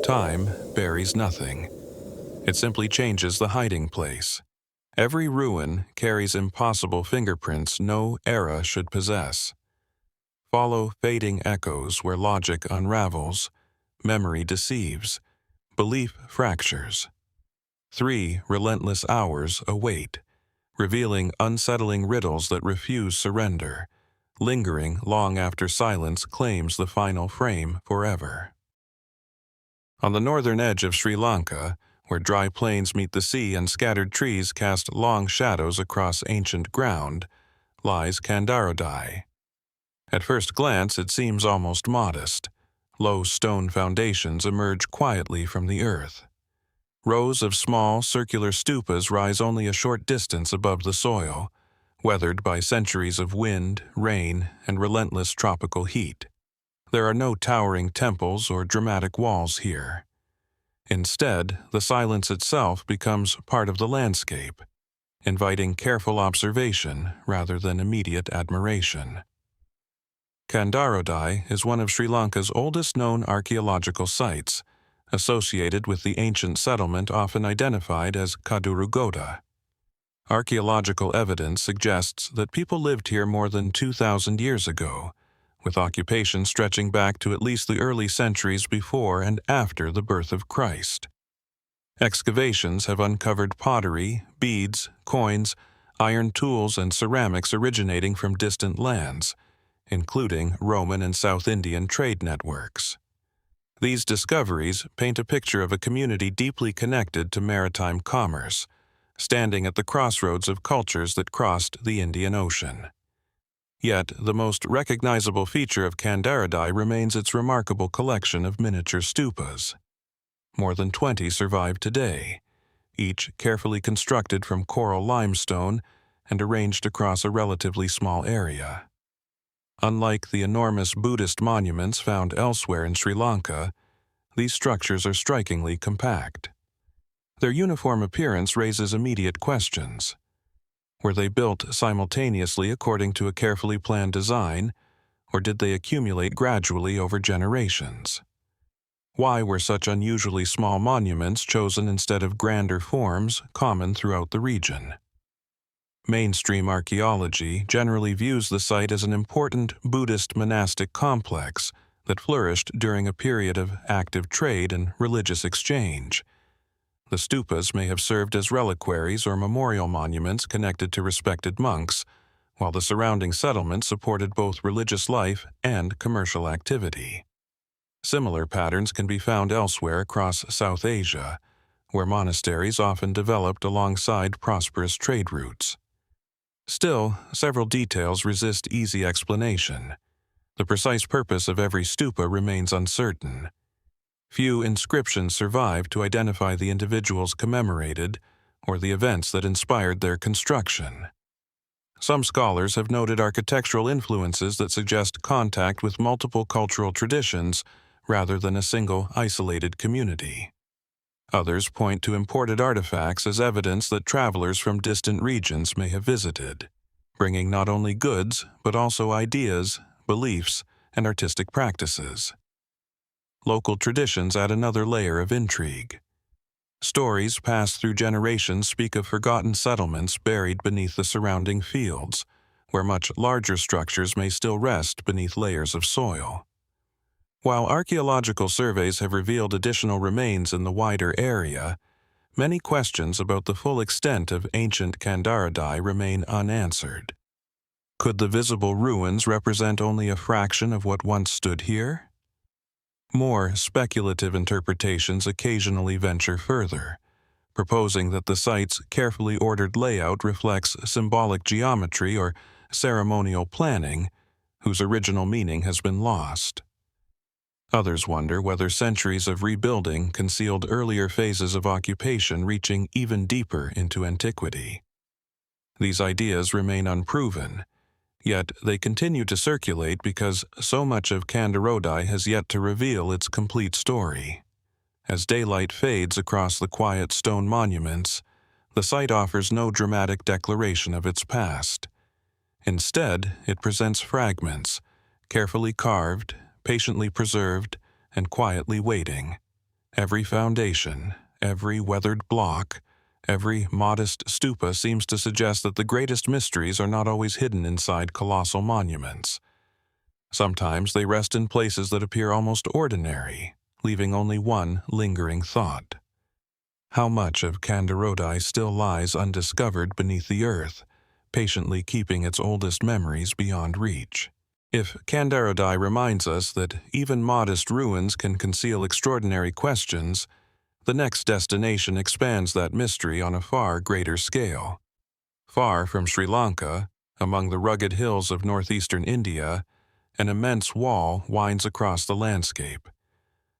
Time buries nothing. It simply changes the hiding place. Every ruin carries impossible fingerprints no era should possess. Follow fading echoes where logic unravels, memory deceives, belief fractures. 3 relentless hours await, revealing unsettling riddles that refuse surrender, lingering long after silence claims the final frame forever. On the northern edge of Sri Lanka, where dry plains meet the sea and scattered trees cast long shadows across ancient ground, lies Kandarodai. At first glance, it seems almost modest. Low stone foundations emerge quietly from the earth. Rows of small, circular stupas rise only a short distance above the soil, weathered by centuries of wind, rain, and relentless tropical heat. There are no towering temples or dramatic walls here. Instead, the silence itself becomes part of the landscape, inviting careful observation rather than immediate admiration. Kandarodai is one of Sri Lanka's oldest known archaeological sites, associated with the ancient settlement often identified as Kadurugoda. Archaeological evidence suggests that people lived here more than 2,000 years ago, with occupation stretching back to at least the early centuries before and after the birth of Christ. Excavations have uncovered pottery, beads, coins, iron tools, and ceramics originating from distant lands, including Roman and South Indian trade networks. These discoveries paint a picture of a community deeply connected to maritime commerce, standing at the crossroads of cultures that crossed the Indian Ocean. Yet, the most recognizable feature of Kandarodai remains its remarkable collection of miniature stupas. More than 20 survive today, each carefully constructed from coral limestone and arranged across a relatively small area. Unlike the enormous Buddhist monuments found elsewhere in Sri Lanka, these structures are strikingly compact. Their uniform appearance raises immediate questions. Were they built simultaneously according to a carefully planned design, or did they accumulate gradually over generations? Why were such unusually small monuments chosen instead of grander forms common throughout the region? Mainstream archaeology generally views the site as an important Buddhist monastic complex that flourished during a period of active trade and religious exchange. The stupas may have served as reliquaries or memorial monuments connected to respected monks, while the surrounding settlement supported both religious life and commercial activity. Similar patterns can be found elsewhere across South Asia, where monasteries often developed alongside prosperous trade routes. Still, several details resist easy explanation. The precise purpose of every stupa remains uncertain. Few inscriptions survive to identify the individuals commemorated or the events that inspired their construction. Some scholars have noted architectural influences that suggest contact with multiple cultural traditions rather than a single isolated community. Others point to imported artifacts as evidence that travelers from distant regions may have visited, bringing not only goods but also ideas, beliefs, and artistic practices. Local traditions add another layer of intrigue. Stories passed through generations speak of forgotten settlements buried beneath the surrounding fields, where much larger structures may still rest beneath layers of soil. While archaeological surveys have revealed additional remains in the wider area, many questions about the full extent of ancient Kandarodai remain unanswered. Could the visible ruins represent only a fraction of what once stood here? More speculative interpretations occasionally venture further, proposing that the site's carefully ordered layout reflects symbolic geometry or ceremonial planning, whose original meaning has been lost. Others wonder whether centuries of rebuilding concealed earlier phases of occupation reaching even deeper into antiquity. These ideas remain unproven, yet they continue to circulate because so much of Kandarodai has yet to reveal its complete story. As daylight fades across the quiet stone monuments, the site offers no dramatic declaration of its past. Instead, it presents fragments, carefully carved, patiently preserved, and quietly waiting, Every foundation, every weathered block, every modest stupa seems to suggest that the greatest mysteries are not always hidden inside colossal monuments. Sometimes they rest in places that appear almost ordinary, leaving only one lingering thought. How much of Kandarodai still lies undiscovered beneath the earth, patiently keeping its oldest memories beyond reach? If Kandarodai reminds us that even modest ruins can conceal extraordinary questions, the next destination expands that mystery on a far greater scale. Far from Sri Lanka, among the rugged hills of northeastern India, an immense wall winds across the landscape.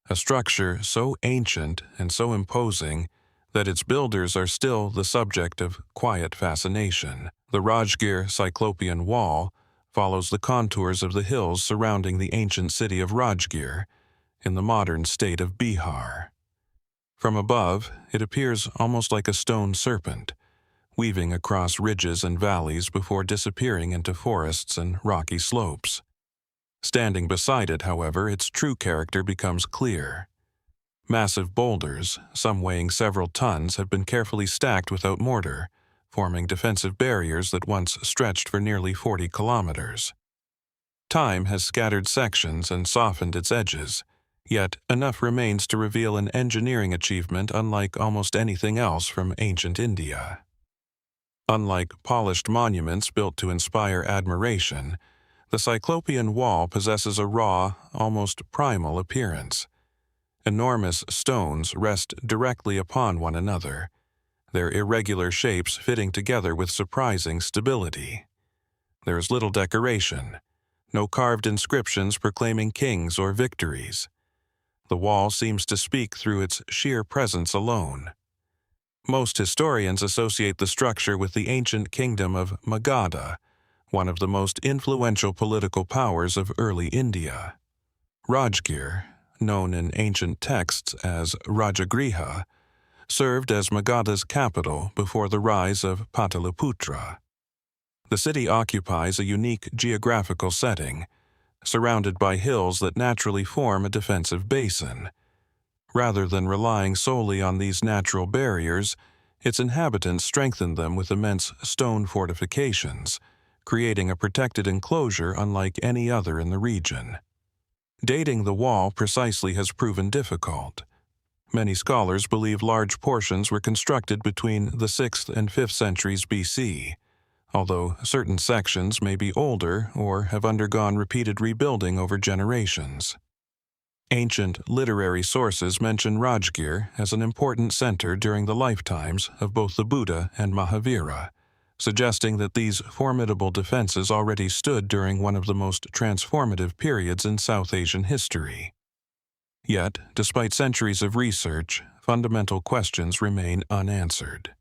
A structure so ancient and so imposing that its builders are still the subject of quiet fascination. The Rajgir Cyclopean wall follows the contours of the hills surrounding the ancient city of Rajgir in the modern state of Bihar. From above, it appears almost like a stone serpent, weaving across ridges and valleys before disappearing into forests and rocky slopes. Standing beside it, however, its true character becomes clear. Massive boulders, some weighing several tons, have been carefully stacked without mortar, forming defensive barriers that once stretched for nearly 40 kilometers. Time has scattered sections and softened its edges, yet enough remains to reveal an engineering achievement unlike almost anything else from ancient India. Unlike polished monuments built to inspire admiration, the Cyclopean wall possesses a raw, almost primal appearance. Enormous stones rest directly upon one another, their irregular shapes fitting together with surprising stability. There is little decoration, no carved inscriptions proclaiming kings or victories. The wall seems to speak through its sheer presence alone. Most historians associate the structure with the ancient kingdom of Magadha, one of the most influential political powers of early India. Rajgir, known in ancient texts as Rajagriha, served as Magadha's capital before the rise of Pataliputra. The city occupies a unique geographical setting, surrounded by hills that naturally form a defensive basin. Rather than relying solely on these natural barriers, its inhabitants strengthened them with immense stone fortifications, creating a protected enclosure unlike any other in the region. Dating the wall precisely has proven difficult. Many scholars believe large portions were constructed between the 6th and 5th centuries BC, although certain sections may be older or have undergone repeated rebuilding over generations. Ancient literary sources mention Rajgir as an important center during the lifetimes of both the Buddha and Mahavira, suggesting that these formidable defenses already stood during one of the most transformative periods in South Asian history. Yet, despite centuries of research, fundamental questions remain unanswered.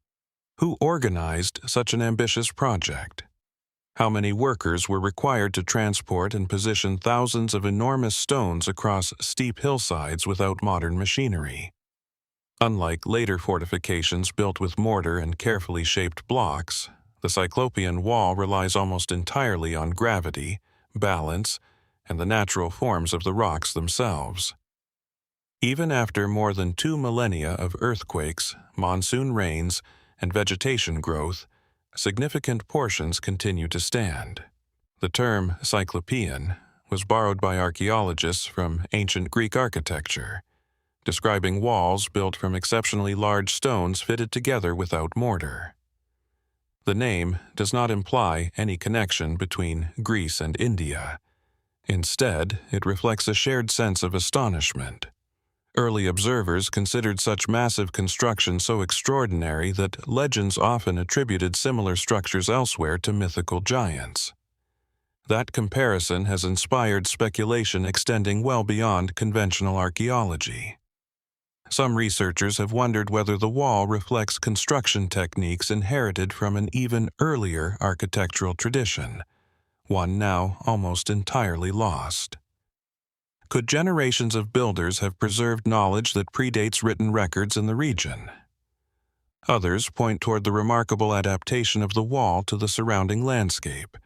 Who organized such an ambitious project? How many workers were required to transport and position thousands of enormous stones across steep hillsides without modern machinery? Unlike later fortifications built with mortar and carefully shaped blocks, the Cyclopean wall relies almost entirely on gravity, balance, and the natural forms of the rocks themselves. Even after more than 2 millennia of earthquakes, monsoon rains, and vegetation growth, significant portions continue to stand. The term Cyclopean was borrowed by archaeologists from ancient Greek architecture, describing walls built from exceptionally large stones fitted together without mortar. The name does not imply any connection between Greece and India. Instead, it reflects a shared sense of astonishment. Early observers considered such massive construction so extraordinary that legends often attributed similar structures elsewhere to mythical giants. That comparison has inspired speculation extending well beyond conventional archaeology. Some researchers have wondered whether the wall reflects construction techniques inherited from an even earlier architectural tradition, one now almost entirely lost. Could generations of builders have preserved knowledge that predates written records in the region? Others point toward the remarkable adaptation of the wall to the surrounding landscape,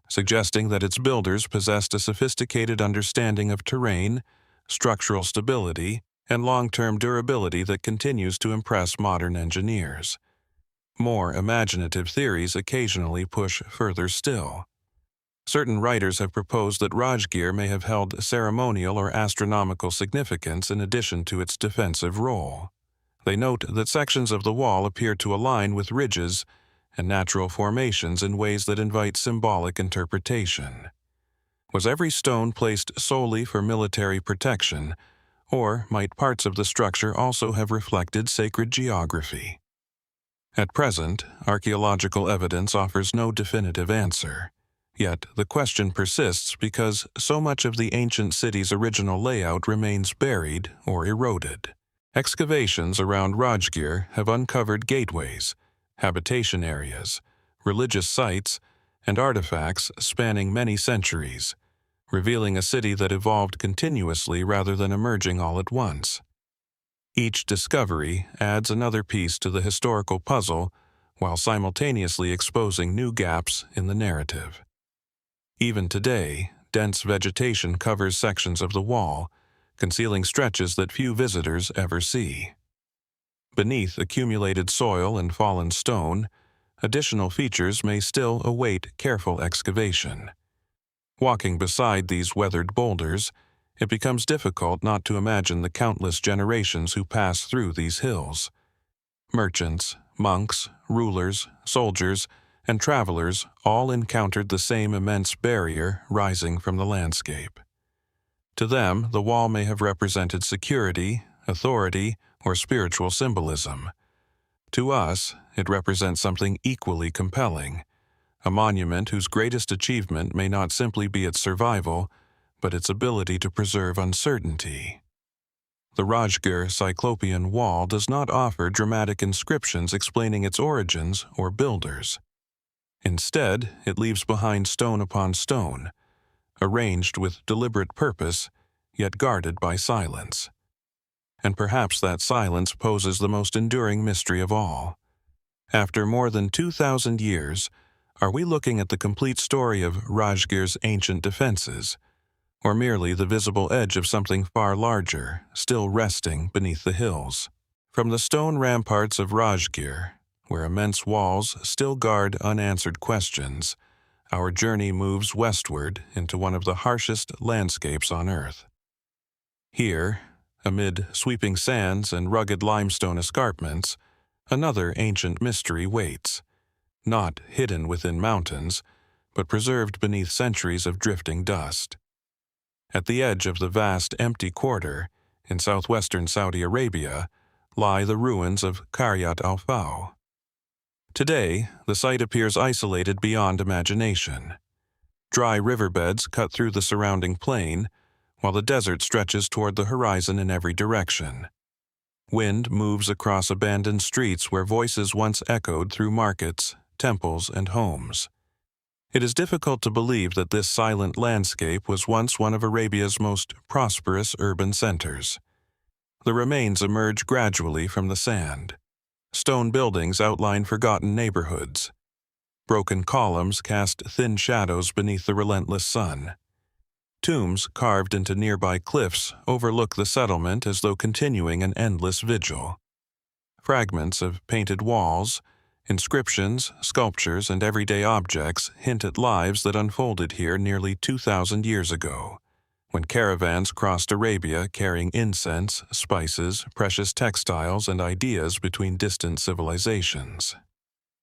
suggesting that its builders possessed a sophisticated understanding of terrain, structural stability, and long-term durability that continues to impress modern engineers. More imaginative theories occasionally push further still. Certain writers have proposed that Rajgir may have held ceremonial or astronomical significance in addition to its defensive role. They note that sections of the wall appear to align with ridges and natural formations in ways that invite symbolic interpretation. Was every stone placed solely for military protection, or might parts of the structure also have reflected sacred geography? At present, archaeological evidence offers no definitive answer. Yet the question persists because so much of the ancient city's original layout remains buried or eroded. Excavations around Rajgir have uncovered gateways, habitation areas, religious sites, and artifacts spanning many centuries, revealing a city that evolved continuously rather than emerging all at once. Each discovery adds another piece to the historical puzzle while simultaneously exposing new gaps in the narrative. Even today, dense vegetation covers sections of the wall, concealing stretches that few visitors ever see. Beneath accumulated soil and fallen stone, additional features may still await careful excavation. Walking beside these weathered boulders, it becomes difficult not to imagine the countless generations who pass through these hills. Merchants, monks, rulers, soldiers, and travelers all encountered the same immense barrier rising from the landscape. To them, the wall may have represented security, authority, or spiritual symbolism. To us, it represents something equally compelling, a monument whose greatest achievement may not simply be its survival, but its ability to preserve uncertainty. The Rajgir Cyclopean wall does not offer dramatic inscriptions explaining its origins or builders. Instead, it leaves behind stone upon stone, arranged with deliberate purpose, yet guarded by silence. And perhaps that silence poses the most enduring mystery of all. After more than 2,000 years, are we looking at the complete story of Rajgir's ancient defenses, or merely the visible edge of something far larger, still resting beneath the hills? From the stone ramparts of Rajgir, where immense walls still guard unanswered questions, our journey moves westward into one of the harshest landscapes on Earth. Here, amid sweeping sands and rugged limestone escarpments, another ancient mystery waits, not hidden within mountains, but preserved beneath centuries of drifting dust. At the edge of the vast empty quarter, in southwestern Saudi Arabia, lie the ruins of Qaryat al-Faw. Today, the site appears isolated beyond imagination. Dry riverbeds cut through the surrounding plain, while the desert stretches toward the horizon in every direction. Wind moves across abandoned streets where voices once echoed through markets, temples, and homes. It is difficult to believe that this silent landscape was once one of Arabia's most prosperous urban centers. The remains emerge gradually from the sand. Stone buildings outline forgotten neighborhoods. Broken columns cast thin shadows beneath the relentless sun. Tombs carved into nearby cliffs overlook the settlement as though continuing an endless vigil. Fragments of painted walls, inscriptions, sculptures, and everyday objects hint at lives that unfolded here nearly 2,000 years ago, when caravans crossed Arabia carrying incense, spices, precious textiles, and ideas between distant civilizations.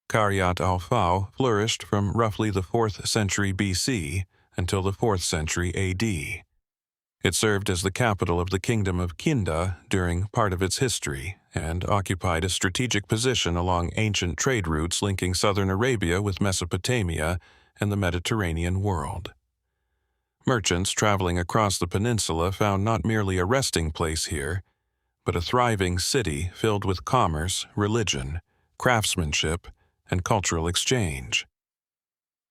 Qaryat al-Faw flourished from roughly the 4th century BC until the 4th century AD. It served as the capital of the kingdom of Kinda during part of its history and occupied a strategic position along ancient trade routes linking southern Arabia with Mesopotamia and the Mediterranean world. Merchants traveling across the peninsula found not merely a resting place here, but a thriving city filled with commerce, religion, craftsmanship, and cultural exchange.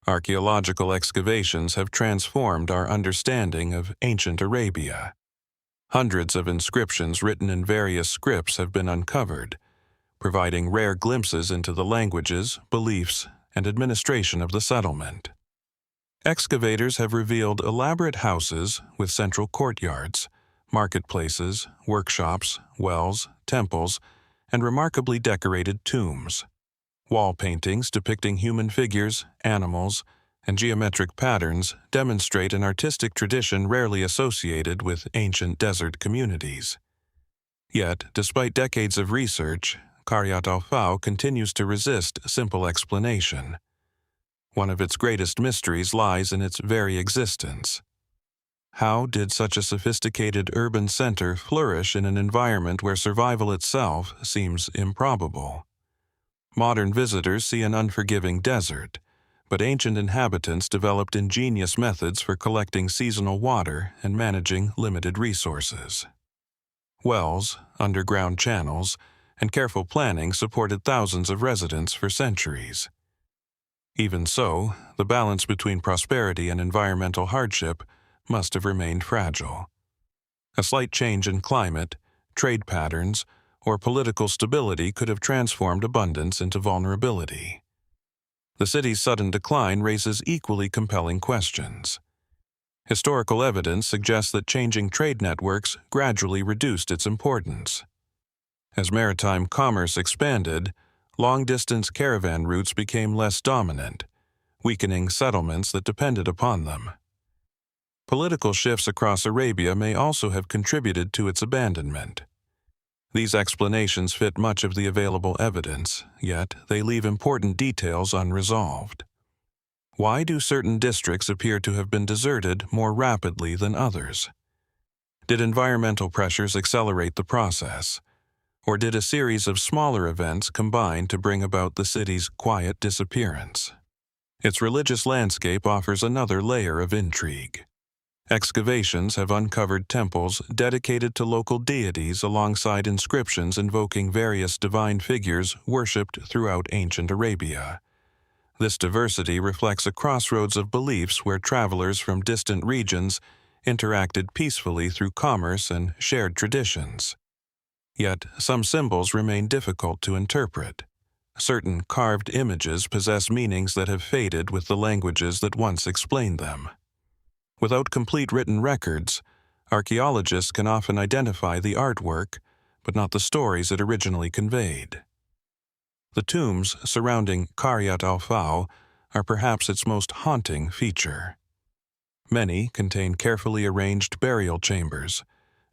Archaeological excavations have transformed our understanding of ancient Arabia. Hundreds of inscriptions written in various scripts have been uncovered, providing rare glimpses into the languages, beliefs, and administration of the settlement. Excavators have revealed elaborate houses with central courtyards, marketplaces, workshops, wells, temples, and remarkably decorated tombs. Wall paintings depicting human figures, animals, and geometric patterns demonstrate an artistic tradition rarely associated with ancient desert communities. Yet, despite decades of research, Qaryat al-Faw continues to resist simple explanation. One of its greatest mysteries lies in its very existence. How did such a sophisticated urban center flourish in an environment where survival itself seems improbable? Modern visitors see an unforgiving desert, but ancient inhabitants developed ingenious methods for collecting seasonal water and managing limited resources. Wells, underground channels, and careful planning supported thousands of residents for centuries. Even so, the balance between prosperity and environmental hardship must have remained fragile. A slight change in climate, trade patterns, or political stability could have transformed abundance into vulnerability. The city's sudden decline raises equally compelling questions. Historical evidence suggests that changing trade networks gradually reduced its importance. As maritime commerce expanded, long-distance caravan routes became less dominant, weakening settlements that depended upon them. Political shifts across Arabia may also have contributed to its abandonment. These explanations fit much of the available evidence, yet they leave important details unresolved. Why do certain districts appear to have been deserted more rapidly than others? Did environmental pressures accelerate the process? Or did a series of smaller events combine to bring about the city's quiet disappearance? Its religious landscape offers another layer of intrigue. Excavations have uncovered temples dedicated to local deities alongside inscriptions invoking various divine figures worshipped throughout ancient Arabia. This diversity reflects a crossroads of beliefs where travelers from distant regions interacted peacefully through commerce and shared traditions. Yet, some symbols remain difficult to interpret. Certain carved images possess meanings that have faded with the languages that once explained them. Without complete written records, archaeologists can often identify the artwork, but not the stories it originally conveyed. The tombs surrounding Qaryat al-Faw are perhaps its most haunting feature. Many contain carefully arranged burial chambers,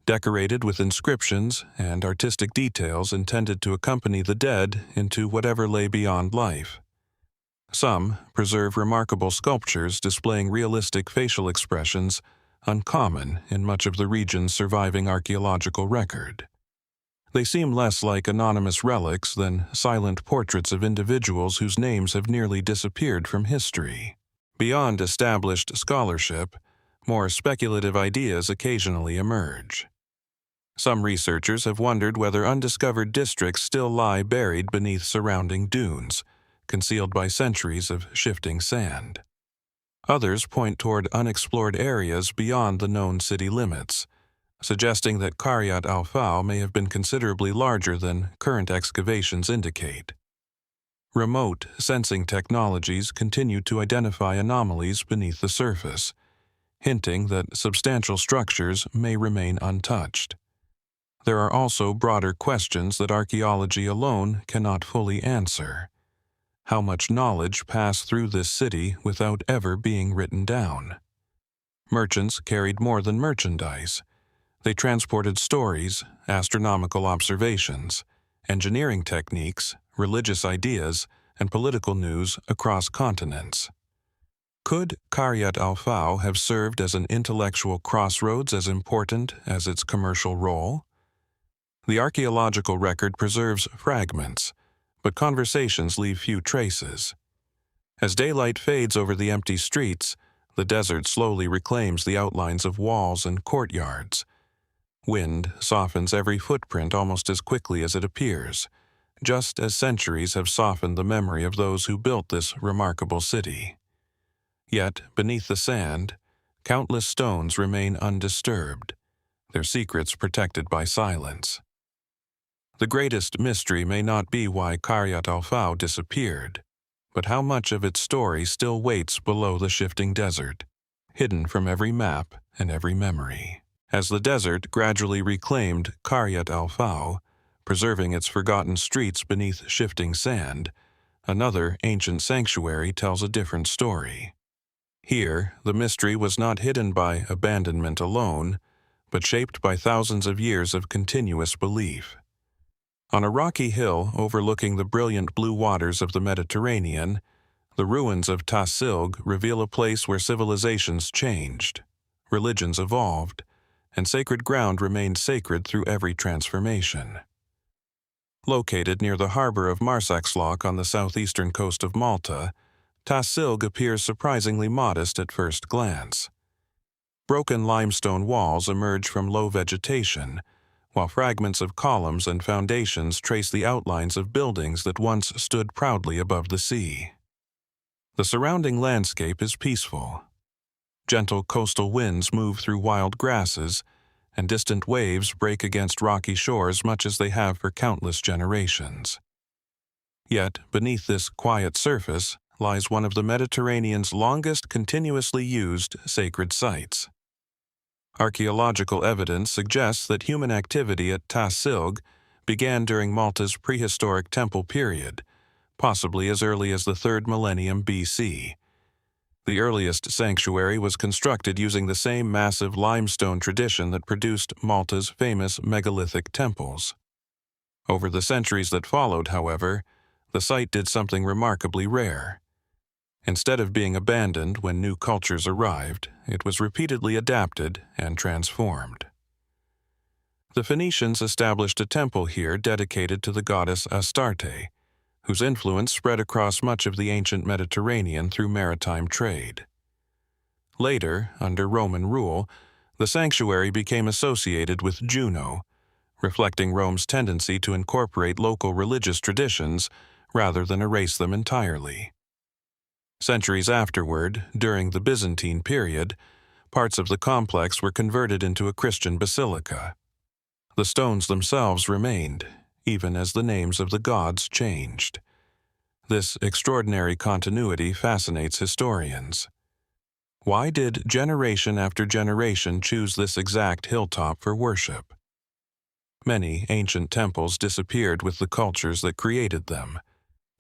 decorated with inscriptions and artistic details intended to accompany the dead into whatever lay beyond life. Some preserve remarkable sculptures displaying realistic facial expressions, uncommon in much of the region's surviving archaeological record. They seem less like anonymous relics than silent portraits of individuals whose names have nearly disappeared from history. Beyond established scholarship, more speculative ideas occasionally emerge. Some researchers have wondered whether undiscovered districts still lie buried beneath surrounding dunes, concealed by centuries of shifting sand. Others point toward unexplored areas beyond the known city limits, suggesting that Qaryat al-Faw may have been considerably larger than current excavations indicate. Remote sensing technologies continue to identify anomalies beneath the surface, hinting that substantial structures may remain untouched. There are also broader questions that archaeology alone cannot fully answer. How much knowledge passed through this city without ever being written down? Merchants carried more than merchandise. They transported stories, astronomical observations, engineering techniques, religious ideas, and political news across continents. Could Qaryat al-Faw have served as an intellectual crossroads as important as its commercial role? The archaeological record preserves fragments, but conversations leave few traces. As daylight fades over the empty streets, the desert slowly reclaims the outlines of walls and courtyards. Wind softens every footprint almost as quickly as it appears, just as centuries have softened the memory of those who built this remarkable city. Yet, beneath the sand, countless stones remain undisturbed, their secrets protected by silence. The greatest mystery may not be why Qaryat al-Faw disappeared, but how much of its story still waits below the shifting desert, hidden from every map and every memory. As the desert gradually reclaimed Qaryat al-Faw, preserving its forgotten streets beneath shifting sand, another ancient sanctuary tells a different story. Here, the mystery was not hidden by abandonment alone, but shaped by thousands of years of continuous belief. On a rocky hill overlooking the brilliant blue waters of the Mediterranean, the ruins of Tas-Silġ reveal a place where civilizations changed, religions evolved, and sacred ground remained sacred through every transformation. Located near the harbor of Massacre on the southeastern coast of Malta, Tas-Silġ appears surprisingly modest at first glance. Broken limestone walls emerge from low vegetation, while fragments of columns and foundations trace the outlines of buildings that once stood proudly above the sea. The surrounding landscape is peaceful. Gentle coastal winds move through wild grasses, and distant waves break against rocky shores much as they have for countless generations. Yet, beneath this quiet surface lies one of the Mediterranean's longest continuously used sacred sites. Archaeological evidence suggests that human activity at Tas-Silġ began during Malta's prehistoric temple period, possibly as early as the 3rd millennium BC. The earliest sanctuary was constructed using the same massive limestone tradition that produced Malta's famous megalithic temples. Over the centuries that followed, however, the site did something remarkably rare. Instead of being abandoned when new cultures arrived, it was repeatedly adapted and transformed. The Phoenicians established a temple here dedicated to the goddess Astarte, whose influence spread across much of the ancient Mediterranean through maritime trade. Later, under Roman rule, the sanctuary became associated with Juno, reflecting Rome's tendency to incorporate local religious traditions rather than erase them entirely. Centuries afterward, during the Byzantine period, parts of the complex were converted into a Christian basilica. The stones themselves remained, even as the names of the gods changed. This extraordinary continuity fascinates historians. Why did generation after generation choose this exact hilltop for worship? Many ancient temples disappeared with the cultures that created them,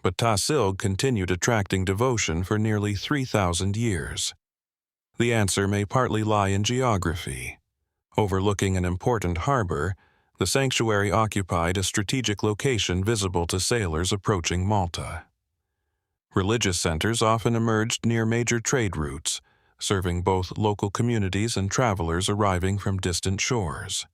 but Tas-Silġ continued attracting devotion for nearly 3,000 years. The answer may partly lie in geography. Overlooking an important harbor, the sanctuary occupied a strategic location visible to sailors approaching Malta. Religious centers often emerged near major trade routes, serving both local communities and travelers arriving from distant shores.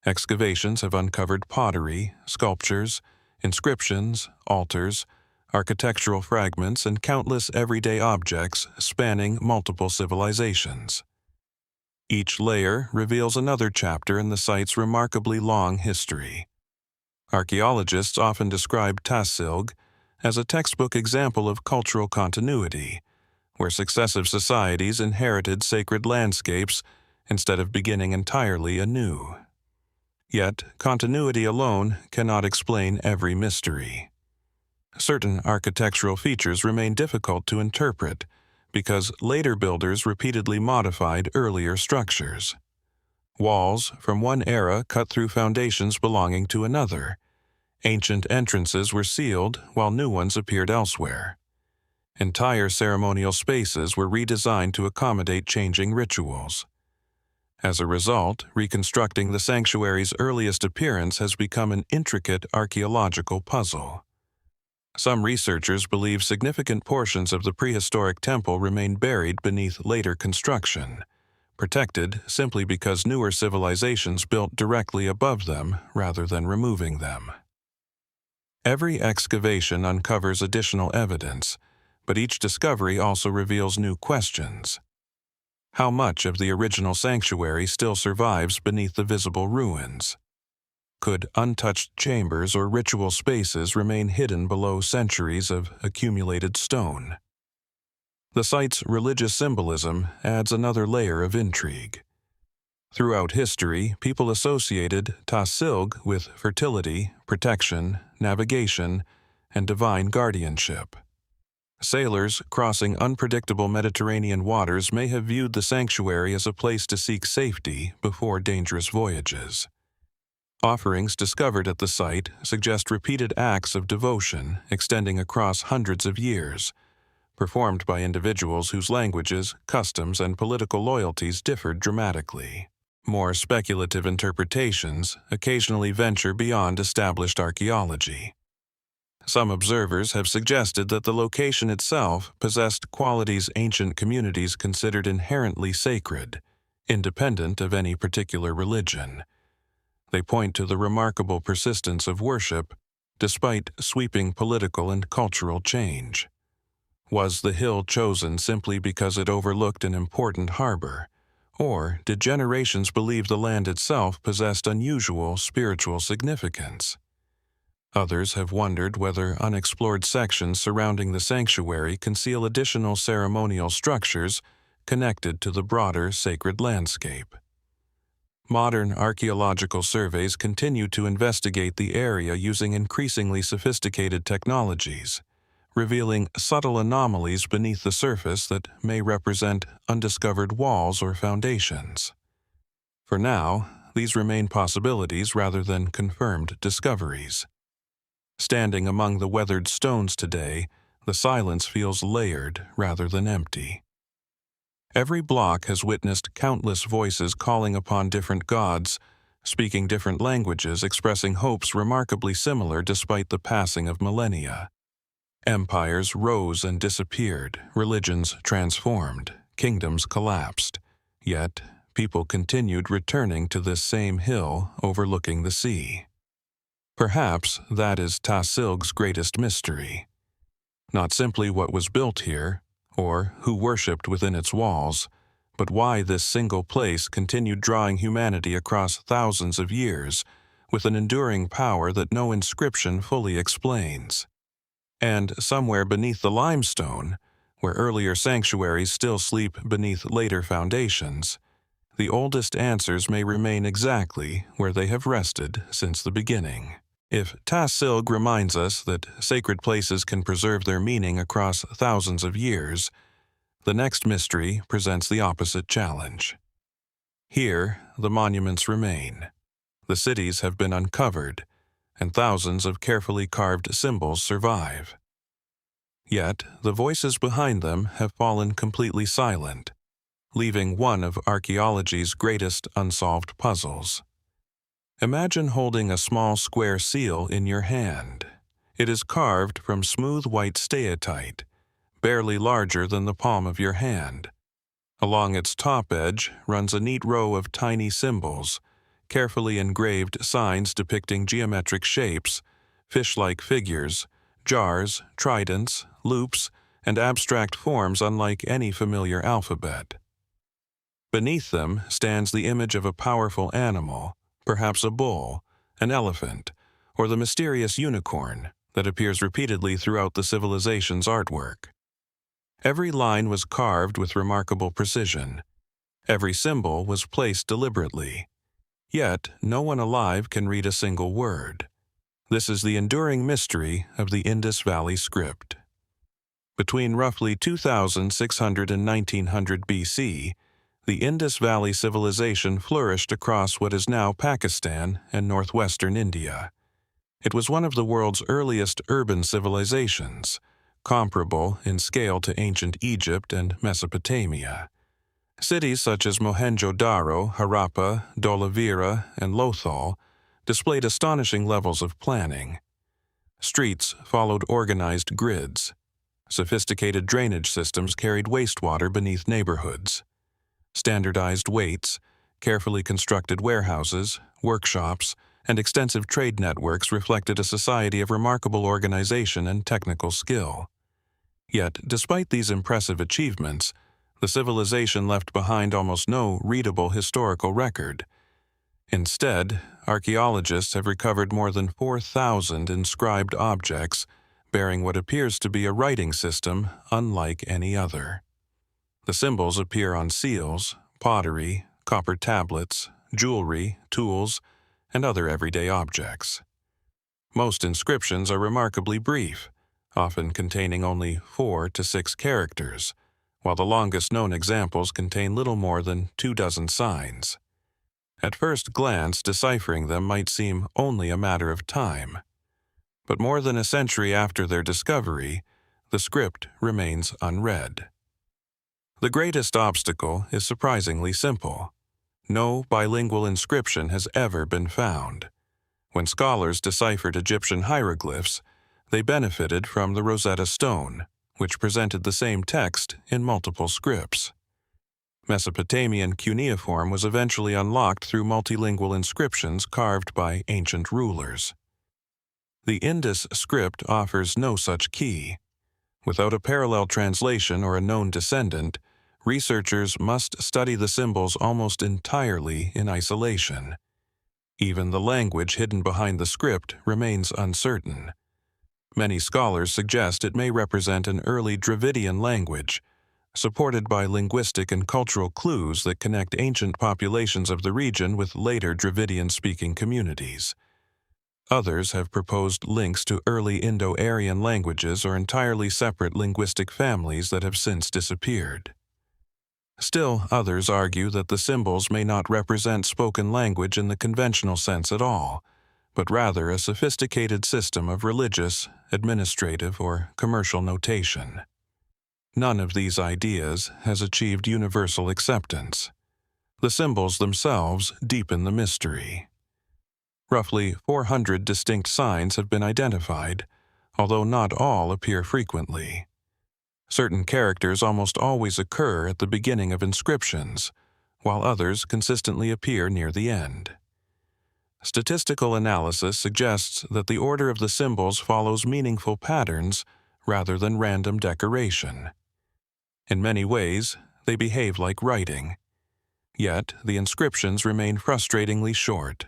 Excavations have uncovered pottery, sculptures, inscriptions, altars, architectural fragments, and countless everyday objects spanning multiple civilizations. Each layer reveals another chapter in the site's remarkably long history. Archaeologists often describe Tas-Silġ as a textbook example of cultural continuity, where successive societies inherited sacred landscapes instead of beginning entirely anew. Yet, continuity alone cannot explain every mystery. Certain architectural features remain difficult to interpret because later builders repeatedly modified earlier structures. Walls from one era cut through foundations belonging to another. Ancient entrances were sealed while new ones appeared elsewhere. Entire ceremonial spaces were redesigned to accommodate changing rituals. As a result, reconstructing the sanctuary's earliest appearance has become an intricate archaeological puzzle. Some researchers believe significant portions of the prehistoric temple remain buried beneath later construction, protected simply because newer civilizations built directly above them rather than removing them. Every excavation uncovers additional evidence, but each discovery also reveals new questions. How much of the original sanctuary still survives beneath the visible ruins? Could untouched chambers or ritual spaces remain hidden below centuries of accumulated stone? The site's religious symbolism adds another layer of intrigue. Throughout history, people associated Tas-Silġ with fertility, protection, navigation, and divine guardianship. Sailors crossing unpredictable Mediterranean waters may have viewed the sanctuary as a place to seek safety before dangerous voyages. Offerings discovered at the site suggest repeated acts of devotion extending across hundreds of years, performed by individuals whose languages, customs, and political loyalties differed dramatically. More speculative interpretations occasionally venture beyond established archaeology. Some observers have suggested that the location itself possessed qualities ancient communities considered inherently sacred, independent of any particular religion. They point to the remarkable persistence of worship despite sweeping political and cultural change. Was the hill chosen simply because it overlooked an important harbor, or did generations believe the land itself possessed unusual spiritual significance? Others have wondered whether unexplored sections surrounding the sanctuary conceal additional ceremonial structures connected to the broader sacred landscape. Modern archaeological surveys continue to investigate the area using increasingly sophisticated technologies, revealing subtle anomalies beneath the surface that may represent undiscovered walls or foundations. For now, these remain possibilities rather than confirmed discoveries. Standing among the weathered stones today, the silence feels layered rather than empty. Every block has witnessed countless voices calling upon different gods, speaking different languages, expressing hopes remarkably similar despite the passing of millennia. Empires rose and disappeared, religions transformed, kingdoms collapsed. Yet, people continued returning to this same hill overlooking the sea. Perhaps that is Tas-Silġ's greatest mystery. Not simply what was built here, or who worshipped within its walls, but why this single place continued drawing humanity across thousands of years with an enduring power that no inscription fully explains. And somewhere beneath the limestone, where earlier sanctuaries still sleep beneath later foundations, the oldest answers may remain exactly where they have rested since the beginning. If Tas-Silġ reminds us that sacred places can preserve their meaning across thousands of years, the next mystery presents the opposite challenge. Here, the monuments remain. The cities have been uncovered, and thousands of carefully carved symbols survive. Yet, the voices behind them have fallen completely silent, leaving one of archaeology's greatest unsolved puzzles. Imagine holding a small square seal in your hand. It is carved from smooth white steatite, barely larger than the palm of your hand. Along its top edge runs a neat row of tiny symbols, carefully engraved signs depicting geometric shapes, fish-like figures, jars, tridents, loops, and abstract forms unlike any familiar alphabet. Beneath them stands the image of a powerful animal, perhaps a bull, an elephant, or the mysterious unicorn that appears repeatedly throughout the civilization's artwork. Every line was carved with remarkable precision. Every symbol was placed deliberately. Yet, no one alive can read a single word. This is the enduring mystery of the Indus Valley script. Between roughly 2600 and 1900 BC, the Indus Valley civilization flourished across what is now Pakistan and northwestern India. It was one of the world's earliest urban civilizations, comparable in scale to ancient Egypt and Mesopotamia. Cities such as Mohenjo-Daro, Harappa, Dholavira, and Lothal displayed astonishing levels of planning. Streets followed organized grids. Sophisticated drainage systems carried wastewater beneath neighborhoods. Standardized weights, carefully constructed warehouses, workshops, and extensive trade networks reflected a society of remarkable organization and technical skill. Yet, despite these impressive achievements, the civilization left behind almost no readable historical record. Instead, archaeologists have recovered more than 4,000 inscribed objects bearing what appears to be a writing system unlike any other. The symbols appear on seals, pottery, copper tablets, jewelry, tools, and other everyday objects. Most inscriptions are remarkably brief, often containing only 4 to 6 characters, while the longest known examples contain little more than 24 signs. At first glance, deciphering them might seem only a matter of time. But more than a century after their discovery, the script remains unread. The greatest obstacle is surprisingly simple. No bilingual inscription has ever been found. When scholars deciphered Egyptian hieroglyphs, they benefited from the Rosetta Stone, which presented the same text in multiple scripts. Mesopotamian cuneiform was eventually unlocked through multilingual inscriptions carved by ancient rulers. The Indus script offers no such key. Without a parallel translation or a known descendant, researchers must study the symbols almost entirely in isolation. Even the language hidden behind the script remains uncertain. Many scholars suggest it may represent an early Dravidian language, supported by linguistic and cultural clues that connect ancient populations of the region with later Dravidian-speaking communities. Others have proposed links to early Indo-Aryan languages or entirely separate linguistic families that have since disappeared. Still, others argue that the symbols may not represent spoken language in the conventional sense at all, but rather a sophisticated system of religious, administrative, or commercial notation. None of these ideas has achieved universal acceptance. The symbols themselves deepen the mystery. Roughly 400 distinct signs have been identified, although not all appear frequently. Certain characters almost always occur at the beginning of inscriptions, while others consistently appear near the end. Statistical analysis suggests that the order of the symbols follows meaningful patterns rather than random decoration. In many ways, they behave like writing. Yet, the inscriptions remain frustratingly short.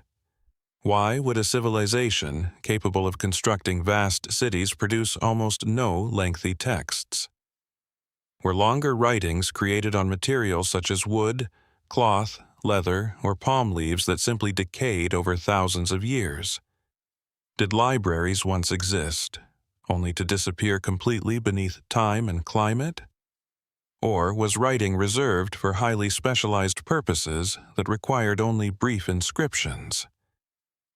Why would a civilization capable of constructing vast cities produce almost no lengthy texts? Were longer writings created on materials such as wood, cloth, leather, or palm leaves that simply decayed over thousands of years? Did libraries once exist, only to disappear completely beneath time and climate? Or was writing reserved for highly specialized purposes that required only brief inscriptions?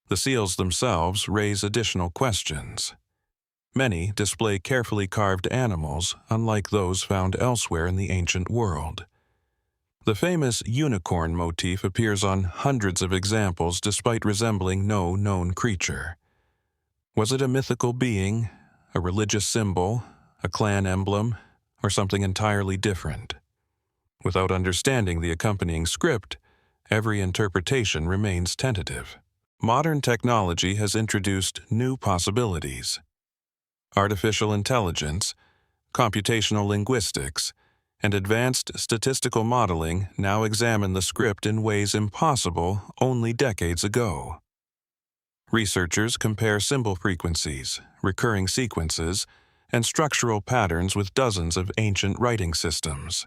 The seals themselves raise additional questions. Many display carefully carved animals, unlike those found elsewhere in the ancient world. The famous unicorn motif appears on hundreds of examples despite resembling no known creature. Was it a mythical being, a religious symbol, a clan emblem, or something entirely different? Without understanding the accompanying script, every interpretation remains tentative. Modern technology has introduced new possibilities. Artificial intelligence, computational linguistics, and advanced statistical modeling now examine the script in ways impossible only decades ago. Researchers compare symbol frequencies, recurring sequences, and structural patterns with dozens of ancient writing systems.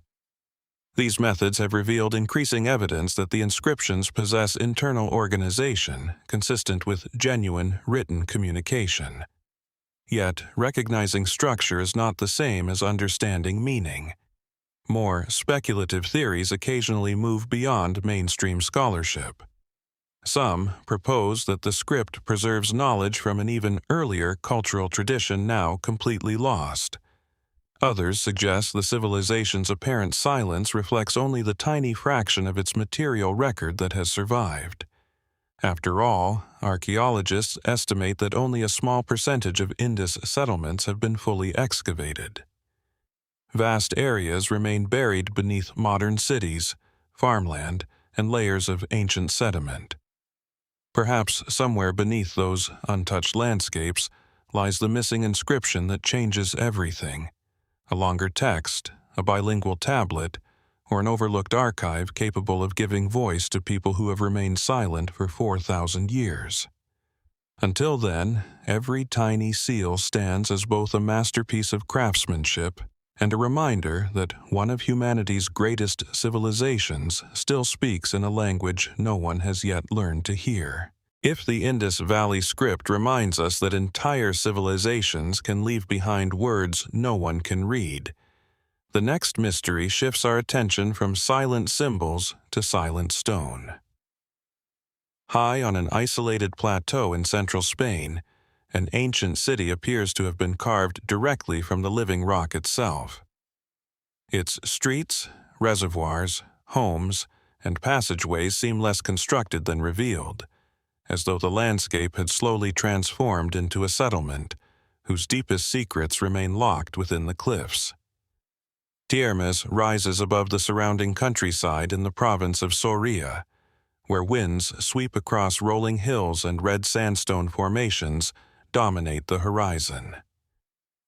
These methods have revealed increasing evidence that the inscriptions possess internal organization consistent with genuine written communication. Yet, recognizing structure is not the same as understanding meaning. More speculative theories occasionally move beyond mainstream scholarship. Some propose that the script preserves knowledge from an even earlier cultural tradition now completely lost. Others suggest the civilization's apparent silence reflects only the tiny fraction of its material record that has survived. After all, archaeologists estimate that only a small percentage of Indus settlements have been fully excavated. Vast areas remain buried beneath modern cities, farmland, and layers of ancient sediment. Perhaps somewhere beneath those untouched landscapes lies the missing inscription that changes everything: a longer text, a bilingual tablet, or an overlooked archive capable of giving voice to people who have remained silent for 4,000 years. Until then, every tiny seal stands as both a masterpiece of craftsmanship and a reminder that one of humanity's greatest civilizations still speaks in a language no one has yet learned to hear. If the Indus Valley script reminds us that entire civilizations can leave behind words no one can read, the next mystery shifts our attention from silent symbols to silent stone. High on an isolated plateau in central Spain, an ancient city appears to have been carved directly from the living rock itself. Its streets, reservoirs, homes, and passageways seem less constructed than revealed, as though the landscape had slowly transformed into a settlement whose deepest secrets remain locked within the cliffs. Tiermes rises above the surrounding countryside in the province of Soria, where winds sweep across rolling hills and red sandstone formations dominate the horizon.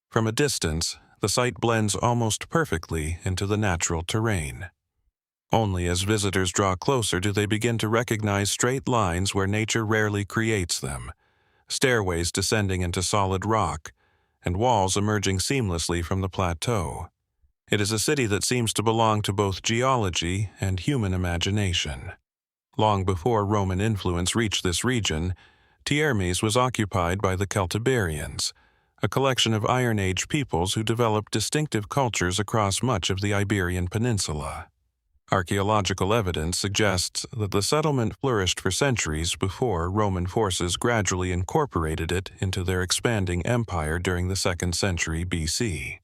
From a distance, the site blends almost perfectly into the natural terrain. Only as visitors draw closer do they begin to recognize straight lines where nature rarely creates them, stairways descending into solid rock, and walls emerging seamlessly from the plateau. It is a city that seems to belong to both geology and human imagination. Long before Roman influence reached this region, Tiermes was occupied by the Celtiberians, a collection of Iron Age peoples who developed distinctive cultures across much of the Iberian Peninsula. Archaeological evidence suggests that the settlement flourished for centuries before Roman forces gradually incorporated it into their expanding empire during the 2nd century BC.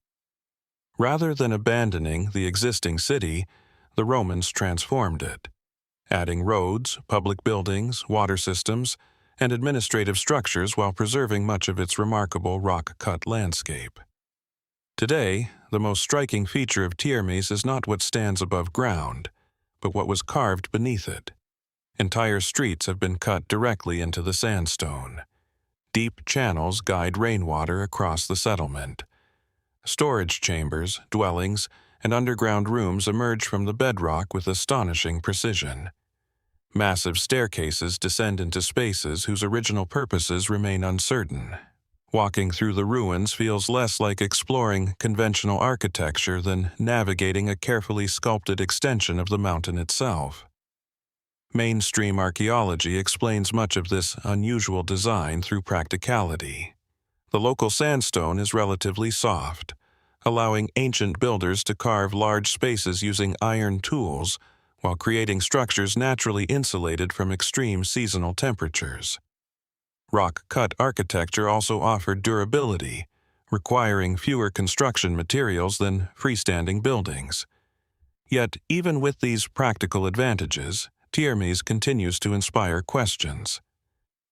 Rather than abandoning the existing city, the Romans transformed it, adding roads, public buildings, water systems, and administrative structures while preserving much of its remarkable rock-cut landscape. Today, the most striking feature of Tiermes is not what stands above ground, but what was carved beneath it. Entire streets have been cut directly into the sandstone. Deep channels guide rainwater across the settlement. Storage chambers, dwellings, and underground rooms emerge from the bedrock with astonishing precision. Massive staircases descend into spaces whose original purposes remain uncertain. Walking through the ruins feels less like exploring conventional architecture than navigating a carefully sculpted extension of the mountain itself. Mainstream archaeology explains much of this unusual design through practicality. The local sandstone is relatively soft, allowing ancient builders to carve large spaces using iron tools while creating structures naturally insulated from extreme seasonal temperatures. Rock-cut architecture also offered durability, requiring fewer construction materials than freestanding buildings. Yet, even with these practical advantages, Tiermes continues to inspire questions.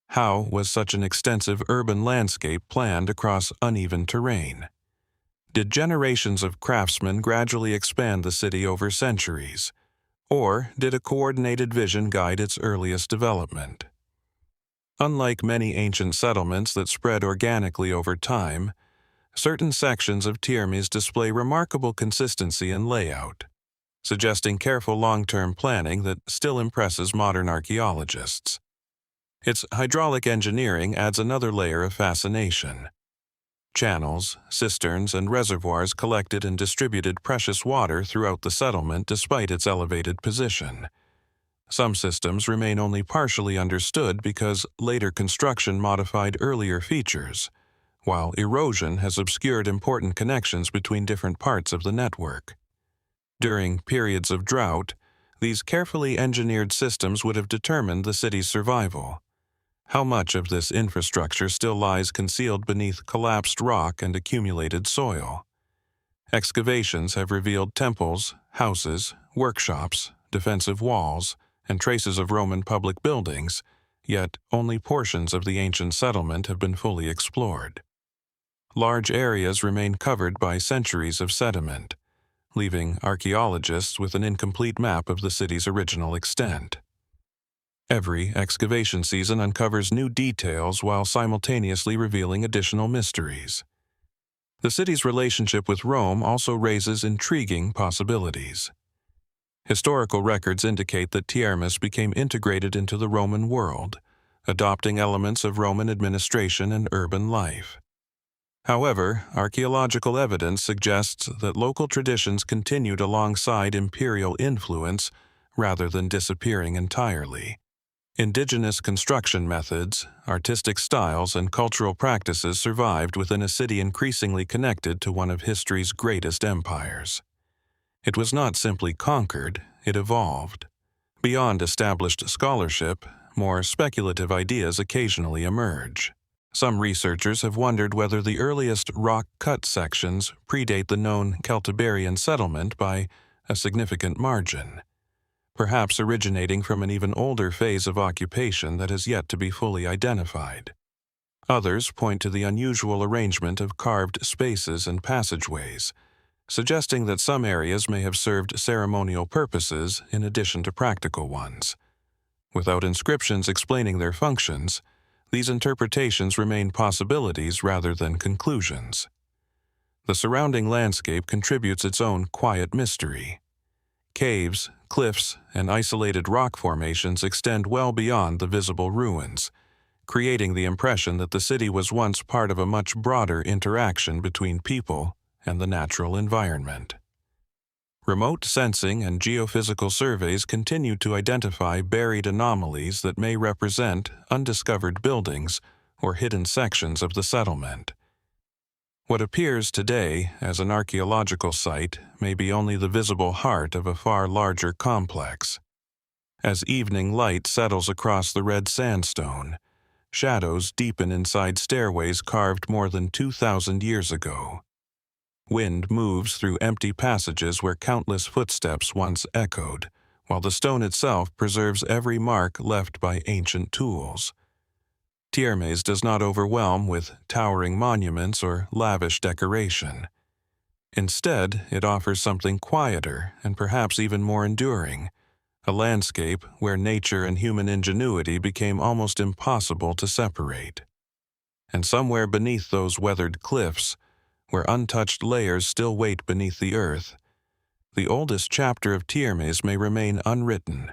How was such an extensive urban landscape planned across uneven terrain? Did generations of craftsmen gradually expand the city over centuries? Or did a coordinated vision guide its earliest development? Unlike many ancient settlements that spread organically over time, certain sections of Tiermes display remarkable consistency in layout, suggesting careful long-term planning that still impresses modern archaeologists. Its hydraulic engineering adds another layer of fascination. Channels, cisterns, and reservoirs collected and distributed precious water throughout the settlement despite its elevated position. Some systems remain only partially understood because later construction modified earlier features, while erosion has obscured important connections between different parts of the network. During periods of drought, these carefully engineered systems would have determined the city's survival. How much of this infrastructure still lies concealed beneath collapsed rock and accumulated soil? Excavations have revealed temples, houses, workshops, defensive walls, and traces of Roman public buildings, yet only portions of the ancient settlement have been fully explored. Large areas remain covered by centuries of sediment, leaving archaeologists with an incomplete map of the city's original extent. Every excavation season uncovers new details while simultaneously revealing additional mysteries. The city's relationship with Rome also raises intriguing possibilities. Historical records indicate that Tiermes became integrated into the Roman world, adopting elements of Roman administration and urban life. However, archaeological evidence suggests that local traditions continued alongside imperial influence rather than disappearing entirely. Indigenous construction methods, artistic styles, and cultural practices survived within a city increasingly connected to one of history's greatest empires. It was not simply conquered, it evolved. Beyond established scholarship, more speculative ideas occasionally emerge. Some researchers have wondered whether the earliest rock-cut sections predate the known Celtiberian settlement by a significant margin, perhaps originating from an even older phase of occupation that has yet to be fully identified. Others point to the unusual arrangement of carved spaces and passageways, suggesting that some areas may have served ceremonial purposes in addition to practical ones. Without inscriptions explaining their functions, these interpretations remain possibilities rather than conclusions. The surrounding landscape contributes its own quiet mystery. Caves, cliffs, and isolated rock formations extend well beyond the visible ruins, creating the impression that the city was once part of a much broader interaction between people and the natural environment. Remote sensing and geophysical surveys continue to identify buried anomalies that may represent undiscovered buildings or hidden sections of the settlement. What appears today as an archaeological site may be only the visible heart of a far larger complex. As evening light settles across the red sandstone, shadows deepen inside stairways carved more than 2,000 years ago. Wind moves through empty passages where countless footsteps once echoed, while the stone itself preserves every mark left by ancient tools. Tiermes does not overwhelm with towering monuments or lavish decoration. Instead, it offers something quieter and perhaps even more enduring, a landscape where nature and human ingenuity became almost impossible to separate. And somewhere beneath those weathered cliffs, where untouched layers still wait beneath the earth, the oldest chapter of Tiermes may remain unwritten,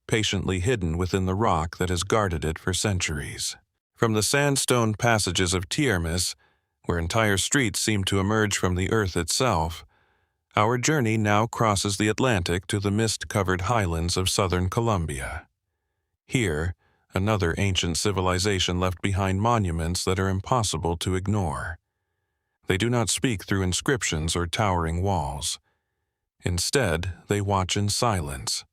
patiently hidden within the rock that has guarded it for centuries. From the sandstone passages of Tiermes, where entire streets seem to emerge from the earth itself, our journey now crosses the Atlantic to the mist-covered highlands of southern Colombia. Here, another ancient civilization left behind monuments that are impossible to ignore. They do not speak through inscriptions or towering walls. Instead, they watch in silence,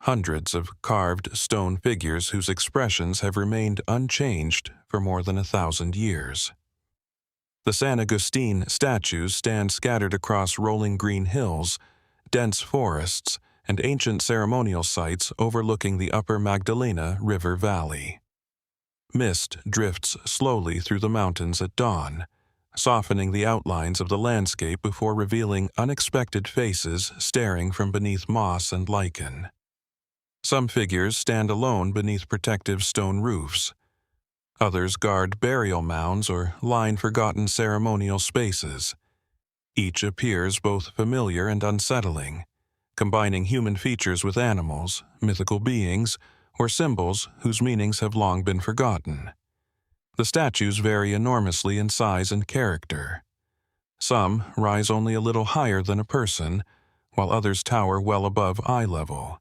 hundreds of carved stone figures whose expressions have remained unchanged for more than 1,000 years. The San Agustín statues stand scattered across rolling green hills, dense forests, and ancient ceremonial sites overlooking the upper Magdalena River Valley. Mist drifts slowly through the mountains at dawn, softening the outlines of the landscape before revealing unexpected faces staring from beneath moss and lichen. Some figures stand alone beneath protective stone roofs. Others guard burial mounds or line forgotten ceremonial spaces. Each appears both familiar and unsettling, combining human features with animals, mythical beings, or symbols whose meanings have long been forgotten. The statues vary enormously in size and character. Some rise only a little higher than a person, while others tower well above eye level.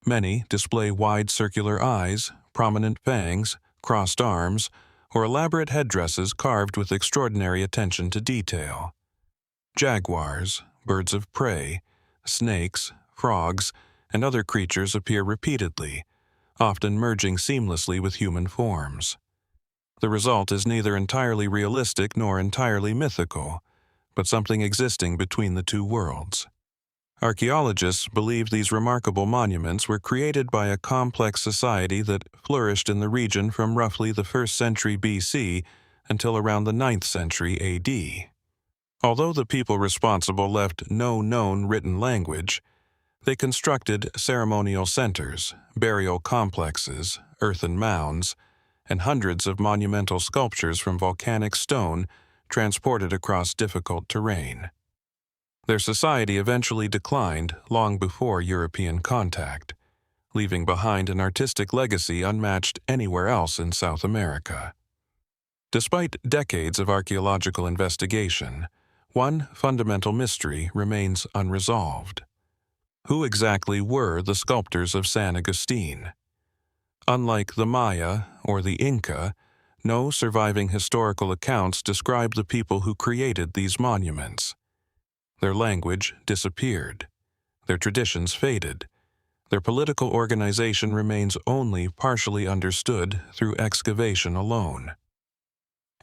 Many display wide circular eyes, prominent fangs, crossed arms, or elaborate headdresses carved with extraordinary attention to detail. Jaguars, birds of prey, snakes, frogs, and other creatures appear repeatedly, often merging seamlessly with human forms. The result is neither entirely realistic nor entirely mythical, but something existing between the two worlds. Archaeologists believe these remarkable monuments were created by a complex society that flourished in the region from roughly the 1st century BC until around the 9th century AD. Although the people responsible left no known written language, they constructed ceremonial centers, burial complexes, earthen mounds, and hundreds of monumental sculptures from volcanic stone transported across difficult terrain. Their society eventually declined long before European contact, leaving behind an artistic legacy unmatched anywhere else in South America. Despite decades of archaeological investigation, one fundamental mystery remains unresolved. Who exactly were the sculptors of San Agustín? Unlike the Maya or the Inca, no surviving historical accounts describe the people who created these monuments. Their language disappeared. Their traditions faded. Their political organization remains only partially understood through excavation alone.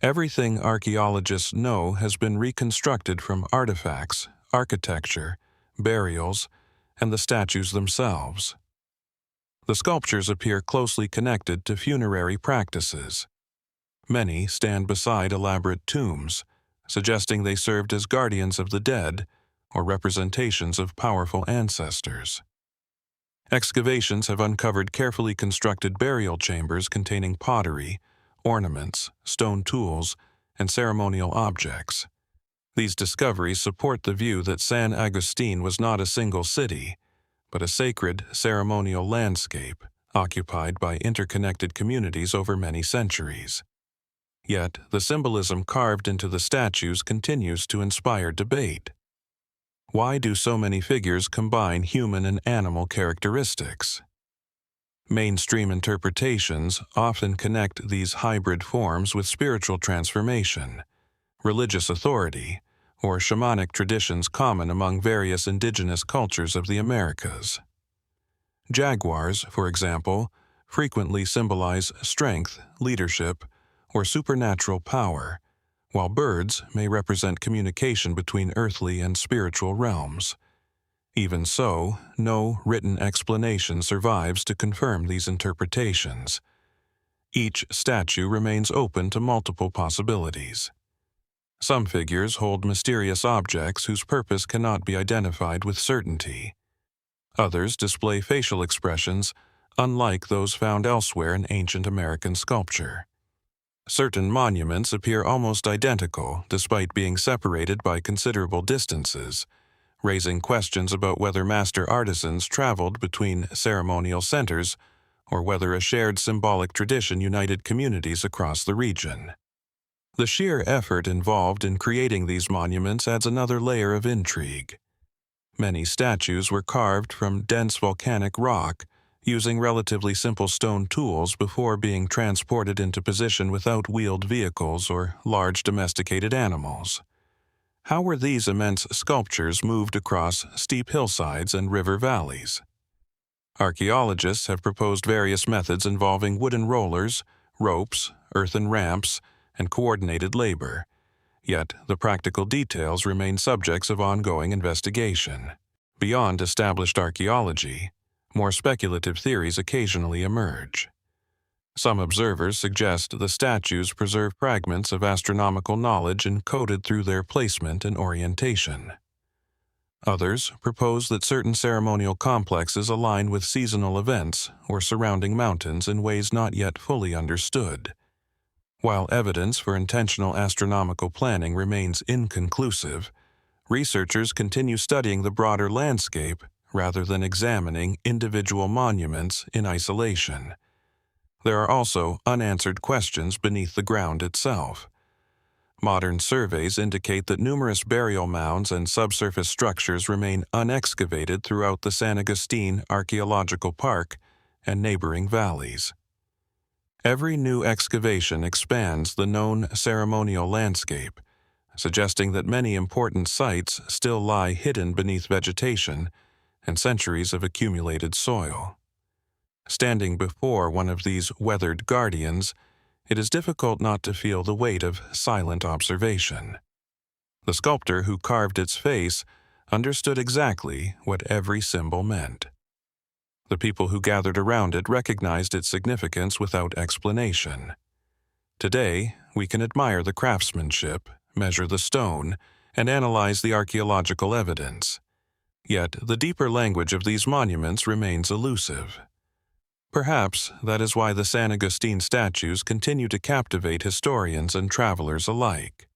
Everything archaeologists know has been reconstructed from artifacts, architecture, burials, and the statues themselves. The sculptures appear closely connected to funerary practices. Many stand beside elaborate tombs, suggesting they served as guardians of the dead or representations of powerful ancestors. Excavations have uncovered carefully constructed burial chambers containing pottery, ornaments, stone tools, and ceremonial objects. These discoveries support the view that San Agustín was not a single city, but a sacred ceremonial landscape occupied by interconnected communities over many centuries. Yet, the symbolism carved into the statues continues to inspire debate. Why do so many figures combine human and animal characteristics? Mainstream interpretations often connect these hybrid forms with spiritual transformation, religious authority, or shamanic traditions common among various indigenous cultures of the Americas. Jaguars, for example, frequently symbolize strength, leadership, or supernatural power, while birds may represent communication between earthly and spiritual realms. Even so, no written explanation survives to confirm these interpretations. Each statue remains open to multiple possibilities. Some figures hold mysterious objects whose purpose cannot be identified with certainty. Others display facial expressions unlike those found elsewhere in ancient American sculpture. Certain monuments appear almost identical despite being separated by considerable distances, raising questions about whether master artisans traveled between ceremonial centers or whether a shared symbolic tradition united communities across the region. The sheer effort involved in creating these monuments adds another layer of intrigue. Many statues were carved from dense volcanic rock, using relatively simple stone tools before being transported into position without wheeled vehicles or large domesticated animals. How were these immense sculptures moved across steep hillsides and river valleys? Archaeologists have proposed various methods involving wooden rollers, ropes, earthen ramps, and coordinated labor, yet the practical details remain subjects of ongoing investigation. Beyond established archaeology, more speculative theories occasionally emerge. Some observers suggest the statues preserve fragments of astronomical knowledge encoded through their placement and orientation. Others propose that certain ceremonial complexes align with seasonal events or surrounding mountains in ways not yet fully understood. While evidence for intentional astronomical planning remains inconclusive, researchers continue studying the broader landscape rather than examining individual monuments in isolation. There are also unanswered questions beneath the ground itself. Modern surveys indicate that numerous burial mounds and subsurface structures remain unexcavated throughout the San Agustín Archaeological Park and neighboring valleys. Every new excavation expands the known ceremonial landscape, suggesting that many important sites still lie hidden beneath vegetation and centuries of accumulated soil. Standing before one of these weathered guardians, it is difficult not to feel the weight of silent observation. The sculptor who carved its face understood exactly what every symbol meant. The people who gathered around it recognized its significance without explanation. Today, we can admire the craftsmanship, measure the stone, and analyze the archaeological evidence. Yet, the deeper language of these monuments remains elusive. Perhaps that is why the San Agustín statues continue to captivate historians and travelers alike.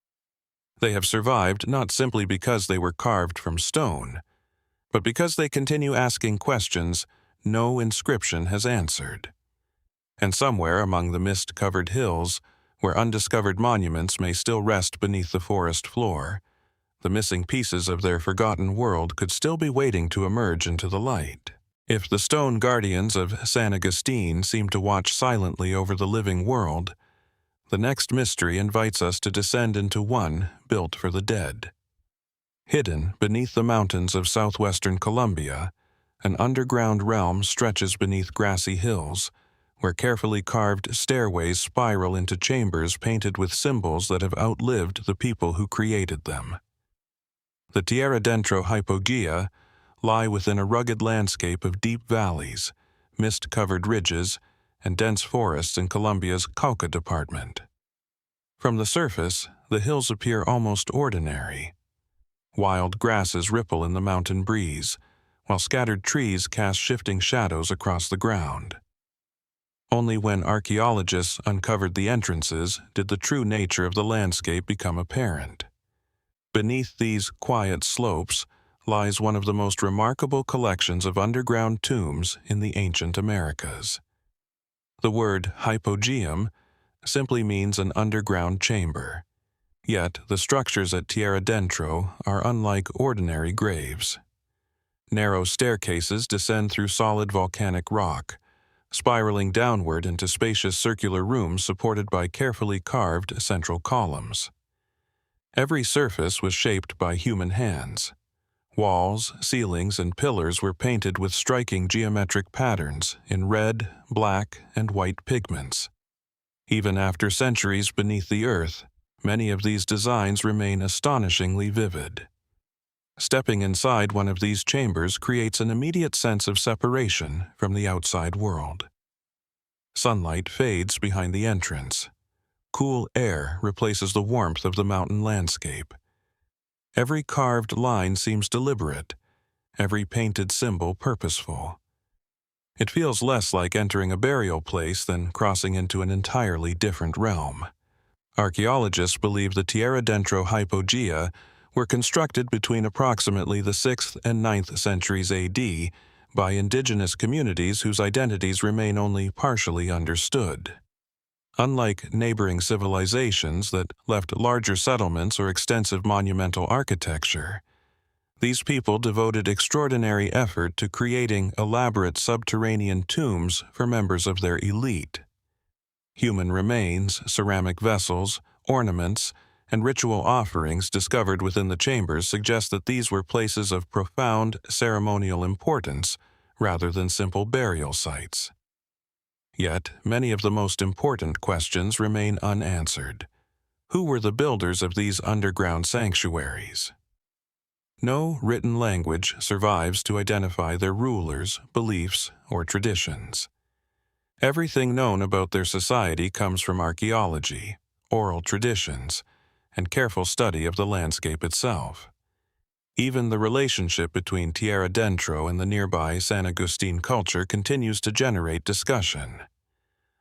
They have survived not simply because they were carved from stone, but because they continue asking questions no inscription has answered. And somewhere among the mist-covered hills, where undiscovered monuments may still rest beneath the forest floor, the missing pieces of their forgotten world could still be waiting to emerge into the light. If the stone guardians of San Agustín seem to watch silently over the living world, the next mystery invites us to descend into one built for the dead. Hidden beneath the mountains of southwestern Colombia, an underground realm stretches beneath grassy hills, where carefully carved stairways spiral into chambers painted with symbols that have outlived the people who created them. The Tierradentro Hypogea lie within a rugged landscape of deep valleys, mist-covered ridges, and dense forests in Colombia's Cauca department. From the surface, the hills appear almost ordinary. Wild grasses ripple in the mountain breeze, while scattered trees cast shifting shadows across the ground. Only when archaeologists uncovered the entrances did the true nature of the landscape become apparent. Beneath these quiet slopes lies one of the most remarkable collections of underground tombs in the ancient Americas. The word hypogeum simply means an underground chamber. Yet the structures at Tierradentro are unlike ordinary graves. Narrow staircases descend through solid volcanic rock, spiraling downward into spacious circular rooms supported by carefully carved central columns. Every surface was shaped by human hands. Walls, ceilings, and pillars were painted with striking geometric patterns in red, black, and white pigments. Even after centuries beneath the earth, many of these designs remain astonishingly vivid. Stepping inside one of these chambers creates an immediate sense of separation from the outside world. Sunlight fades behind the entrance. Cool air replaces the warmth of the mountain landscape. Every carved line seems deliberate, every painted symbol purposeful. It feels less like entering a burial place than crossing into an entirely different realm. Archaeologists believe the Tierradentro Hypogea were constructed between approximately the 6th and 9th centuries AD by indigenous communities whose identities remain only partially understood. Unlike neighboring civilizations that left larger settlements or extensive monumental architecture, these people devoted extraordinary effort to creating elaborate subterranean tombs for members of their elite. Human remains, ceramic vessels, ornaments, and ritual offerings discovered within the chambers suggest that these were places of profound ceremonial importance rather than simple burial sites. Yet, many of the most important questions remain unanswered. Who were the builders of these underground sanctuaries? No written language survives to identify their rulers, beliefs, or traditions. Everything known about their society comes from archaeology, oral traditions, and careful study of the landscape itself. Even the relationship between Tierradentro and the nearby San Agustín culture continues to generate discussion.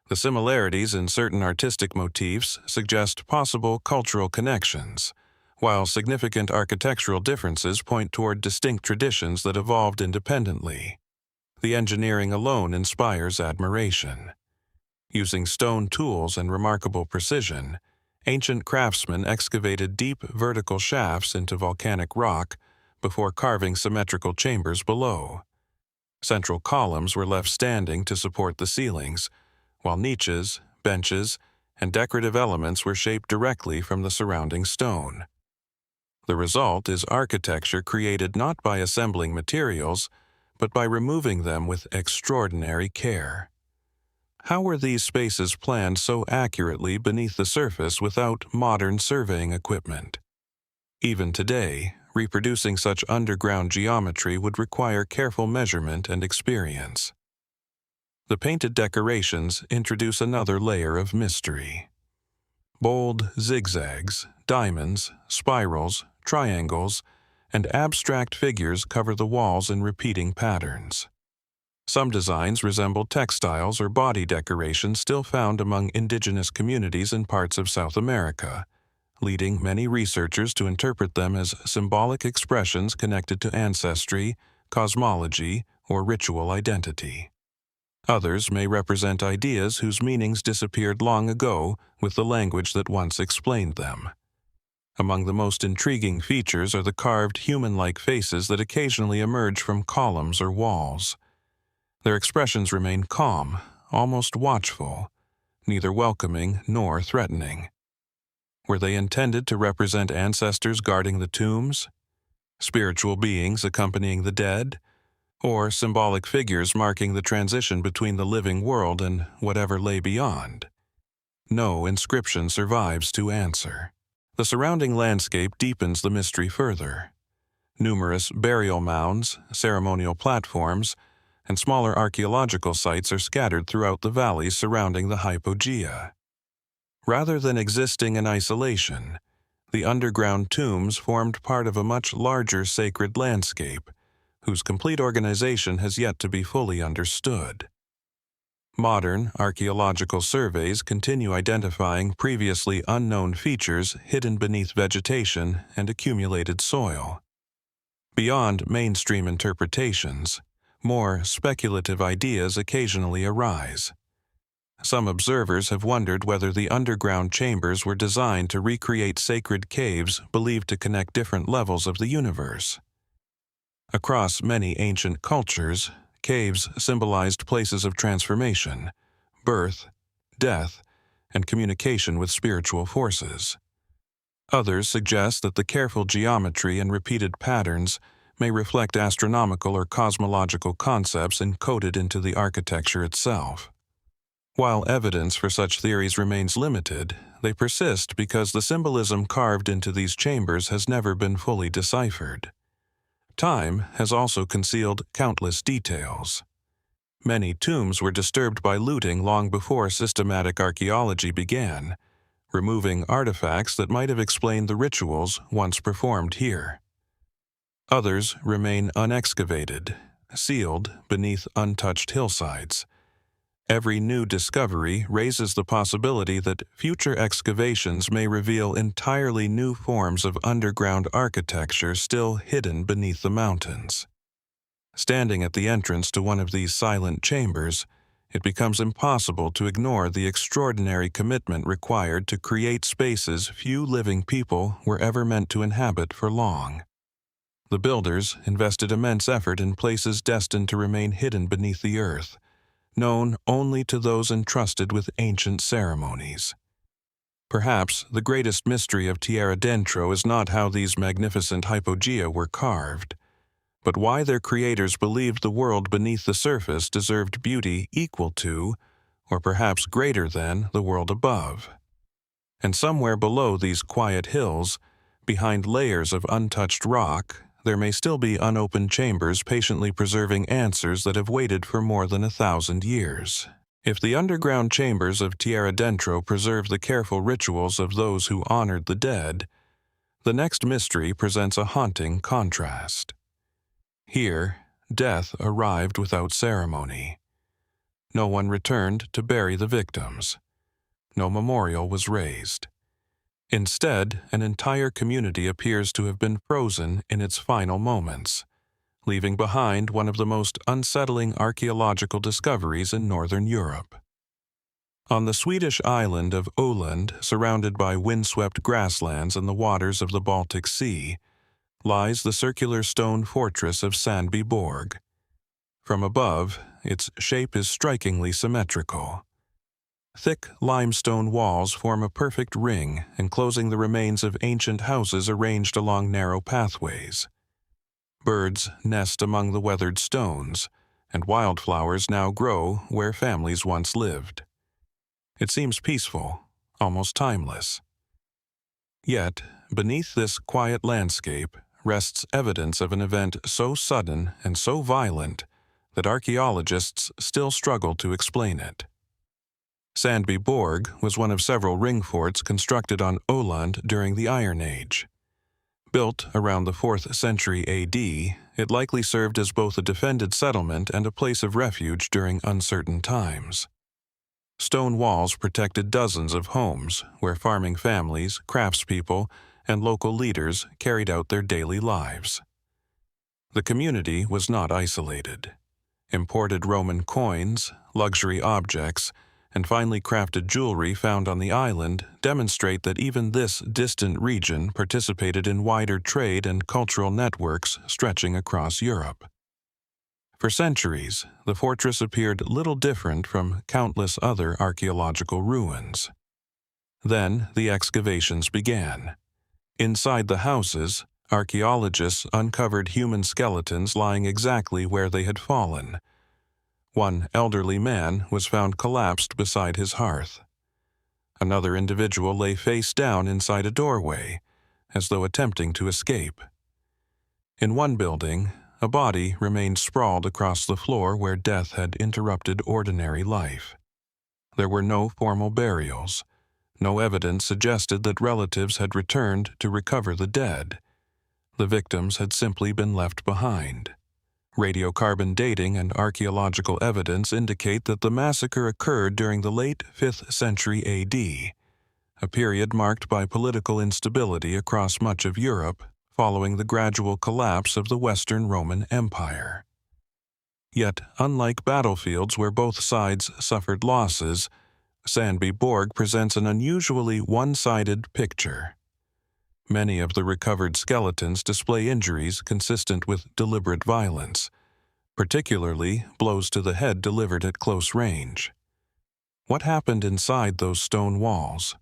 The similarities in certain artistic motifs suggest possible cultural connections, while significant architectural differences point toward distinct traditions that evolved independently. The engineering alone inspires admiration. Using stone tools and remarkable precision, ancient craftsmen excavated deep vertical shafts into volcanic rock before carving symmetrical chambers below. Central columns were left standing to support the ceilings, while niches, benches, and decorative elements were shaped directly from the surrounding stone. The result is architecture created not by assembling materials, but by removing them with extraordinary care. How were these spaces planned so accurately beneath the surface without modern surveying equipment? Even today, reproducing such underground geometry would require careful measurement and experience. The painted decorations introduce another layer of mystery. Bold zigzags, diamonds, spirals, triangles, and abstract figures cover the walls in repeating patterns. Some designs resemble textiles or body decorations still found among indigenous communities in parts of South America, leading many researchers to interpret them as symbolic expressions connected to ancestry, cosmology, or ritual identity. Others may represent ideas whose meanings disappeared long ago with the language that once explained them. Among the most intriguing features are the carved human-like faces that occasionally emerge from columns or walls. Their expressions remain calm, almost watchful, neither welcoming nor threatening. Were they intended to represent ancestors guarding the tombs, spiritual beings accompanying the dead, or symbolic figures marking the transition between the living world and whatever lay beyond? No inscription survives to answer. The surrounding landscape deepens the mystery further. Numerous burial mounds, ceremonial platforms, and smaller archaeological sites are scattered throughout the valleys surrounding the Hypogea. Rather than existing in isolation, the underground tombs formed part of a much larger sacred landscape, whose complete organization has yet to be fully understood. Modern archaeological surveys continue identifying previously unknown features hidden beneath vegetation and accumulated soil. Beyond mainstream interpretations, more speculative ideas occasionally arise. Some observers have wondered whether the underground chambers were designed to recreate sacred caves believed to connect different levels of the universe. Across many ancient cultures, caves symbolized places of transformation, birth, death, and communication with spiritual forces. Others suggest that the careful geometry and repeated patterns may reflect astronomical or cosmological concepts encoded into the architecture itself. While evidence for such theories remains limited, they persist because the symbolism carved into these chambers has never been fully deciphered. Time has also concealed countless details. Many tombs were disturbed by looting long before systematic archaeology began, removing artifacts that might have explained the rituals once performed here. Others remain unexcavated, sealed beneath untouched hillsides. Every new discovery raises the possibility that future excavations may reveal entirely new forms of underground architecture still hidden beneath the mountains. Standing at the entrance to one of these silent chambers, it becomes impossible to ignore the extraordinary commitment required to create spaces few living people were ever meant to inhabit for long. The builders invested immense effort in places destined to remain hidden beneath the earth, known only to those entrusted with ancient ceremonies. Perhaps the greatest mystery of Tierradentro is not how these magnificent hypogea were carved, but why their creators believed the world beneath the surface deserved beauty equal to, or perhaps greater than, the world above. And somewhere below these quiet hills, behind layers of untouched rock, there may still be unopened chambers patiently preserving answers that have waited for more than 1,000 years. If the underground chambers of Tierradentro preserve the careful rituals of those who honored the dead, the next mystery presents a haunting contrast. Here, death arrived without ceremony. No one returned to bury the victims. No memorial was raised. Instead, an entire community appears to have been frozen in its final moments, leaving behind one of the most unsettling archaeological discoveries in northern Europe. On the Swedish island of Öland, surrounded by windswept grasslands and the waters of the Baltic Sea, lies the circular stone fortress of Sandby Borg. From above, its shape is strikingly symmetrical. Thick limestone walls form a perfect ring, enclosing the remains of ancient houses arranged along narrow pathways. Birds nest among the weathered stones, and wildflowers now grow where families once lived. It seems peaceful, almost timeless. Yet, beneath this quiet landscape rests evidence of an event so sudden and so violent that archaeologists still struggle to explain it. Sandby Borg was one of several ring forts constructed on Öland during the Iron Age. Built around the 4th century A.D., it likely served as both a defended settlement and a place of refuge during uncertain times. Stone walls protected dozens of homes where farming families, craftspeople, and local leaders carried out their daily lives. The community was not isolated. Imported Roman coins, luxury objects, and finely crafted jewelry found on the island demonstrate that even this distant region participated in wider trade and cultural networks stretching across Europe. For centuries, the fortress appeared little different from countless other archaeological ruins. Then the excavations began. Inside the houses, archaeologists uncovered human skeletons lying exactly where they had fallen. One elderly man was found collapsed beside his hearth. Another individual lay face down inside a doorway, as though attempting to escape. In one building, a body remained sprawled across the floor where death had interrupted ordinary life. There were no formal burials. No evidence suggested that relatives had returned to recover the dead. The victims had simply been left behind. Radiocarbon dating and archaeological evidence indicate that the massacre occurred during the late 5th century AD, a period marked by political instability across much of Europe following the gradual collapse of the Western Roman Empire. Yet, unlike battlefields where both sides suffered losses, Sandby Borg presents an unusually one-sided picture. Many of the recovered skeletons display injuries consistent with deliberate violence, particularly blows to the head delivered at close range. What happened inside those stone walls?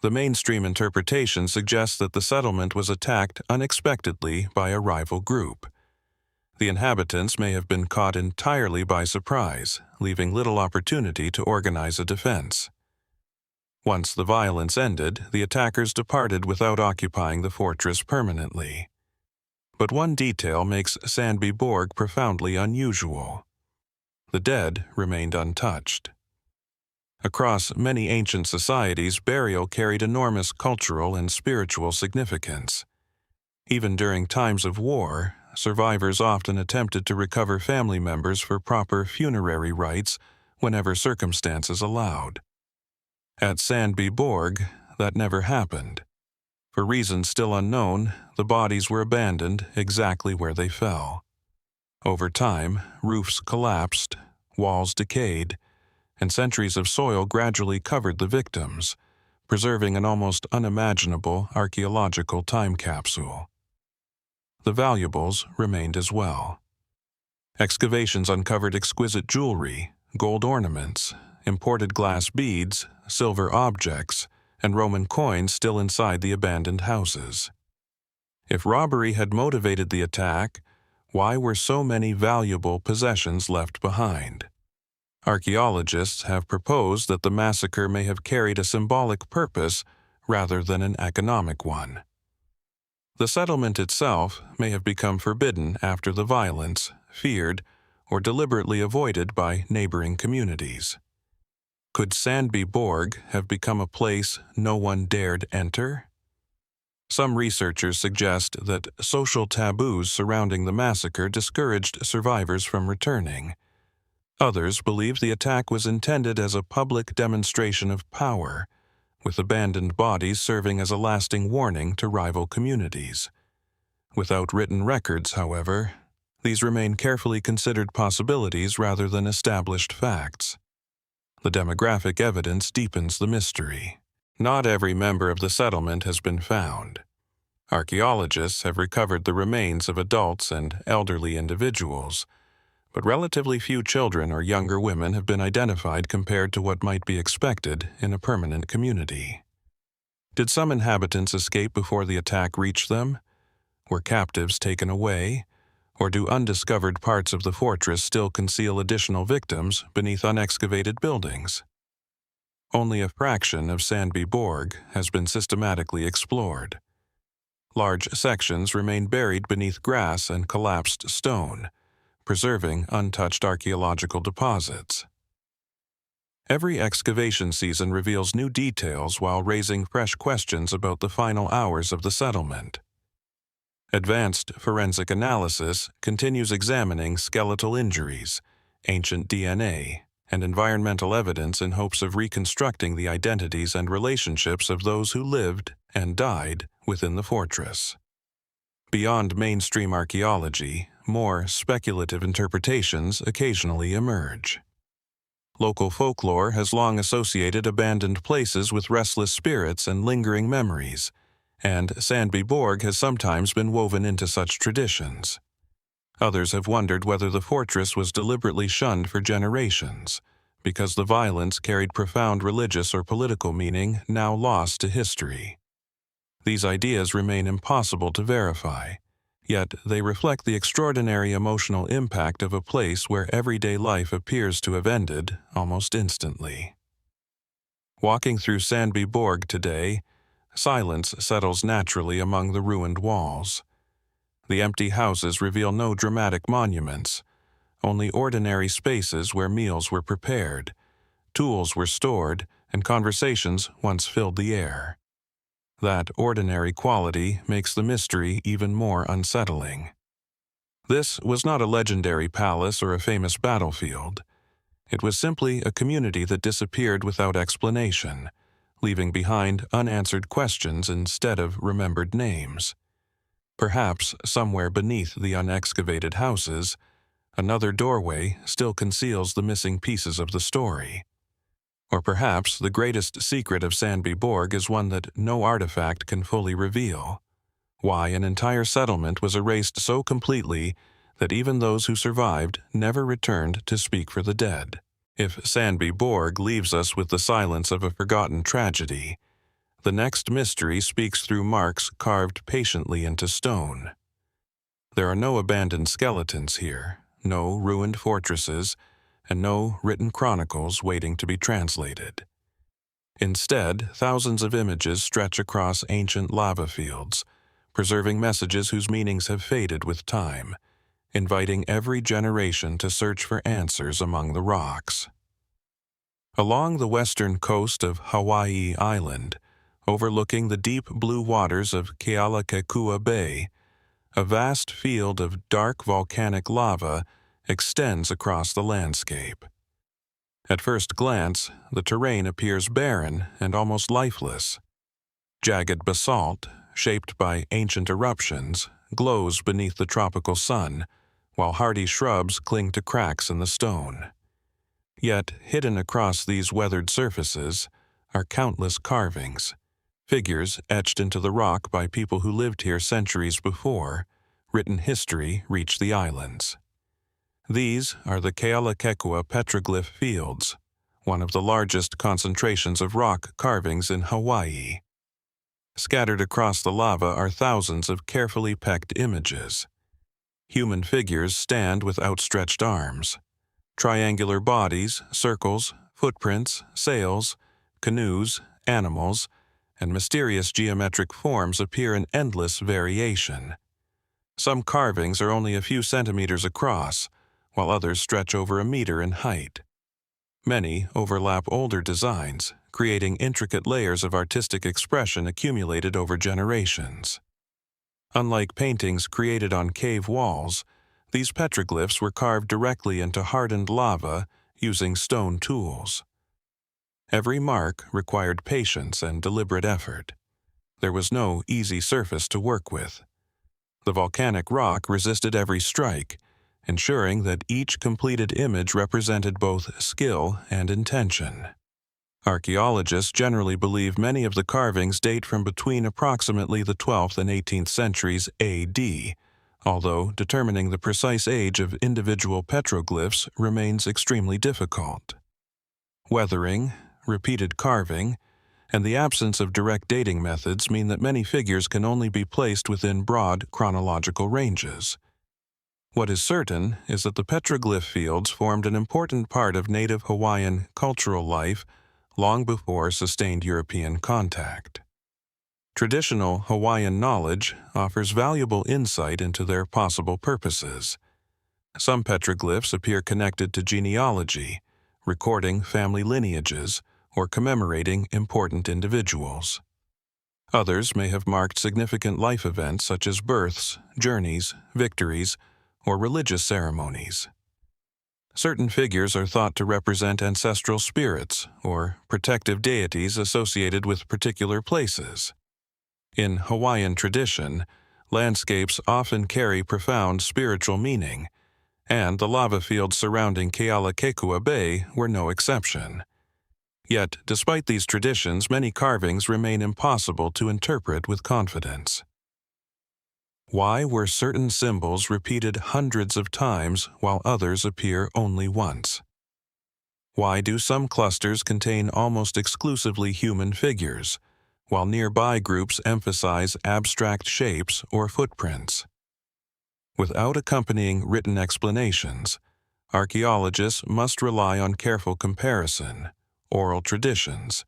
The mainstream interpretation suggests that the settlement was attacked unexpectedly by a rival group. The inhabitants may have been caught entirely by surprise, leaving little opportunity to organize a defense. Once the violence ended, the attackers departed without occupying the fortress permanently. But one detail makes Sandby Borg profoundly unusual. The dead remained untouched. Across many ancient societies, burial carried enormous cultural and spiritual significance. Even during times of war, survivors often attempted to recover family members for proper funerary rites whenever circumstances allowed. At Sandby Borg, that never happened. For reasons still unknown, the bodies were abandoned exactly where they fell. Over time, roofs collapsed, walls decayed, and centuries of soil gradually covered the victims, preserving an almost unimaginable archaeological time capsule. The valuables remained as well. Excavations uncovered exquisite jewelry, gold ornaments, imported glass beads, silver objects, and Roman coins still inside the abandoned houses. If robbery had motivated the attack, why were so many valuable possessions left behind? Archaeologists have proposed that the massacre may have carried a symbolic purpose rather than an economic one. The settlement itself may have become forbidden after the violence, feared, or deliberately avoided by neighboring communities. Could Sandby Borg have become a place no one dared enter? Some researchers suggest that social taboos surrounding the massacre discouraged survivors from returning. Others believe the attack was intended as a public demonstration of power, with abandoned bodies serving as a lasting warning to rival communities. Without written records, however, these remain carefully considered possibilities rather than established facts. The demographic evidence deepens the mystery. Not every member of the settlement has been found. Archaeologists have recovered the remains of adults and elderly individuals, but relatively few children or younger women have been identified compared to what might be expected in a permanent community. Did some inhabitants escape before the attack reached them? Were captives taken away? Or do undiscovered parts of the fortress still conceal additional victims beneath unexcavated buildings? Only a fraction of Sandby Borg has been systematically explored. Large sections remain buried beneath grass and collapsed stone, preserving untouched archaeological deposits. Every excavation season reveals new details while raising fresh questions about the final hours of the settlement. Advanced forensic analysis continues examining skeletal injuries, ancient DNA, and environmental evidence in hopes of reconstructing the identities and relationships of those who lived and died within the fortress. Beyond mainstream archaeology, more speculative interpretations occasionally emerge. Local folklore has long associated abandoned places with restless spirits and lingering memories, and Sandby Borg has sometimes been woven into such traditions. Others have wondered whether the fortress was deliberately shunned for generations, because the violence carried profound religious or political meaning now lost to history. These ideas remain impossible to verify, yet they reflect the extraordinary emotional impact of a place where everyday life appears to have ended almost instantly. Walking through Sandby Borg today, silence settles naturally among the ruined walls. The empty houses reveal no dramatic monuments, only ordinary spaces where meals were prepared, tools were stored, and conversations once filled the air. That ordinary quality makes the mystery even more unsettling. This was not a legendary palace or a famous battlefield. It was simply a community that disappeared without explanation, leaving behind unanswered questions instead of remembered names. Perhaps somewhere beneath the unexcavated houses, another doorway still conceals the missing pieces of the story. Or perhaps the greatest secret of Sandby Borg is one that no artifact can fully reveal: why an entire settlement was erased so completely that even those who survived never returned to speak for the dead. If Sandby Borg leaves us with the silence of a forgotten tragedy, the next mystery speaks through marks carved patiently into stone. There are no abandoned skeletons here, no ruined fortresses, and no written chronicles waiting to be translated. Instead, thousands of images stretch across ancient lava fields, preserving messages whose meanings have faded with time, inviting every generation to search for answers among the rocks. Along the western coast of Hawaii Island, overlooking the deep blue waters of Kealakekua Bay, a vast field of dark volcanic lava extends across the landscape. At first glance, the terrain appears barren and almost lifeless. Jagged basalt, shaped by ancient eruptions, glows beneath the tropical sun, while hardy shrubs cling to cracks in the stone. Yet, hidden across these weathered surfaces are countless carvings, figures etched into the rock by people who lived here centuries before written history reached the islands. These are the Kealakekua petroglyph fields, one of the largest concentrations of rock carvings in Hawaii. Scattered across the lava are thousands of carefully pecked images. Human figures stand with outstretched arms. Triangular bodies, circles, footprints, sails, canoes, animals, and mysterious geometric forms appear in endless variation. Some carvings are only a few centimeters across, while others stretch over a meter in height. Many overlap older designs, creating intricate layers of artistic expression accumulated over generations. Unlike paintings created on cave walls, these petroglyphs were carved directly into hardened lava using stone tools. Every mark required patience and deliberate effort. There was no easy surface to work with. The volcanic rock resisted every strike, ensuring that each completed image represented both skill and intention. Archaeologists generally believe many of the carvings date from between approximately the 12th and 18th centuries AD, although determining the precise age of individual petroglyphs remains extremely difficult. Weathering, repeated carving, and the absence of direct dating methods mean that many figures can only be placed within broad chronological ranges. What is certain is that the petroglyph fields formed an important part of native Hawaiian cultural life long before sustained European contact. Traditional Hawaiian knowledge offers valuable insight into their possible purposes. Some petroglyphs appear connected to genealogy, recording family lineages, or commemorating important individuals. Others may have marked significant life events such as births, journeys, victories, or religious ceremonies. Certain figures are thought to represent ancestral spirits or protective deities associated with particular places. In Hawaiian tradition, landscapes often carry profound spiritual meaning, and the lava fields surrounding Kealakekua Bay were no exception. Yet, despite these traditions, many carvings remain impossible to interpret with confidence. Why were certain symbols repeated hundreds of times while others appear only once? Why do some clusters contain almost exclusively human figures, while nearby groups emphasize abstract shapes or footprints? Without accompanying written explanations, archaeologists must rely on careful comparison, oral traditions,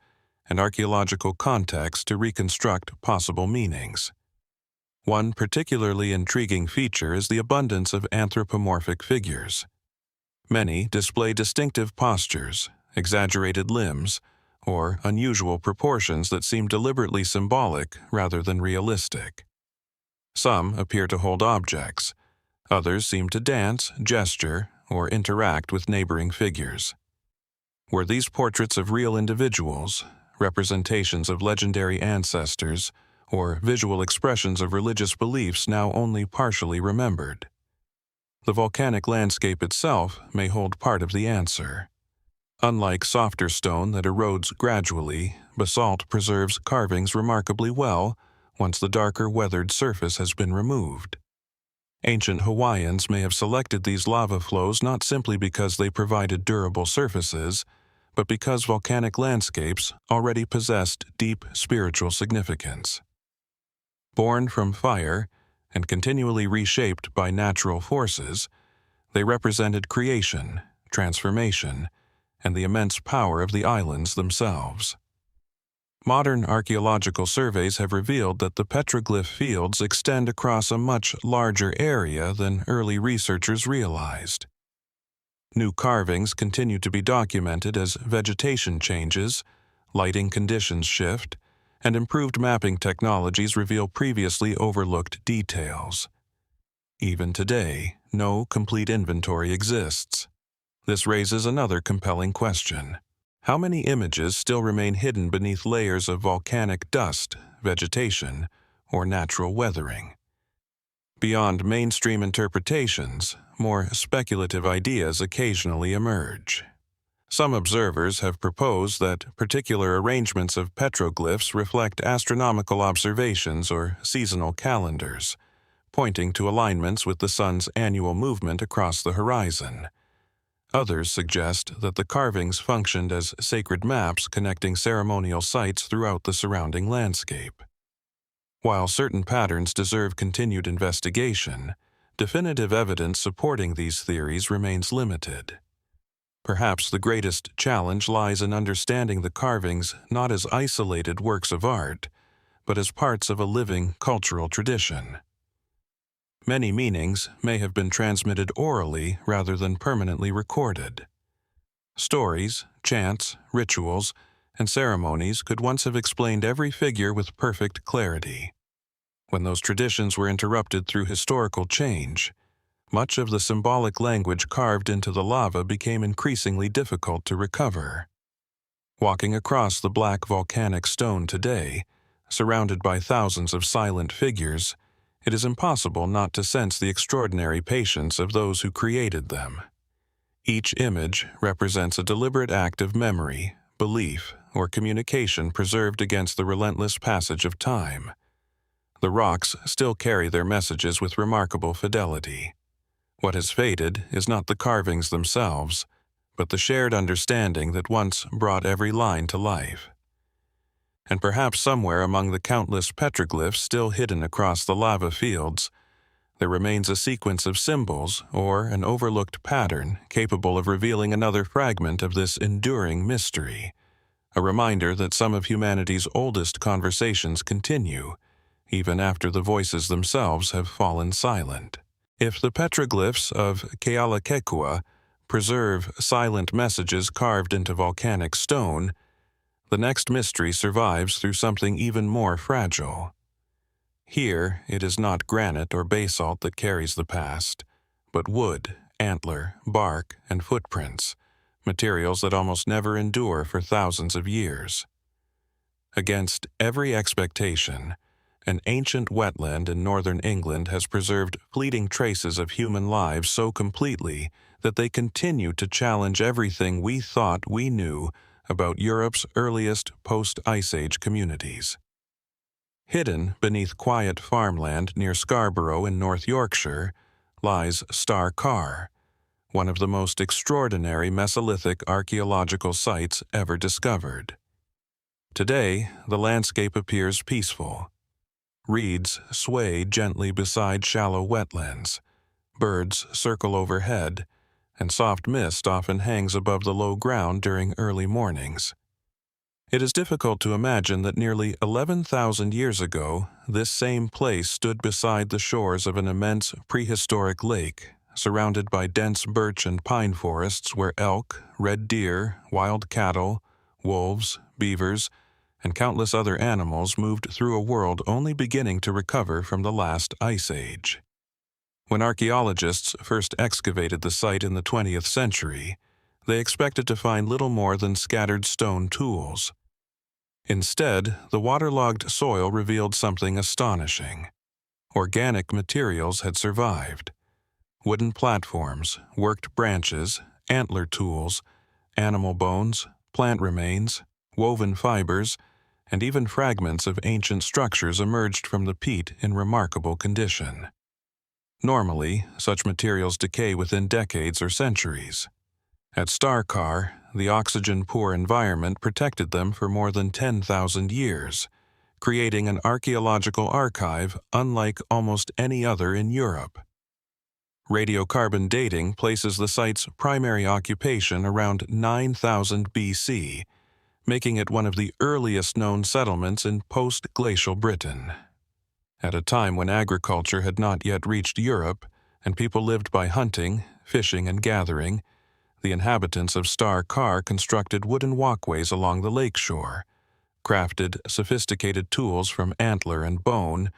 and archaeological context to reconstruct possible meanings. One particularly intriguing feature is the abundance of anthropomorphic figures. Many display distinctive postures, exaggerated limbs, or unusual proportions that seem deliberately symbolic rather than realistic. Some appear to hold objects, others seem to dance, gesture, or interact with neighboring figures. Were these portraits of real individuals, representations of legendary ancestors, or visual expressions of religious beliefs now only partially remembered? The volcanic landscape itself may hold part of the answer. Unlike softer stone that erodes gradually, basalt preserves carvings remarkably well once the darker weathered surface has been removed. Ancient Hawaiians may have selected these lava flows not simply because they provided durable surfaces, but because volcanic landscapes already possessed deep spiritual significance. Born from fire and continually reshaped by natural forces, they represented creation, transformation, and the immense power of the islands themselves. Modern archaeological surveys have revealed that the petroglyph fields extend across a much larger area than early researchers realized. New carvings continue to be documented as vegetation changes, lighting conditions shift, and improved mapping technologies reveal previously overlooked details. Even today, no complete inventory exists. This raises another compelling question. How many images still remain hidden beneath layers of volcanic dust, vegetation, or natural weathering? Beyond mainstream interpretations, more speculative ideas occasionally emerge. Some observers have proposed that particular arrangements of petroglyphs reflect astronomical observations or seasonal calendars, pointing to alignments with the sun's annual movement across the horizon. Others suggest that the carvings functioned as sacred maps connecting ceremonial sites throughout the surrounding landscape. While certain patterns deserve continued investigation, definitive evidence supporting these theories remains limited. Perhaps the greatest challenge lies in understanding the carvings not as isolated works of art, but as parts of a living cultural tradition. Many meanings may have been transmitted orally rather than permanently recorded. Stories, chants, rituals, and ceremonies could once have explained every figure with perfect clarity. When those traditions were interrupted through historical change, much of the symbolic language carved into the lava became increasingly difficult to recover. Walking across the black volcanic stone today, surrounded by thousands of silent figures, it is impossible not to sense the extraordinary patience of those who created them. Each image represents a deliberate act of memory, belief, or communication preserved against the relentless passage of time. The rocks still carry their messages with remarkable fidelity. What has faded is not the carvings themselves, but the shared understanding that once brought every line to life. And perhaps somewhere among the countless petroglyphs still hidden across the lava fields, there remains a sequence of symbols or an overlooked pattern capable of revealing another fragment of this enduring mystery, a reminder that some of humanity's oldest conversations continue, even after the voices themselves have fallen silent. If the petroglyphs of Kealakekua preserve silent messages carved into volcanic stone, the next mystery survives through something even more fragile. Here, it is not granite or basalt that carries the past, but wood, antler, bark, and footprints, materials that almost never endure for thousands of years. Against every expectation, an ancient wetland in northern England has preserved fleeting traces of human lives so completely that they continue to challenge everything we thought we knew about Europe's earliest post-Ice Age communities. Hidden beneath quiet farmland near Scarborough in North Yorkshire lies Star Carr, one of the most extraordinary Mesolithic archaeological sites ever discovered. Today, the landscape appears peaceful. Reeds sway gently beside shallow wetlands, birds circle overhead, and soft mist often hangs above the low ground during early mornings. It is difficult to imagine that nearly 11,000 years ago, this same place stood beside the shores of an immense prehistoric lake, surrounded by dense birch and pine forests where elk, red deer, wild cattle, wolves, beavers, and countless other animals moved through a world only beginning to recover from the last ice age. When archaeologists first excavated the site in the 20th century, they expected to find little more than scattered stone tools. Instead, the waterlogged soil revealed something astonishing. Organic materials had survived. Wooden platforms, worked branches, antler tools, animal bones, plant remains, woven fibers, and even fragments of ancient structures emerged from the peat in remarkable condition. Normally, such materials decay within decades or centuries. At Star Carr, the oxygen-poor environment protected them for more than 10,000 years, creating an archaeological archive unlike almost any other in Europe. Radiocarbon dating places the site's primary occupation around 9000 BC, making it one of the earliest known settlements in post-glacial Britain. At a time when agriculture had not yet reached Europe and people lived by hunting, fishing, and gathering, the inhabitants of Star Carr constructed wooden walkways along the lakeshore, crafted sophisticated tools from antler and bone,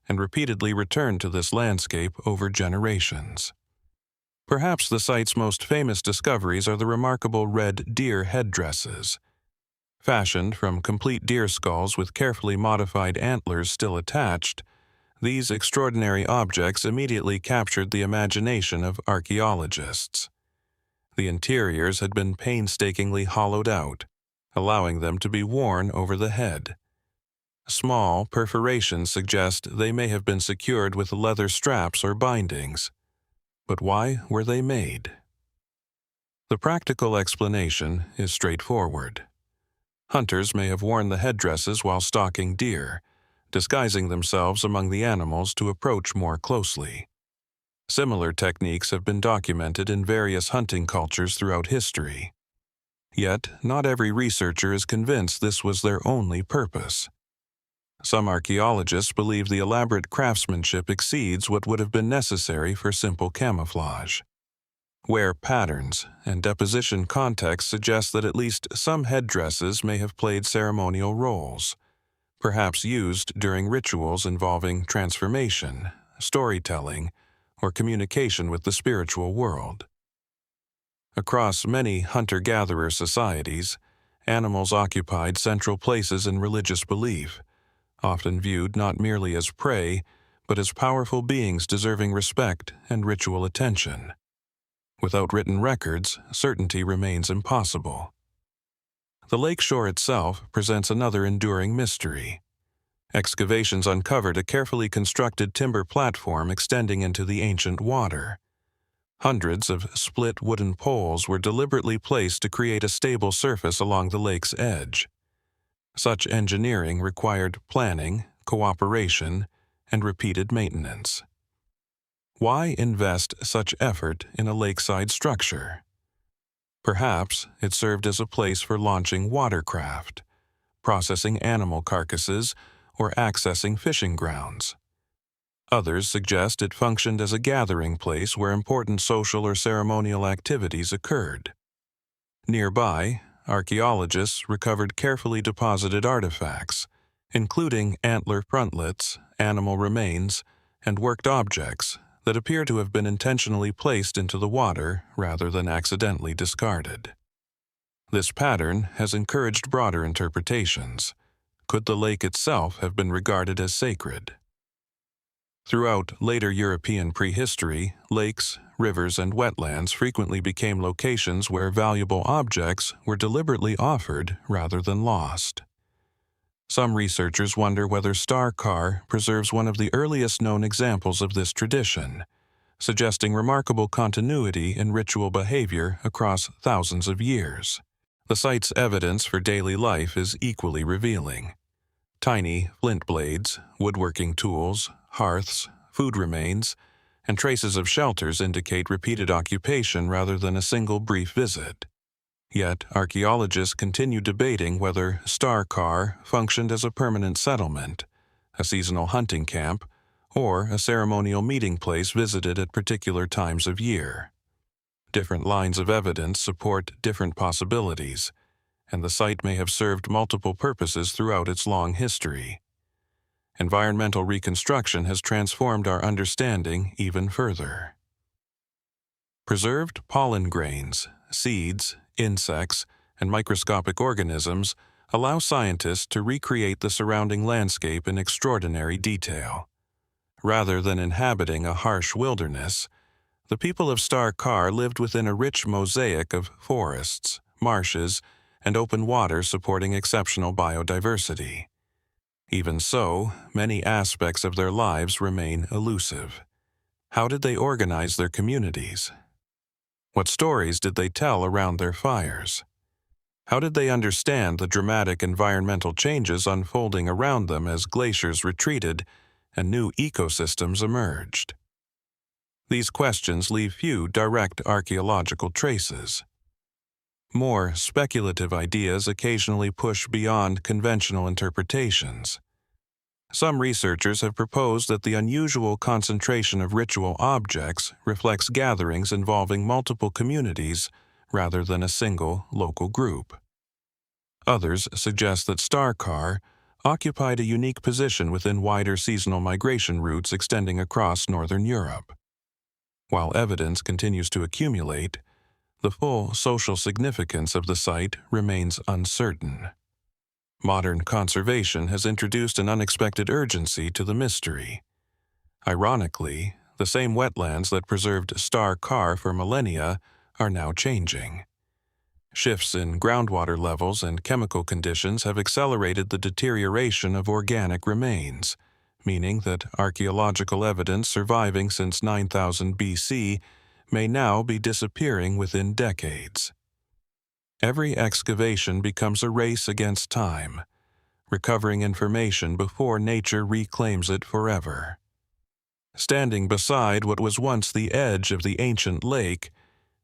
and repeatedly returned to this landscape over generations. Perhaps the site's most famous discoveries are the remarkable red deer headdresses. Fashioned from complete deer skulls with carefully modified antlers still attached, these extraordinary objects immediately captured the imagination of archaeologists. The interiors had been painstakingly hollowed out, allowing them to be worn over the head. Small perforations suggest they may have been secured with leather straps or bindings. But why were they made? The practical explanation is straightforward. Hunters may have worn the headdresses while stalking deer, disguising themselves among the animals to approach more closely. Similar techniques have been documented in various hunting cultures throughout history. Yet, not every researcher is convinced this was their only purpose. Some archaeologists believe the elaborate craftsmanship exceeds what would have been necessary for simple camouflage. Wear patterns and deposition context suggest that at least some headdresses may have played ceremonial roles, perhaps used during rituals involving transformation, storytelling, or communication with the spiritual world. Across many hunter-gatherer societies, animals occupied central places in religious belief, often viewed not merely as prey, but as powerful beings deserving respect and ritual attention. Without written records, certainty remains impossible. The lakeshore itself presents another enduring mystery. Excavations uncovered a carefully constructed timber platform extending into the ancient water. Hundreds of split wooden poles were deliberately placed to create a stable surface along the lake's edge. Such engineering required planning, cooperation, and repeated maintenance. Why invest such effort in a lakeside structure? Perhaps it served as a place for launching watercraft, processing animal carcasses, or accessing fishing grounds. Others suggest it functioned as a gathering place where important social or ceremonial activities occurred. Nearby, archaeologists recovered carefully deposited artifacts, including antler frontlets, animal remains, and worked objects that appear to have been intentionally placed into the water rather than accidentally discarded. This pattern has encouraged broader interpretations. Could the lake itself have been regarded as sacred? Throughout later European prehistory, lakes, rivers, and wetlands frequently became locations where valuable objects were deliberately offered rather than lost. Some researchers wonder whether Carr preserves one of the earliest known examples of this tradition, suggesting remarkable continuity in ritual behavior across thousands of years. The site's evidence for daily life is equally revealing. Tiny flint blades, woodworking tools, hearths, food remains, and traces of shelters indicate repeated occupation rather than a single brief visit. Yet, archaeologists continue debating whether Carr functioned as a permanent settlement, a seasonal hunting camp, or a ceremonial meeting place visited at particular times of year. Different lines of evidence support different possibilities, and the site may have served multiple purposes throughout its long history. Environmental reconstruction has transformed our understanding even further. Preserved pollen grains, seeds, insects, and microscopic organisms allow scientists to recreate the surrounding landscape in extraordinary detail. Rather than inhabiting a harsh wilderness, the people of Carr lived within a rich mosaic of forests, marshes, and open water supporting exceptional biodiversity. Even so, many aspects of their lives remain elusive. How did they organize their communities? What stories did they tell around their fires? How did they understand the dramatic environmental changes unfolding around them as glaciers retreated and new ecosystems emerged? These questions leave few direct archaeological traces. More speculative ideas occasionally push beyond conventional interpretations. Some researchers have proposed that the unusual concentration of ritual objects reflects gatherings involving multiple communities rather than a single local group. Others suggest that Carr occupied a unique position within wider seasonal migration routes extending across northern Europe. While evidence continues to accumulate, the full social significance of the site remains uncertain. Modern conservation has introduced an unexpected urgency to the mystery. Ironically, the same wetlands that preserved Carr for millennia are now changing. Shifts in groundwater levels and chemical conditions have accelerated the deterioration of organic remains, meaning that archaeological evidence surviving since 9000 BC may now be disappearing within decades. Every excavation becomes a race against time, recovering information before nature reclaims it forever. Standing beside what was once the edge of the ancient lake,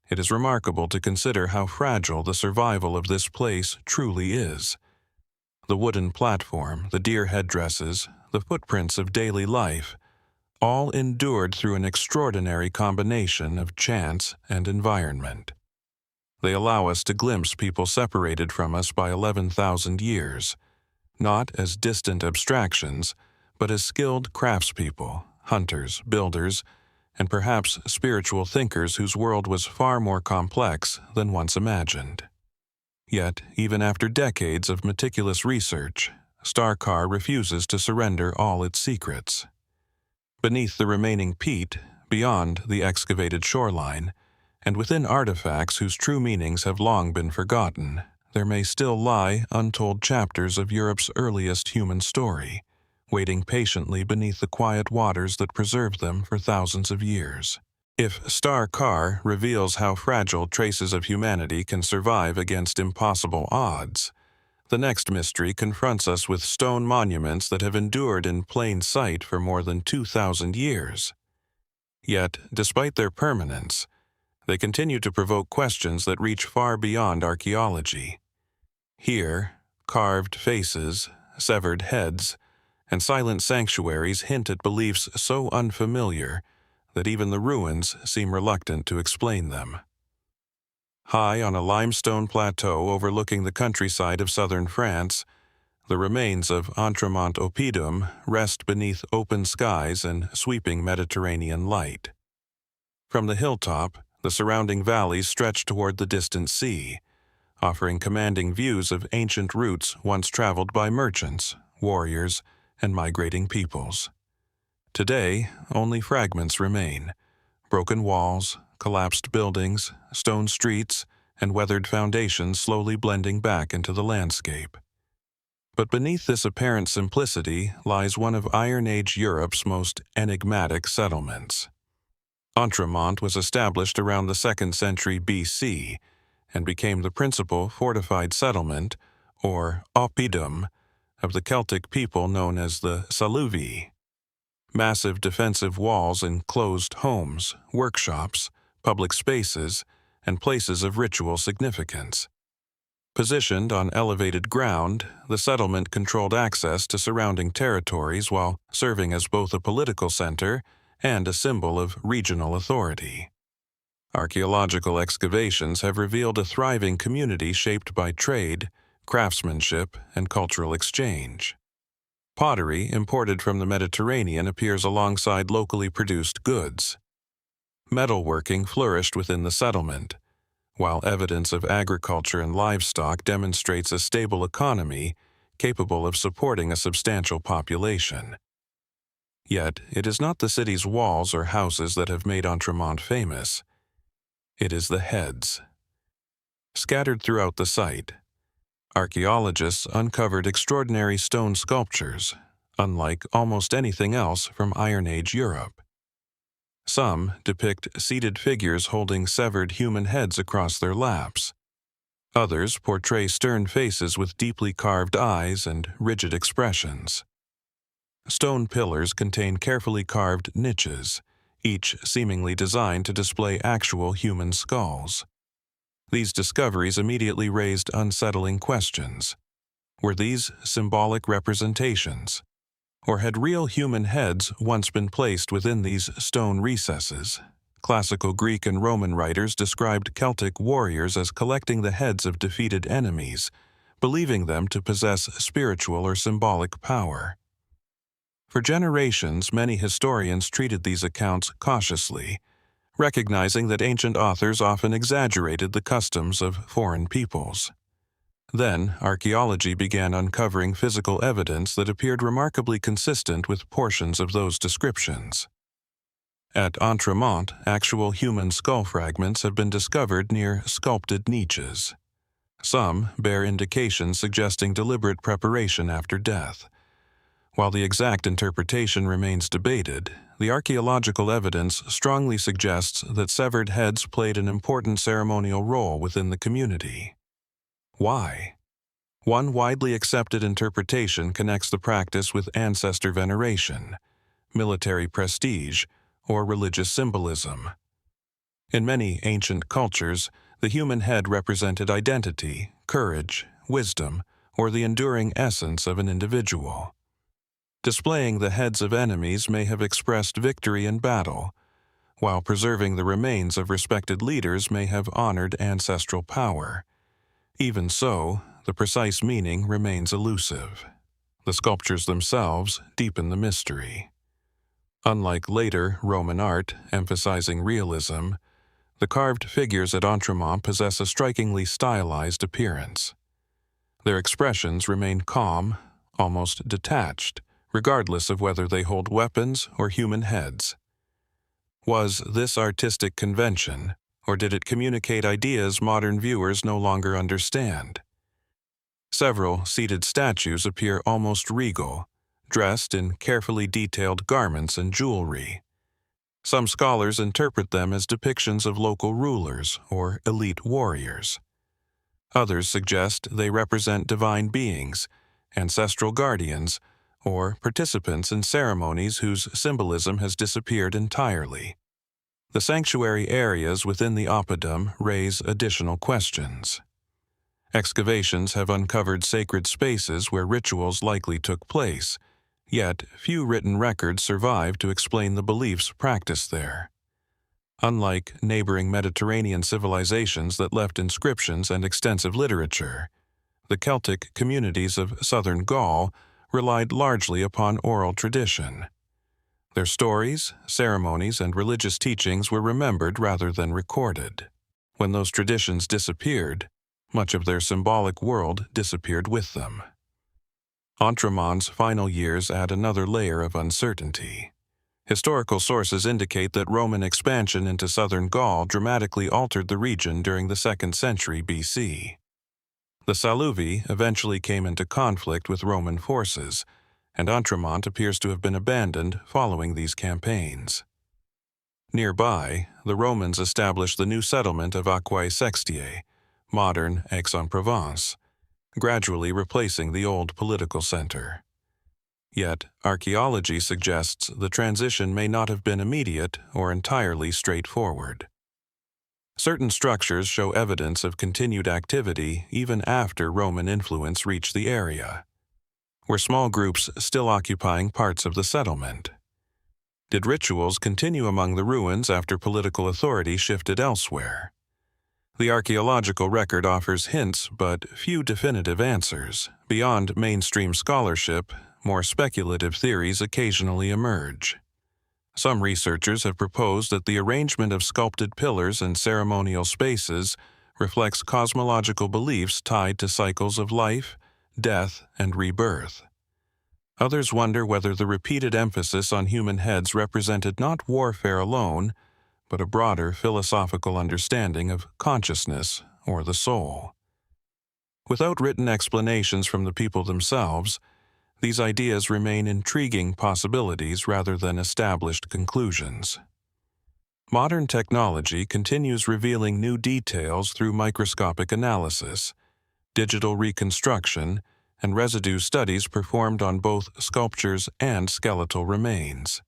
it is remarkable to consider how fragile the survival of this place truly is. The wooden platform, the deer headdresses, the footprints of daily life, all endured through an extraordinary combination of chance and environment. They allow us to glimpse people separated from us by 11,000 years, not as distant abstractions, but as skilled craftspeople, hunters, builders, and perhaps spiritual thinkers whose world was far more complex than once imagined. Yet, even after decades of meticulous research, Carr refuses to surrender all its secrets. Beneath the remaining peat, beyond the excavated shoreline, and within artifacts whose true meanings have long been forgotten, there may still lie untold chapters of Europe's earliest human story, waiting patiently beneath the quiet waters that preserved them for thousands of years. If Carr reveals how fragile traces of humanity can survive against impossible odds, the next mystery confronts us with stone monuments that have endured in plain sight for more than 2,000 years. Yet, despite their permanence, they continue to provoke questions that reach far beyond archaeology. Here, carved faces, severed heads, and silent sanctuaries hint at beliefs so unfamiliar that even the ruins seem reluctant to explain them. High on a limestone plateau overlooking the countryside of southern France, the remains of Entremont Oppidum rest beneath open skies and sweeping Mediterranean light. From the hilltop, the surrounding valleys stretch toward the distant sea, offering commanding views of ancient routes once traveled by merchants, warriors, and migrating peoples. Today, only fragments remain: broken walls, collapsed buildings, stone streets, and weathered foundations slowly blending back into the landscape. But beneath this apparent simplicity lies one of Iron Age Europe's most enigmatic settlements. Entremont was established around the 2nd century BC and became the principal fortified settlement, or oppidum, of the Celtic people known as the Saluvii. Massive defensive walls enclosed homes, workshops, public spaces, and places of ritual significance. Positioned on elevated ground, the settlement controlled access to surrounding territories while serving as both a political center and a symbol of regional authority. Archaeological excavations have revealed a thriving community shaped by trade, craftsmanship, and cultural exchange. Pottery imported from the Mediterranean appears alongside locally produced goods. Metalworking flourished within the settlement, while evidence of agriculture and livestock demonstrates a stable economy capable of supporting a substantial population. Yet, it is not the city's walls or houses that have made Entremont famous. It is the heads. Scattered throughout the site, archaeologists uncovered extraordinary stone sculptures, unlike almost anything else from Iron Age Europe. Some depict seated figures holding severed human heads across their laps. Others portray stern faces with deeply carved eyes and rigid expressions. Stone pillars contain carefully carved niches, each seemingly designed to display actual human skulls. These discoveries immediately raised unsettling questions. Were these symbolic representations? Or had real human heads once been placed within these stone recesses? Classical Greek and Roman writers described Celtic warriors as collecting the heads of defeated enemies, believing them to possess spiritual or symbolic power. For generations, many historians treated these accounts cautiously, recognizing that ancient authors often exaggerated the customs of foreign peoples. Then, archaeology began uncovering physical evidence that appeared remarkably consistent with portions of those descriptions. At Entremont, actual human skull fragments have been discovered near sculpted niches. Some bear indications suggesting deliberate preparation after death. While the exact interpretation remains debated, the archaeological evidence strongly suggests that severed heads played an important ceremonial role within the community. Why? One widely accepted interpretation connects the practice with ancestor veneration, military prestige, or religious symbolism. In many ancient cultures, the human head represented identity, courage, wisdom, or the enduring essence of an individual. Displaying the heads of enemies may have expressed victory in battle, while preserving the remains of respected leaders may have honored ancestral power. Even so, the precise meaning remains elusive. The sculptures themselves deepen the mystery. Unlike later Roman art, emphasizing realism, the carved figures at Entremont possess a strikingly stylized appearance. Their expressions remain calm, almost detached, regardless of whether they hold weapons or human heads. Was this artistic convention, or did it communicate ideas modern viewers no longer understand? Several seated statues appear almost regal, dressed in carefully detailed garments and jewelry. Some scholars interpret them as depictions of local rulers or elite warriors. Others suggest they represent divine beings, ancestral guardians, or participants in ceremonies whose symbolism has disappeared entirely. The sanctuary areas within the oppidum raise additional questions. Excavations have uncovered sacred spaces where rituals likely took place, yet few written records survive to explain the beliefs practiced there. Unlike neighboring Mediterranean civilizations that left inscriptions and extensive literature, the Celtic communities of southern Gaul relied largely upon oral tradition. Their stories, ceremonies, and religious teachings were remembered rather than recorded. When those traditions disappeared, much of their symbolic world disappeared with them. Entremont's final years add another layer of uncertainty. Historical sources indicate that Roman expansion into southern Gaul dramatically altered the region during the 2nd century BC. The Saluvii eventually came into conflict with Roman forces, and Entremont appears to have been abandoned following these campaigns. Nearby, the Romans established the new settlement of Aquae Sextiae, modern Aix-en-Provence, gradually replacing the old political center. Yet, archaeology suggests the transition may not have been immediate or entirely straightforward. Certain structures show evidence of continued activity even after Roman influence reached the area. Were small groups still occupying parts of the settlement? Did rituals continue among the ruins after political authority shifted elsewhere? The archaeological record offers hints but few definitive answers. Beyond mainstream scholarship, more speculative theories occasionally emerge. Some researchers have proposed that the arrangement of sculpted pillars in ceremonial spaces reflects cosmological beliefs tied to cycles of life, death, and rebirth. Others wonder whether the repeated emphasis on human heads represented not warfare alone, but a broader philosophical understanding of consciousness or the soul. Without written explanations from the people themselves, these ideas remain intriguing possibilities rather than established conclusions. Modern technology continues revealing new details through microscopic analysis, digital reconstruction, and residue studies performed on both sculptures and skeletal remains.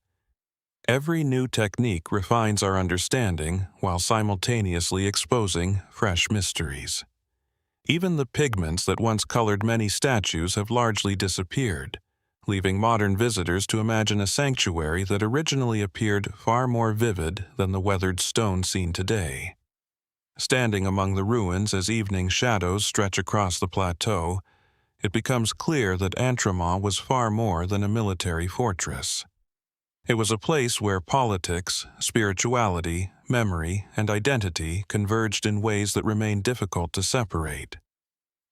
Every new technique refines our understanding while simultaneously exposing fresh mysteries. Even the pigments that once colored many statues have largely disappeared, leaving modern visitors to imagine a sanctuary that originally appeared far more vivid than the weathered stone seen today. Standing among the ruins as evening shadows stretch across the plateau, it becomes clear that Entremont was far more than a military fortress. It was a place where politics, spirituality, memory, and identity converged in ways that remain difficult to separate.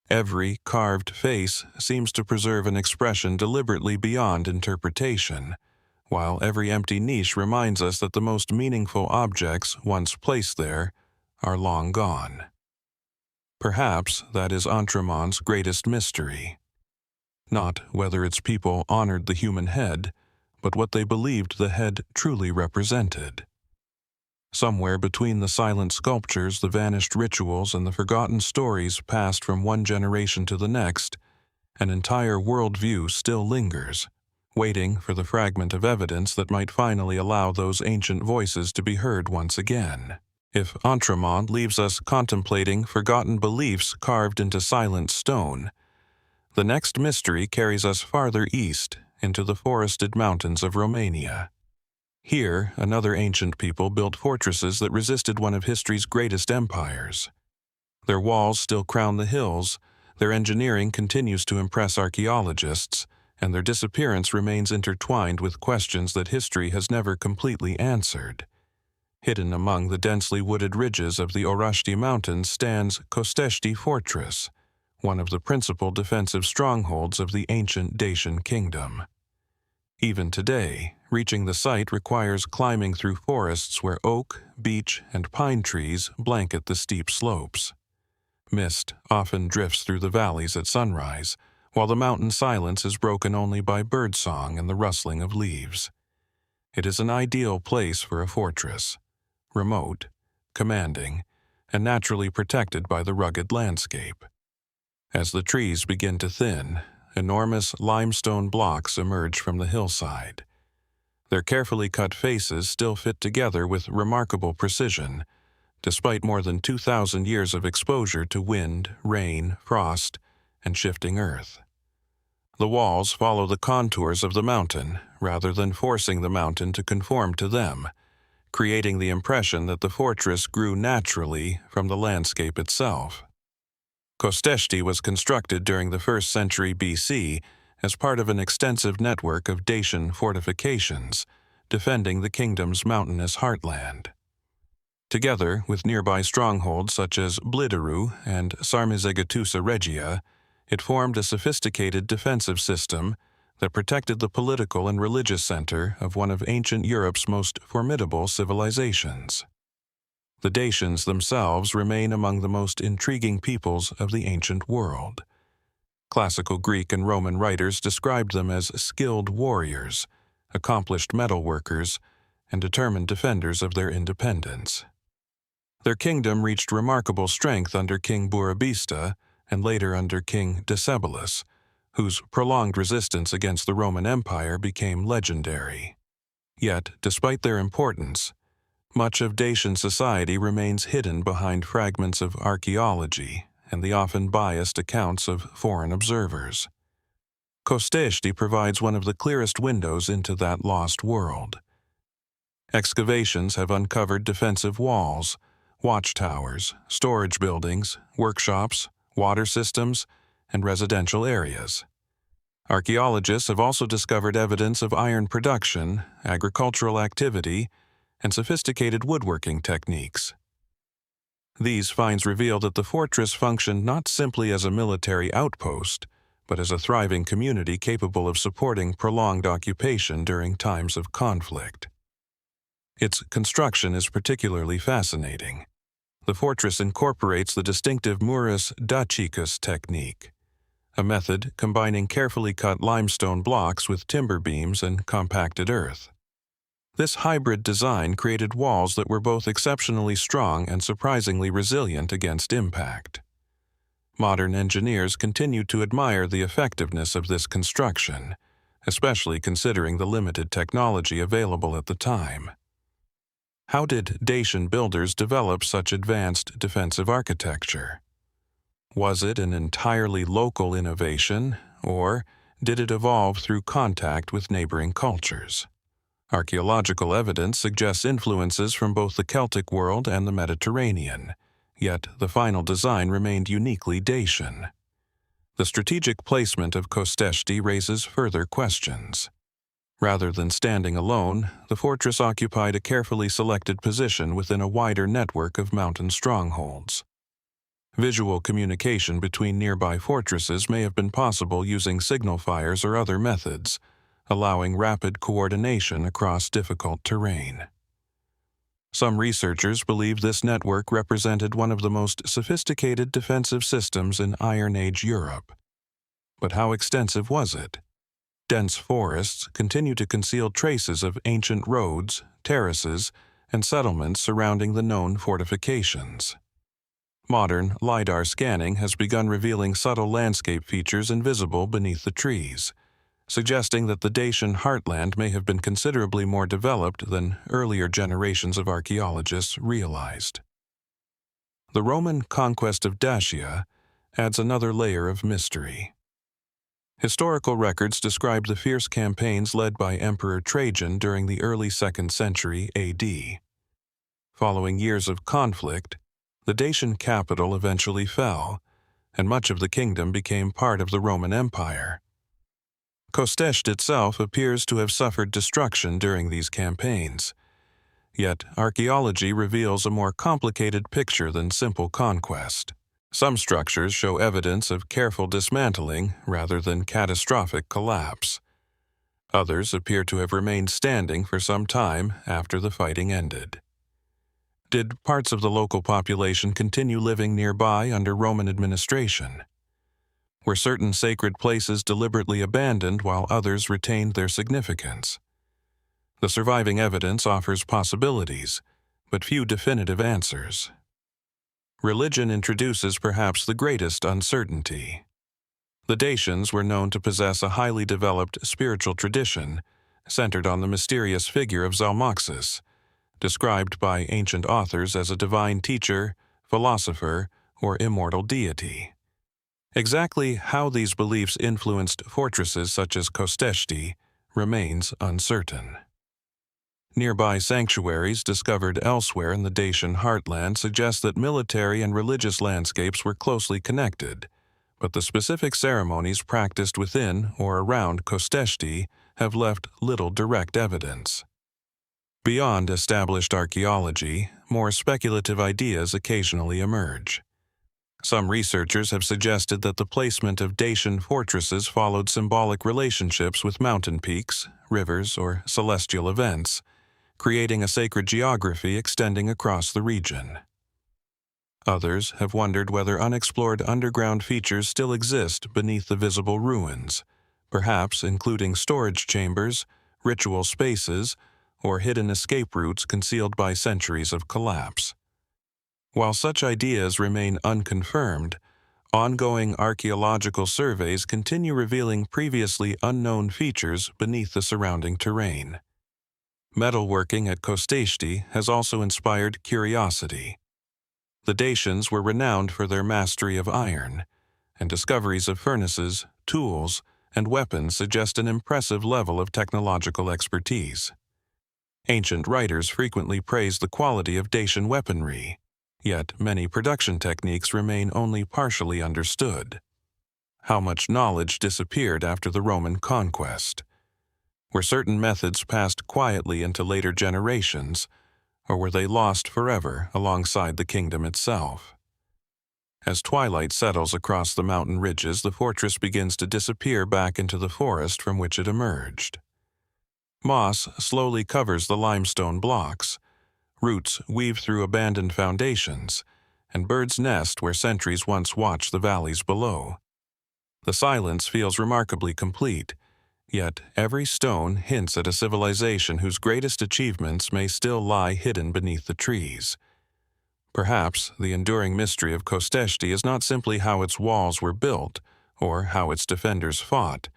Every carved face seems to preserve an expression deliberately beyond interpretation, while every empty niche reminds us that the most meaningful objects once placed there are long gone. Perhaps that is Entremont's greatest mystery. Not whether its people honored the human head, but what they believed the head truly represented. Somewhere between the silent sculptures, the vanished rituals, and the forgotten stories passed from one generation to the next, an entire worldview still lingers, waiting for the fragment of evidence that might finally allow those ancient voices to be heard once again. If Entremont leaves us contemplating forgotten beliefs carved into silent stone, the next mystery carries us farther east into the forested mountains of Romania. Here, another ancient people built fortresses that resisted one of history's greatest empires. Their walls still crown the hills, their engineering continues to impress archaeologists, and their disappearance remains intertwined with questions that history has never completely answered. Hidden among the densely wooded ridges of the Orashti Mountains stands Costești Fortress, one of the principal defensive strongholds of the ancient Dacian kingdom. Even today, reaching the site requires climbing through forests where oak, beech, and pine trees blanket the steep slopes. Mist often drifts through the valleys at sunrise, while the mountain silence is broken only by birdsong and the rustling of leaves. It is an ideal place for a fortress, remote, commanding, and naturally protected by the rugged landscape. As the trees begin to thin, enormous limestone blocks emerge from the hillside. Their carefully cut faces still fit together with remarkable precision, despite more than 2,000 years of exposure to wind, rain, frost, and shifting earth. The walls follow the contours of the mountain rather than forcing the mountain to conform to them, creating the impression that the fortress grew naturally from the landscape itself. Costești was constructed during the 1st century BC as part of an extensive network of Dacian fortifications, defending the kingdom's mountainous heartland. Together with nearby strongholds such as Blidaru and Sarmizegetusa Regia, it formed a sophisticated defensive system that protected the political and religious center of one of ancient Europe's most formidable civilizations. The Dacians themselves remain among the most intriguing peoples of the ancient world. Classical Greek and Roman writers described them as skilled warriors, accomplished metalworkers, and determined defenders of their independence. Their kingdom reached remarkable strength under King Burebista and later under King Decebalus, whose prolonged resistance against the Roman Empire became legendary. Yet, despite their importance, much of Dacian society remains hidden behind fragments of archaeology and the often biased accounts of foreign observers. Costești provides one of the clearest windows into that lost world. Excavations have uncovered defensive walls, watchtowers, storage buildings, workshops, water systems, and residential areas. Archaeologists have also discovered evidence of iron production, agricultural activity, and sophisticated woodworking techniques. These finds reveal that the fortress functioned not simply as a military outpost, but as a thriving community capable of supporting prolonged occupation during times of conflict. Its construction is particularly fascinating. The fortress incorporates the distinctive Murus dacicus technique, a method combining carefully cut limestone blocks with timber beams and compacted earth. This hybrid design created walls that were both exceptionally strong and surprisingly resilient against impact. Modern engineers continue to admire the effectiveness of this construction, especially considering the limited technology available at the time. How did Dacian builders develop such advanced defensive architecture? Was it an entirely local innovation, or did it evolve through contact with neighboring cultures? Archaeological evidence suggests influences from both the Celtic world and the Mediterranean, yet the final design remained uniquely Dacian. The strategic placement of Costești raises further questions. Rather than standing alone, the fortress occupied a carefully selected position within a wider network of mountain strongholds. Visual communication between nearby fortresses may have been possible using signal fires or other methods, allowing rapid coordination across difficult terrain. Some researchers believe this network represented one of the most sophisticated defensive systems in Iron Age Europe. But how extensive was it? Dense forests continue to conceal traces of ancient roads, terraces, and settlements surrounding the known fortifications. Modern LiDAR scanning has begun revealing subtle landscape features invisible beneath the trees, suggesting that the Dacian heartland may have been considerably more developed than earlier generations of archaeologists realized. The Roman conquest of Dacia adds another layer of mystery. Historical records describe the fierce campaigns led by Emperor Trajan during the early 2nd century AD. Following years of conflict, the Dacian capital eventually fell, and much of the kingdom became part of the Roman Empire. Costești itself appears to have suffered destruction during these campaigns. Yet archaeology reveals a more complicated picture than simple conquest. Some structures show evidence of careful dismantling rather than catastrophic collapse. Others appear to have remained standing for some time after the fighting ended. Did parts of the local population continue living nearby under Roman administration? Were certain sacred places deliberately abandoned while others retained their significance? The surviving evidence offers possibilities, but few definitive answers. Religion introduces perhaps the greatest uncertainty. The Dacians were known to possess a highly developed spiritual tradition centered on the mysterious figure of Zalmoxis, described by ancient authors as a divine teacher, philosopher, or immortal deity. Exactly how these beliefs influenced fortresses such as Costești remains uncertain. Nearby sanctuaries discovered elsewhere in the Dacian heartland suggest that military and religious landscapes were closely connected, but the specific ceremonies practiced within or around Costești have left little direct evidence. Beyond established archaeology, more speculative ideas occasionally emerge. Some researchers have suggested that the placement of Dacian fortresses followed symbolic relationships with mountain peaks, rivers, or celestial events, creating a sacred geography extending across the region. Others have wondered whether unexplored underground features still exist beneath the visible ruins, perhaps including storage chambers, ritual spaces, or hidden escape routes concealed by centuries of collapse. While such ideas remain unconfirmed, ongoing archaeological surveys continue revealing previously unknown features beneath the surrounding terrain. Metalworking at Costești has also inspired curiosity. The Dacians were renowned for their mastery of iron, and discoveries of furnaces, tools, and weapons suggest an impressive level of technological expertise. Ancient writers frequently praise the quality of Dacian weaponry, yet many production techniques remain only partially understood. How much knowledge disappeared after the Roman conquest? Were certain methods passed quietly into later generations, or were they lost forever alongside the kingdom itself? As twilight settles across the mountain ridges, the fortress begins to disappear back into the forest from which it emerged. Moss slowly covers the limestone blocks, roots weave through abandoned foundations, and birds nest where sentries once watched the valleys below. The silence feels remarkably complete, yet every stone hints at a civilization whose greatest achievements may still lie hidden beneath the trees. Perhaps the enduring mystery of Costești is not simply how its walls were built or how its defenders fought,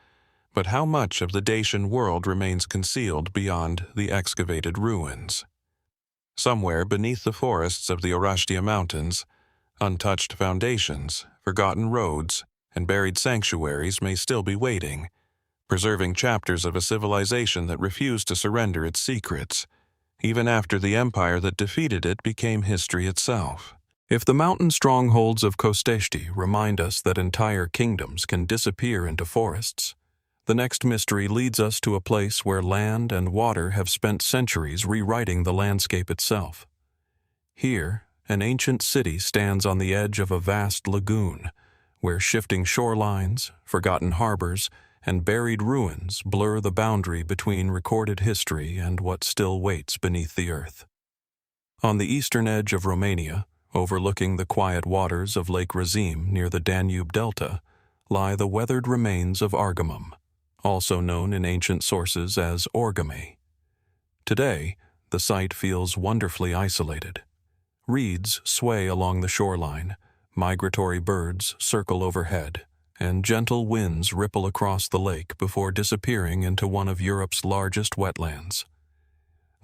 but how much of the Dacian world remains concealed beyond the excavated ruins. Somewhere beneath the forests of the Orashtia Mountains, untouched foundations, forgotten roads, and buried sanctuaries may still be waiting, preserving chapters of a civilization that refused to surrender its secrets, even after the empire that defeated it became history itself. If the mountain strongholds of Costești remind us that entire kingdoms can disappear into forests, the next mystery leads us to a place where land and water have spent centuries rewriting the landscape itself. Here, an ancient city stands on the edge of a vast lagoon, where shifting shorelines, forgotten harbors, and buried ruins blur the boundary between recorded history and what still waits beneath the earth. On the eastern edge of Romania, overlooking the quiet waters of Lake Razim near the Danube Delta, lie the weathered remains of Argamum, also known in ancient sources as Orgame. Today, the site feels wonderfully isolated. Reeds sway along the shoreline, migratory birds circle overhead, and gentle winds ripple across the lake before disappearing into one of Europe's largest wetlands.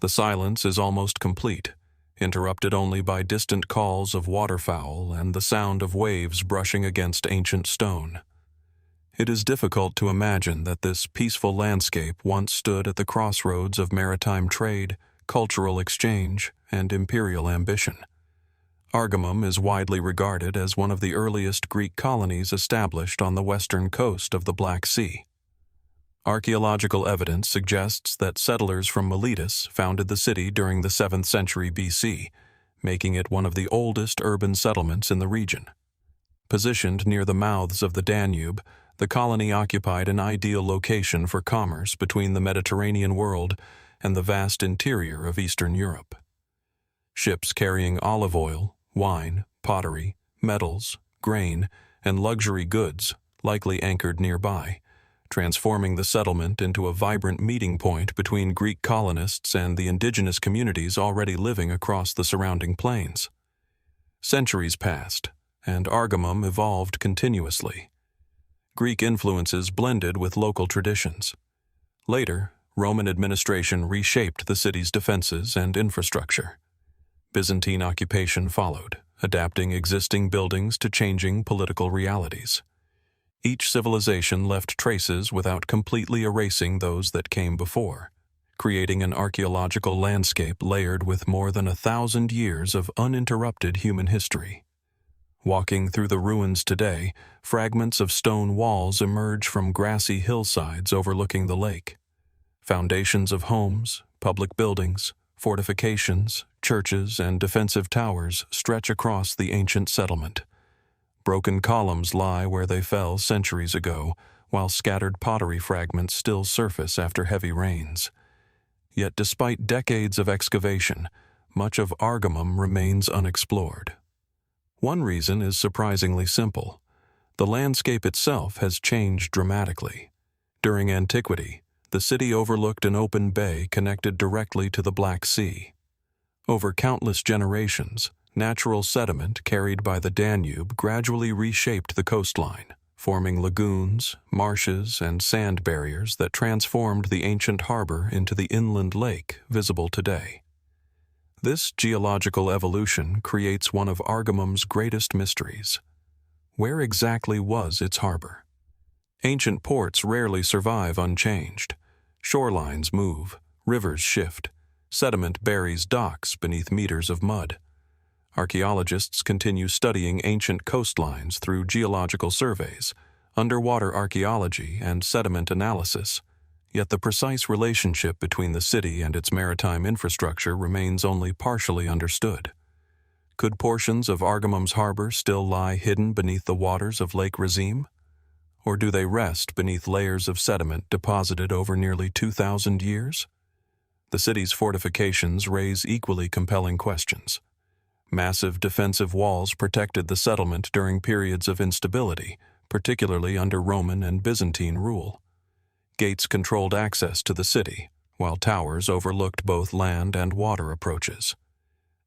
The silence is almost complete, interrupted only by distant calls of waterfowl and the sound of waves brushing against ancient stone. It is difficult to imagine that this peaceful landscape once stood at the crossroads of maritime trade, cultural exchange, and imperial ambition. Argamum is widely regarded as one of the earliest Greek colonies established on the western coast of the Black Sea. Archaeological evidence suggests that settlers from Miletus founded the city during the 7th century BC, making it one of the oldest urban settlements in the region. Positioned near the mouths of the Danube, the colony occupied an ideal location for commerce between the Mediterranean world and the vast interior of Eastern Europe. Ships carrying olive oil, wine, pottery, metals, grain, and luxury goods likely anchored nearby, transforming the settlement into a vibrant meeting point between Greek colonists and the indigenous communities already living across the surrounding plains. Centuries passed, and Argamum evolved continuously. Greek influences blended with local traditions. Later, Roman administration reshaped the city's defenses and infrastructure. Byzantine occupation followed, adapting existing buildings to changing political realities. Each civilization left traces without completely erasing those that came before, creating an archaeological landscape layered with more than 1,000 years of uninterrupted human history. Walking through the ruins today, fragments of stone walls emerge from grassy hillsides overlooking the lake. Foundations of homes, public buildings, fortifications, churches, and defensive towers stretch across the ancient settlement. Broken columns lie where they fell centuries ago, while scattered pottery fragments still surface after heavy rains. Yet despite decades of excavation, much of Argamum remains unexplored. One reason is surprisingly simple. The landscape itself has changed dramatically. During antiquity, the city overlooked an open bay connected directly to the Black Sea. Over countless generations, natural sediment carried by the Danube gradually reshaped the coastline, forming lagoons, marshes, and sand barriers that transformed the ancient harbor into the inland lake visible today. This geological evolution creates one of Argamum's greatest mysteries. Where exactly was its harbor? Ancient ports rarely survive unchanged. Shorelines move, rivers shift, sediment buries docks beneath meters of mud. Archaeologists continue studying ancient coastlines through geological surveys, underwater archaeology, and sediment analysis. Yet the precise relationship between the city and its maritime infrastructure remains only partially understood. Could portions of Argamum's harbor still lie hidden beneath the waters of Lake Razim? Or do they rest beneath layers of sediment deposited over nearly 2,000 years? The city's fortifications raise equally compelling questions. Massive defensive walls protected the settlement during periods of instability, particularly under Roman and Byzantine rule. Gates controlled access to the city, while towers overlooked both land and water approaches.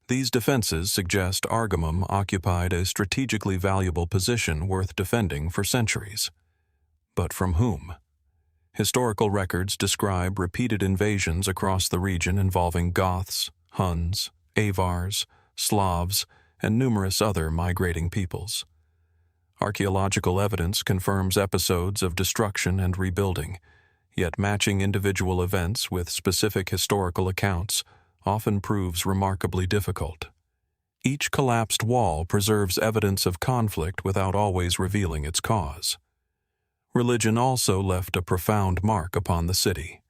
These defenses suggest Argamum occupied a strategically valuable position worth defending for centuries. But from whom? Historical records describe repeated invasions across the region involving Goths, Huns, Avars, Slavs, and numerous other migrating peoples. Archaeological evidence confirms episodes of destruction and rebuilding, yet matching individual events with specific historical accounts often proves remarkably difficult. Each collapsed wall preserves evidence of conflict without always revealing its cause. Religion also left a profound mark upon the city.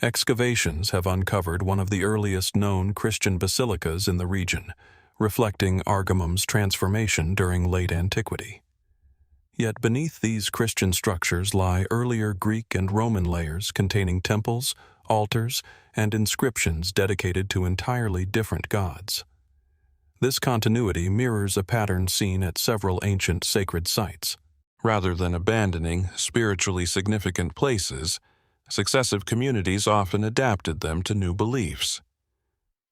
Excavations have uncovered one of the earliest known Christian basilicas in the region, reflecting Argamum's transformation during late antiquity. Yet beneath these Christian structures lie earlier Greek and Roman layers containing temples, altars, and inscriptions dedicated to entirely different gods. This continuity mirrors a pattern seen at several ancient sacred sites. Rather than abandoning spiritually significant places, successive communities often adapted them to new beliefs.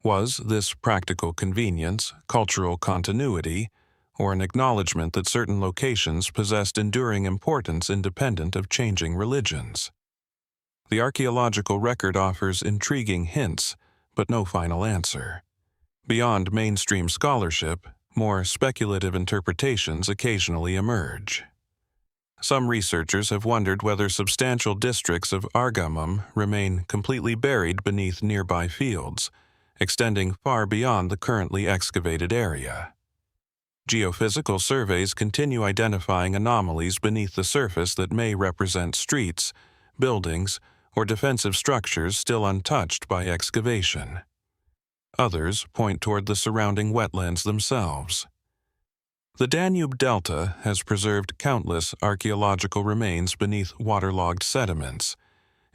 Was this practical convenience, cultural continuity, or an acknowledgement that certain locations possessed enduring importance independent of changing religions? The archaeological record offers intriguing hints, but no final answer. Beyond mainstream scholarship, more speculative interpretations occasionally emerge. Some researchers have wondered whether substantial districts of Argamum remain completely buried beneath nearby fields, extending far beyond the currently excavated area. Geophysical surveys continue identifying anomalies beneath the surface that may represent streets, buildings, or defensive structures still untouched by excavation. Others point toward the surrounding wetlands themselves. The Danube Delta has preserved countless archaeological remains beneath waterlogged sediments,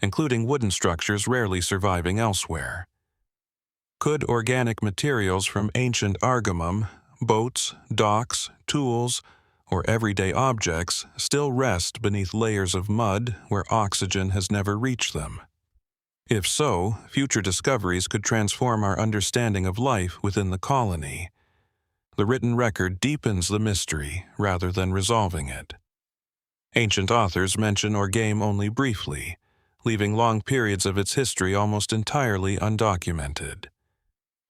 including wooden structures rarely surviving elsewhere. Could organic materials from ancient Argamum, boats, docks, tools, or everyday objects still rest beneath layers of mud where oxygen has never reached them? If so, future discoveries could transform our understanding of life within the colony. The written record deepens the mystery rather than resolving it. Ancient authors mention Argamum only briefly, leaving long periods of its history almost entirely undocumented.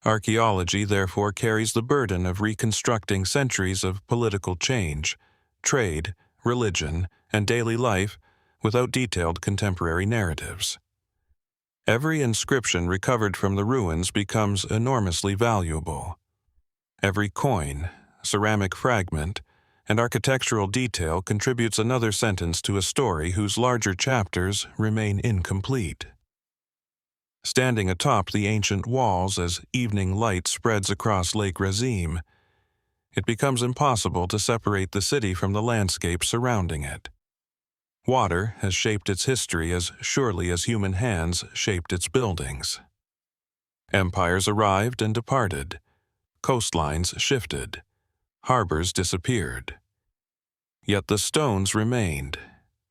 Archaeology therefore carries the burden of reconstructing centuries of political change, trade, religion, and daily life without detailed contemporary narratives. Every inscription recovered from the ruins becomes enormously valuable. Every coin, ceramic fragment, and architectural detail contributes another sentence to a story whose larger chapters remain incomplete. Standing atop the ancient walls as evening light spreads across Lake Razim, it becomes impossible to separate the city from the landscape surrounding it. Water has shaped its history as surely as human hands shaped its buildings. Empires arrived and departed. Coastlines shifted. Harbors disappeared. Yet the stones remained,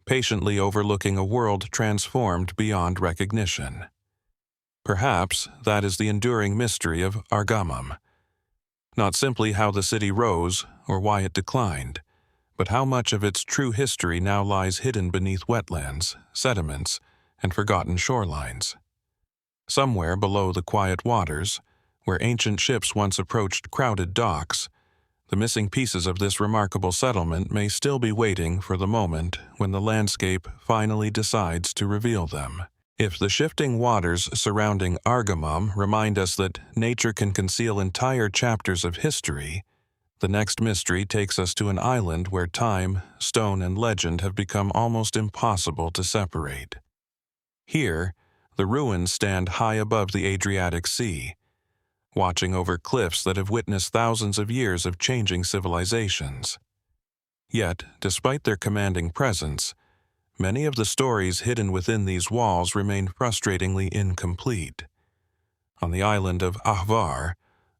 patiently overlooking a world transformed beyond recognition. Perhaps that is the enduring mystery of Argamum. Not simply how the city rose or why it declined, but how much of its true history now lies hidden beneath wetlands, sediments, and forgotten shorelines. Somewhere below the quiet waters, where ancient ships once approached crowded docks, the missing pieces of this remarkable settlement may still be waiting for the moment when the landscape finally decides to reveal them. If the shifting waters surrounding Argamum remind us that nature can conceal entire chapters of history, the next mystery takes us to an island where time, stone, and legend have become almost impossible to separate. Here, the ruins stand high above the Adriatic Sea, watching over cliffs that have witnessed thousands of years of changing civilizations. Yet, despite their commanding presence, many of the stories hidden within these walls remain frustratingly incomplete. On the island of Ahvar,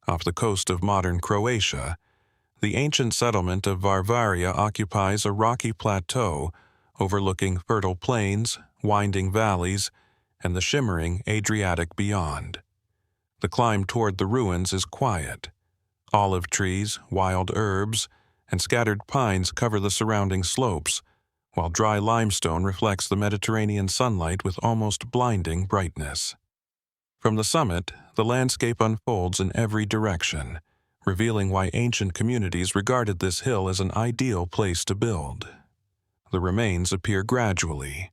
off the coast of modern Croatia, the ancient settlement of Varvaria occupies a rocky plateau overlooking fertile plains, winding valleys, and the shimmering Adriatic beyond. The climb toward the ruins is quiet. Olive trees, wild herbs, and scattered pines cover the surrounding slopes, while dry limestone reflects the Mediterranean sunlight with almost blinding brightness. From the summit, the landscape unfolds in every direction, revealing why ancient communities regarded this hill as an ideal place to build. The remains appear gradually.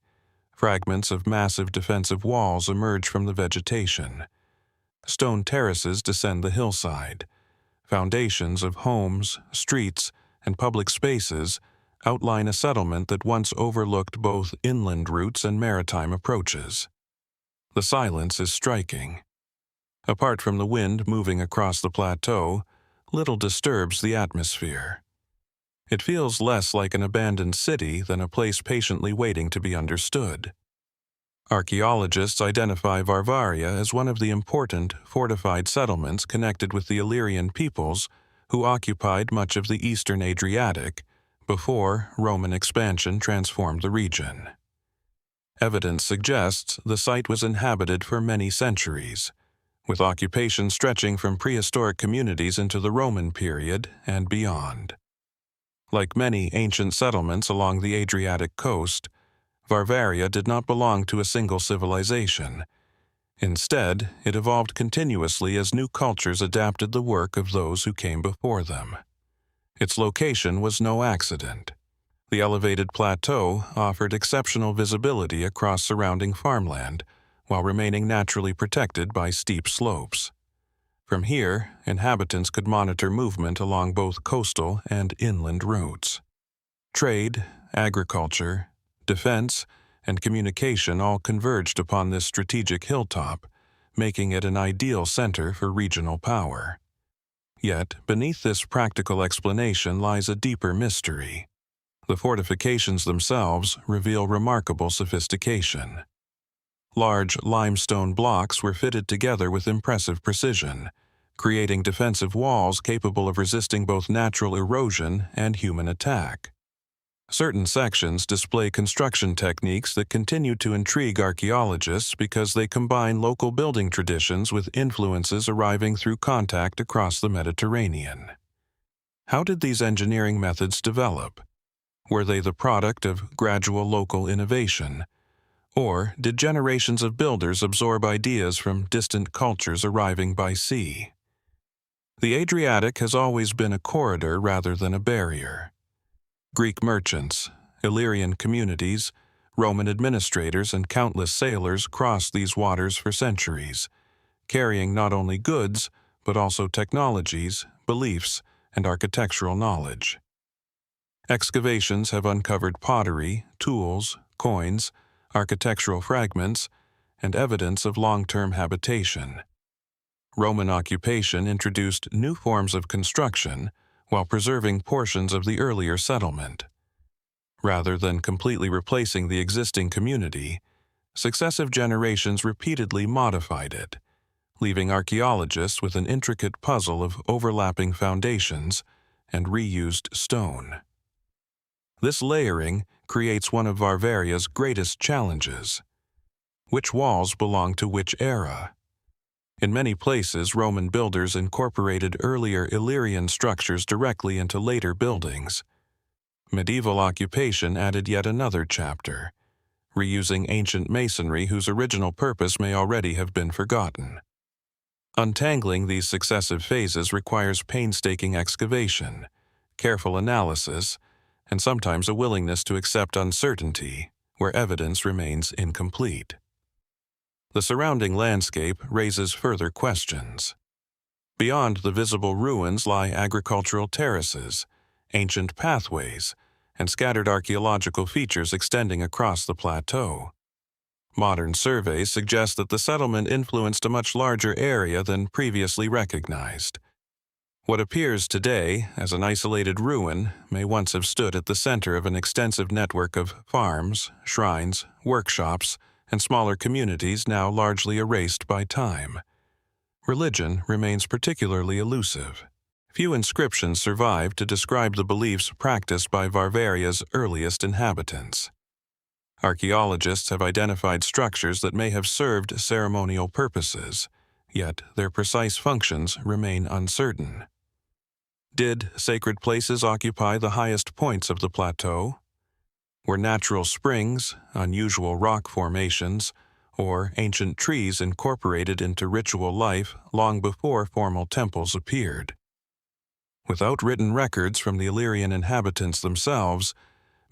Fragments of massive defensive walls emerge from the vegetation. Stone terraces descend the hillside. Foundations of homes, streets, and public spaces outline a settlement that once overlooked both inland routes and maritime approaches. The silence is striking. Apart from the wind moving across the plateau, little disturbs the atmosphere. It feels less like an abandoned city than a place patiently waiting to be understood. Archaeologists identify Varvaria as one of the important fortified settlements connected with the Illyrian peoples who occupied much of the eastern Adriatic before Roman expansion transformed the region. Evidence suggests the site was inhabited for many centuries, with occupation stretching from prehistoric communities into the Roman period and beyond. Like many ancient settlements along the Adriatic coast, Varvaria did not belong to a single civilization. Instead, it evolved continuously as new cultures adapted the work of those who came before them. Its location was no accident. The elevated plateau offered exceptional visibility across surrounding farmland, while remaining naturally protected by steep slopes. From here, inhabitants could monitor movement along both coastal and inland routes. Trade, agriculture, defense, and communication all converged upon this strategic hilltop, making it an ideal center for regional power. Yet, beneath this practical explanation lies a deeper mystery. The fortifications themselves reveal remarkable sophistication. Large limestone blocks were fitted together with impressive precision, creating defensive walls capable of resisting both natural erosion and human attack. Certain sections display construction techniques that continue to intrigue archaeologists because they combine local building traditions with influences arriving through contact across the Mediterranean. How did these engineering methods develop? Were they the product of gradual local innovation? Or did generations of builders absorb ideas from distant cultures arriving by sea? The Adriatic has always been a corridor rather than a barrier. Greek merchants, Illyrian communities, Roman administrators, and countless sailors crossed these waters for centuries, carrying not only goods, but also technologies, beliefs, and architectural knowledge. Excavations have uncovered pottery, tools, coins, architectural fragments, and evidence of long-term habitation. Roman occupation introduced new forms of construction while preserving portions of the earlier settlement. Rather than completely replacing the existing community, successive generations repeatedly modified it, leaving archaeologists with an intricate puzzle of overlapping foundations and reused stone. This layering creates one of Varvaria's greatest challenges. Which walls belong to which era? In many places, Roman builders incorporated earlier Illyrian structures directly into later buildings. Medieval occupation added yet another chapter, reusing ancient masonry whose original purpose may already have been forgotten. Untangling these successive phases requires painstaking excavation, careful analysis, and sometimes a willingness to accept uncertainty where evidence remains incomplete. The surrounding landscape raises further questions. Beyond the visible ruins lie agricultural terraces, ancient pathways, and scattered archaeological features extending across the plateau. Modern surveys suggest that the settlement influenced a much larger area than previously recognized. What appears today as an isolated ruin may once have stood at the center of an extensive network of farms, shrines, workshops, and smaller communities now largely erased by time. Religion remains particularly elusive. Few inscriptions survive to describe the beliefs practiced by Varvaria's earliest inhabitants. Archaeologists have identified structures that may have served ceremonial purposes, yet their precise functions remain uncertain. Did sacred places occupy the highest points of the plateau? Were natural springs, unusual rock formations, or ancient trees incorporated into ritual life long before formal temples appeared? Without written records from the Illyrian inhabitants themselves,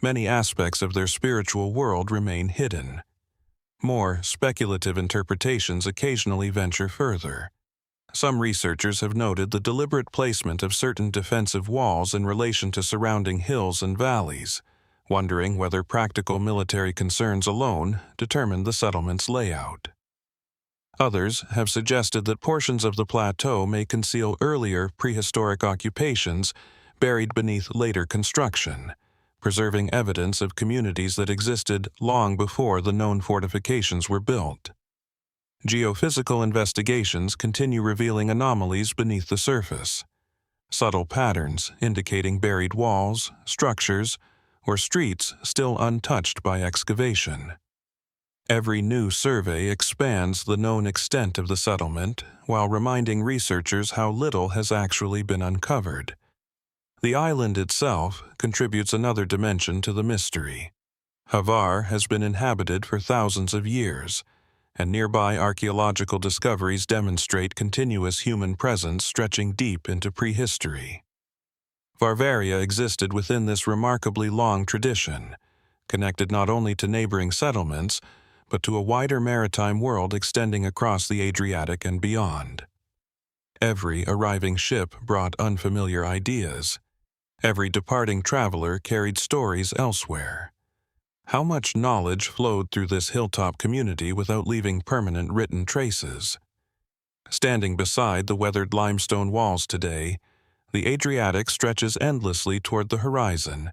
many aspects of their spiritual world remain hidden. More speculative interpretations occasionally venture further. Some researchers have noted the deliberate placement of certain defensive walls in relation to surrounding hills and valleys, wondering whether practical military concerns alone determined the settlement's layout. Others have suggested that portions of the plateau may conceal earlier prehistoric occupations buried beneath later construction, preserving evidence of communities that existed long before the known fortifications were built. Geophysical investigations continue revealing anomalies beneath the surface, subtle patterns indicating buried walls, structures, or streets still untouched by excavation. Every new survey expands the known extent of the settlement while reminding researchers how little has actually been uncovered. The island itself contributes another dimension to the mystery. Hvar has been inhabited for thousands of years, and nearby archaeological discoveries demonstrate continuous human presence stretching deep into prehistory. Varvaria existed within this remarkably long tradition, connected not only to neighboring settlements, but to a wider maritime world extending across the Adriatic and beyond. Every arriving ship brought unfamiliar ideas. Every departing traveler carried stories elsewhere. How much knowledge flowed through this hilltop community without leaving permanent written traces? Standing beside the weathered limestone walls today, the Adriatic stretches endlessly toward the horizon,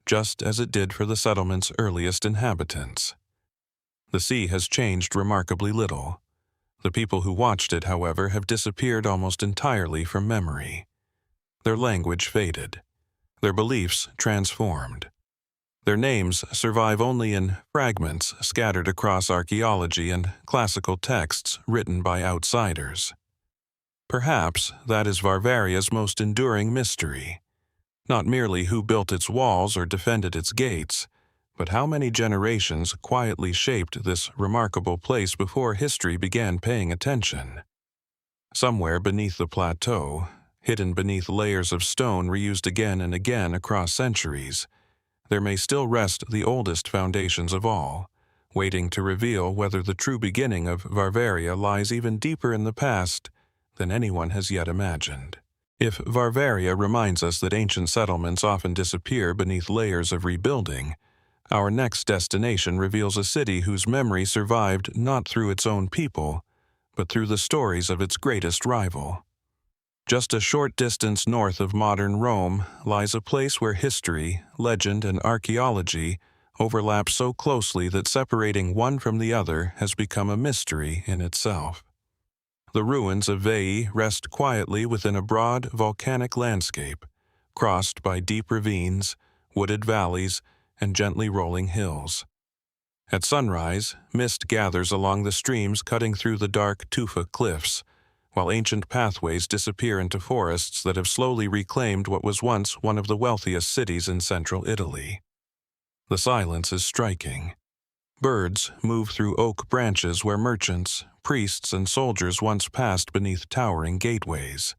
just as it did for the settlement's earliest inhabitants. The sea has changed remarkably little. The people who watched it, however, have disappeared almost entirely from memory. Their language faded. Their beliefs transformed. Their names survive only in fragments scattered across archaeology and classical texts written by outsiders. Perhaps that is Varvaria's most enduring mystery. Not merely who built its walls or defended its gates, but how many generations quietly shaped this remarkable place before history began paying attention. Somewhere beneath the plateau, hidden beneath layers of stone reused again and again across centuries, there may still rest the oldest foundations of all, waiting to reveal whether the true beginning of Varvaria lies even deeper in the past than anyone has yet imagined. If Varvaria reminds us that ancient settlements often disappear beneath layers of rebuilding, our next destination reveals a city whose memory survived not through its own people, but through the stories of its greatest rival. Just a short distance north of modern Rome lies a place where history, legend, and archaeology overlap so closely that separating one from the other has become a mystery in itself. The ruins of Veii rest quietly within a broad volcanic landscape, crossed by deep ravines, wooded valleys, and gently rolling hills. At sunrise, mist gathers along the streams cutting through the dark tufa cliffs, while ancient pathways disappear into forests that have slowly reclaimed what was once one of the wealthiest cities in central Italy. The silence is striking. Birds move through oak branches where merchants, priests, and soldiers once passed beneath towering gateways.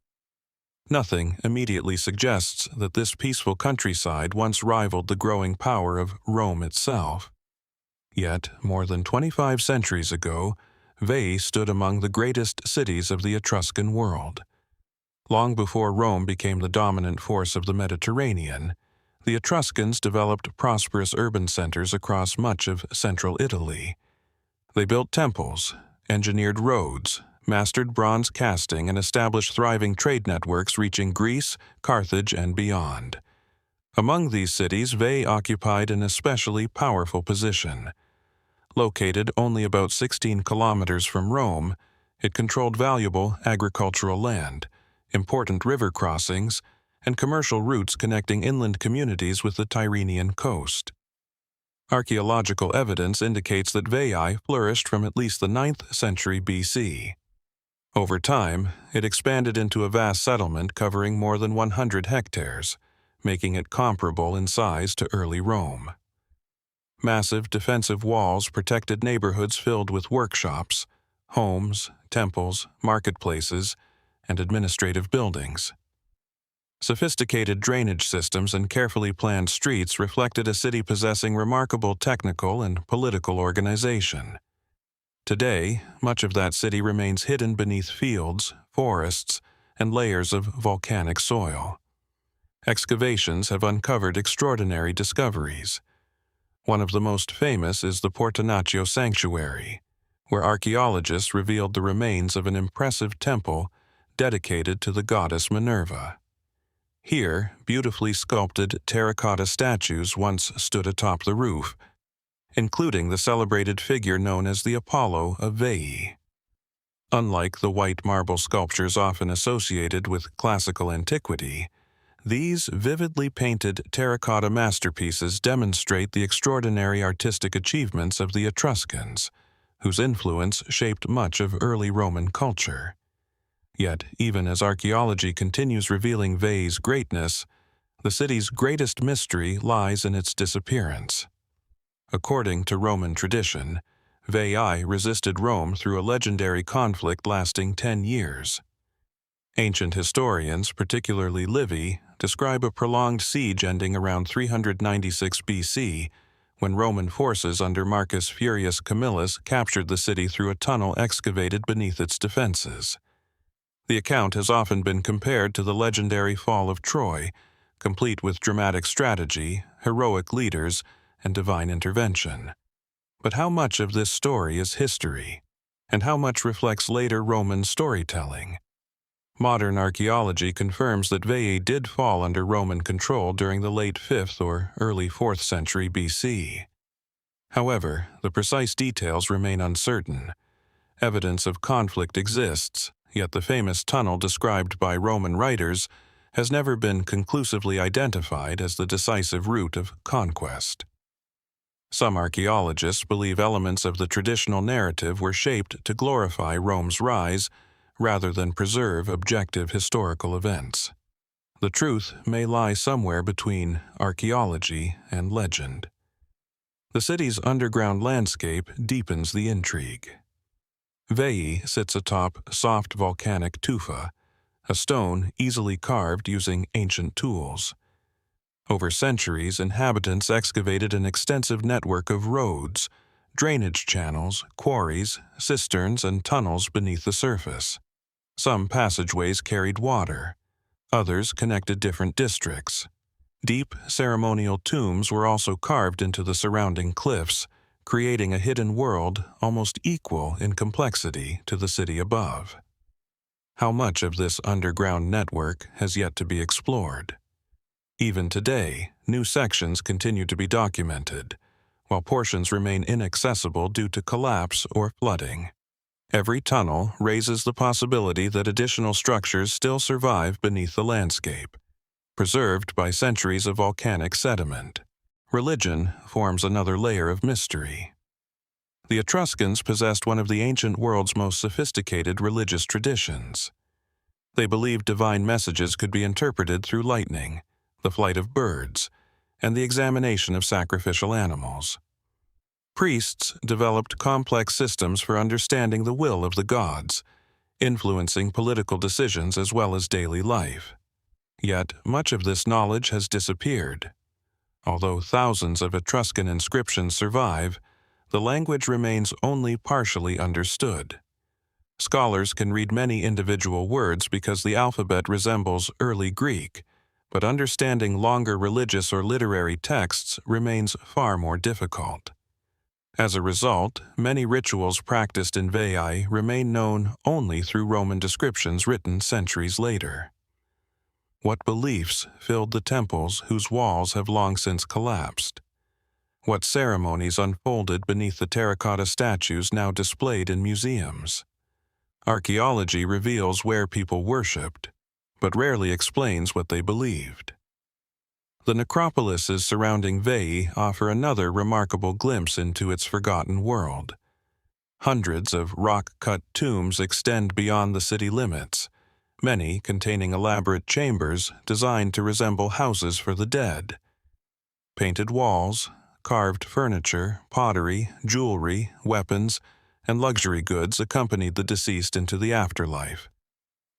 Nothing immediately suggests that this peaceful countryside once rivaled the growing power of Rome itself. Yet, more than 25 centuries ago, Veii stood among the greatest cities of the Etruscan world. Long before Rome became the dominant force of the Mediterranean, the Etruscans developed prosperous urban centers across much of central Italy. They built temples, engineered roads, mastered bronze casting, and established thriving trade networks reaching Greece, Carthage, and beyond. Among these cities, Veii occupied an especially powerful position. Located only about 16 kilometers from Rome, it controlled valuable agricultural land, important river crossings, and commercial routes connecting inland communities with the Tyrrhenian coast. Archaeological evidence indicates that Veii flourished from at least the 9th century BC. Over time, it expanded into a vast settlement covering more than 100 hectares, making it comparable in size to early Rome. Massive defensive walls protected neighborhoods filled with workshops, homes, temples, marketplaces, and administrative buildings. Sophisticated drainage systems and carefully planned streets reflected a city possessing remarkable technical and political organization. Today, much of that city remains hidden beneath fields, forests, and layers of volcanic soil. Excavations have uncovered extraordinary discoveries. One of the most famous is the Portinaccio Sanctuary, where archaeologists revealed the remains of an impressive temple dedicated to the goddess Minerva. Here, beautifully sculpted terracotta statues once stood atop the roof, including the celebrated figure known as the Apollo of Veii. Unlike the white marble sculptures often associated with classical antiquity, these vividly painted terracotta masterpieces demonstrate the extraordinary artistic achievements of the Etruscans, whose influence shaped much of early Roman culture. Yet, even as archaeology continues revealing Veii's greatness, the city's greatest mystery lies in its disappearance. According to Roman tradition, Veii resisted Rome through a legendary conflict lasting 10 years. Ancient historians, particularly Livy, describe a prolonged siege ending around 396 BC, when Roman forces under Marcus Furius Camillus captured the city through a tunnel excavated beneath its defenses. The account has often been compared to the legendary fall of Troy, complete with dramatic strategy, heroic leaders, and divine intervention. But how much of this story is history, and how much reflects later Roman storytelling? Modern archaeology confirms that Veii did fall under Roman control during the late 5th or early 4th century BC. However, the precise details remain uncertain. Evidence of conflict exists, yet the famous tunnel described by Roman writers has never been conclusively identified as the decisive route of conquest. Some archaeologists believe elements of the traditional narrative were shaped to glorify Rome's rise rather than preserve objective historical events. The truth may lie somewhere between archaeology and legend. The city's underground landscape deepens the intrigue. Veii sits atop soft volcanic tufa, a stone easily carved using ancient tools. Over centuries, inhabitants excavated an extensive network of roads, drainage channels, quarries, cisterns, and tunnels beneath the surface. Some passageways carried water. Others connected different districts. Deep ceremonial tombs were also carved into the surrounding cliffs, creating a hidden world almost equal in complexity to the city above. How much of this underground network has yet to be explored? Even today, new sections continue to be documented, while portions remain inaccessible due to collapse or flooding. Every tunnel raises the possibility that additional structures still survive beneath the landscape, preserved by centuries of volcanic sediment. Religion forms another layer of mystery. The Etruscans possessed one of the ancient world's most sophisticated religious traditions. They believed divine messages could be interpreted through lightning, the flight of birds, and the examination of sacrificial animals. Priests developed complex systems for understanding the will of the gods, influencing political decisions as well as daily life. Yet much of this knowledge has disappeared. Although thousands of Etruscan inscriptions survive, the language remains only partially understood. Scholars can read many individual words because the alphabet resembles early Greek, but understanding longer religious or literary texts remains far more difficult. As a result, many rituals practiced in Veii remain known only through Roman descriptions written centuries later. What beliefs filled the temples whose walls have long since collapsed? What ceremonies unfolded beneath the terracotta statues now displayed in museums? Archaeology reveals where people worshipped, but rarely explains what they believed. The necropolises surrounding Veii offer another remarkable glimpse into its forgotten world. Hundreds of rock-cut tombs extend beyond the city limits, many containing elaborate chambers designed to resemble houses for the dead. Painted walls, carved furniture, pottery, jewelry, weapons, and luxury goods accompanied the deceased into the afterlife,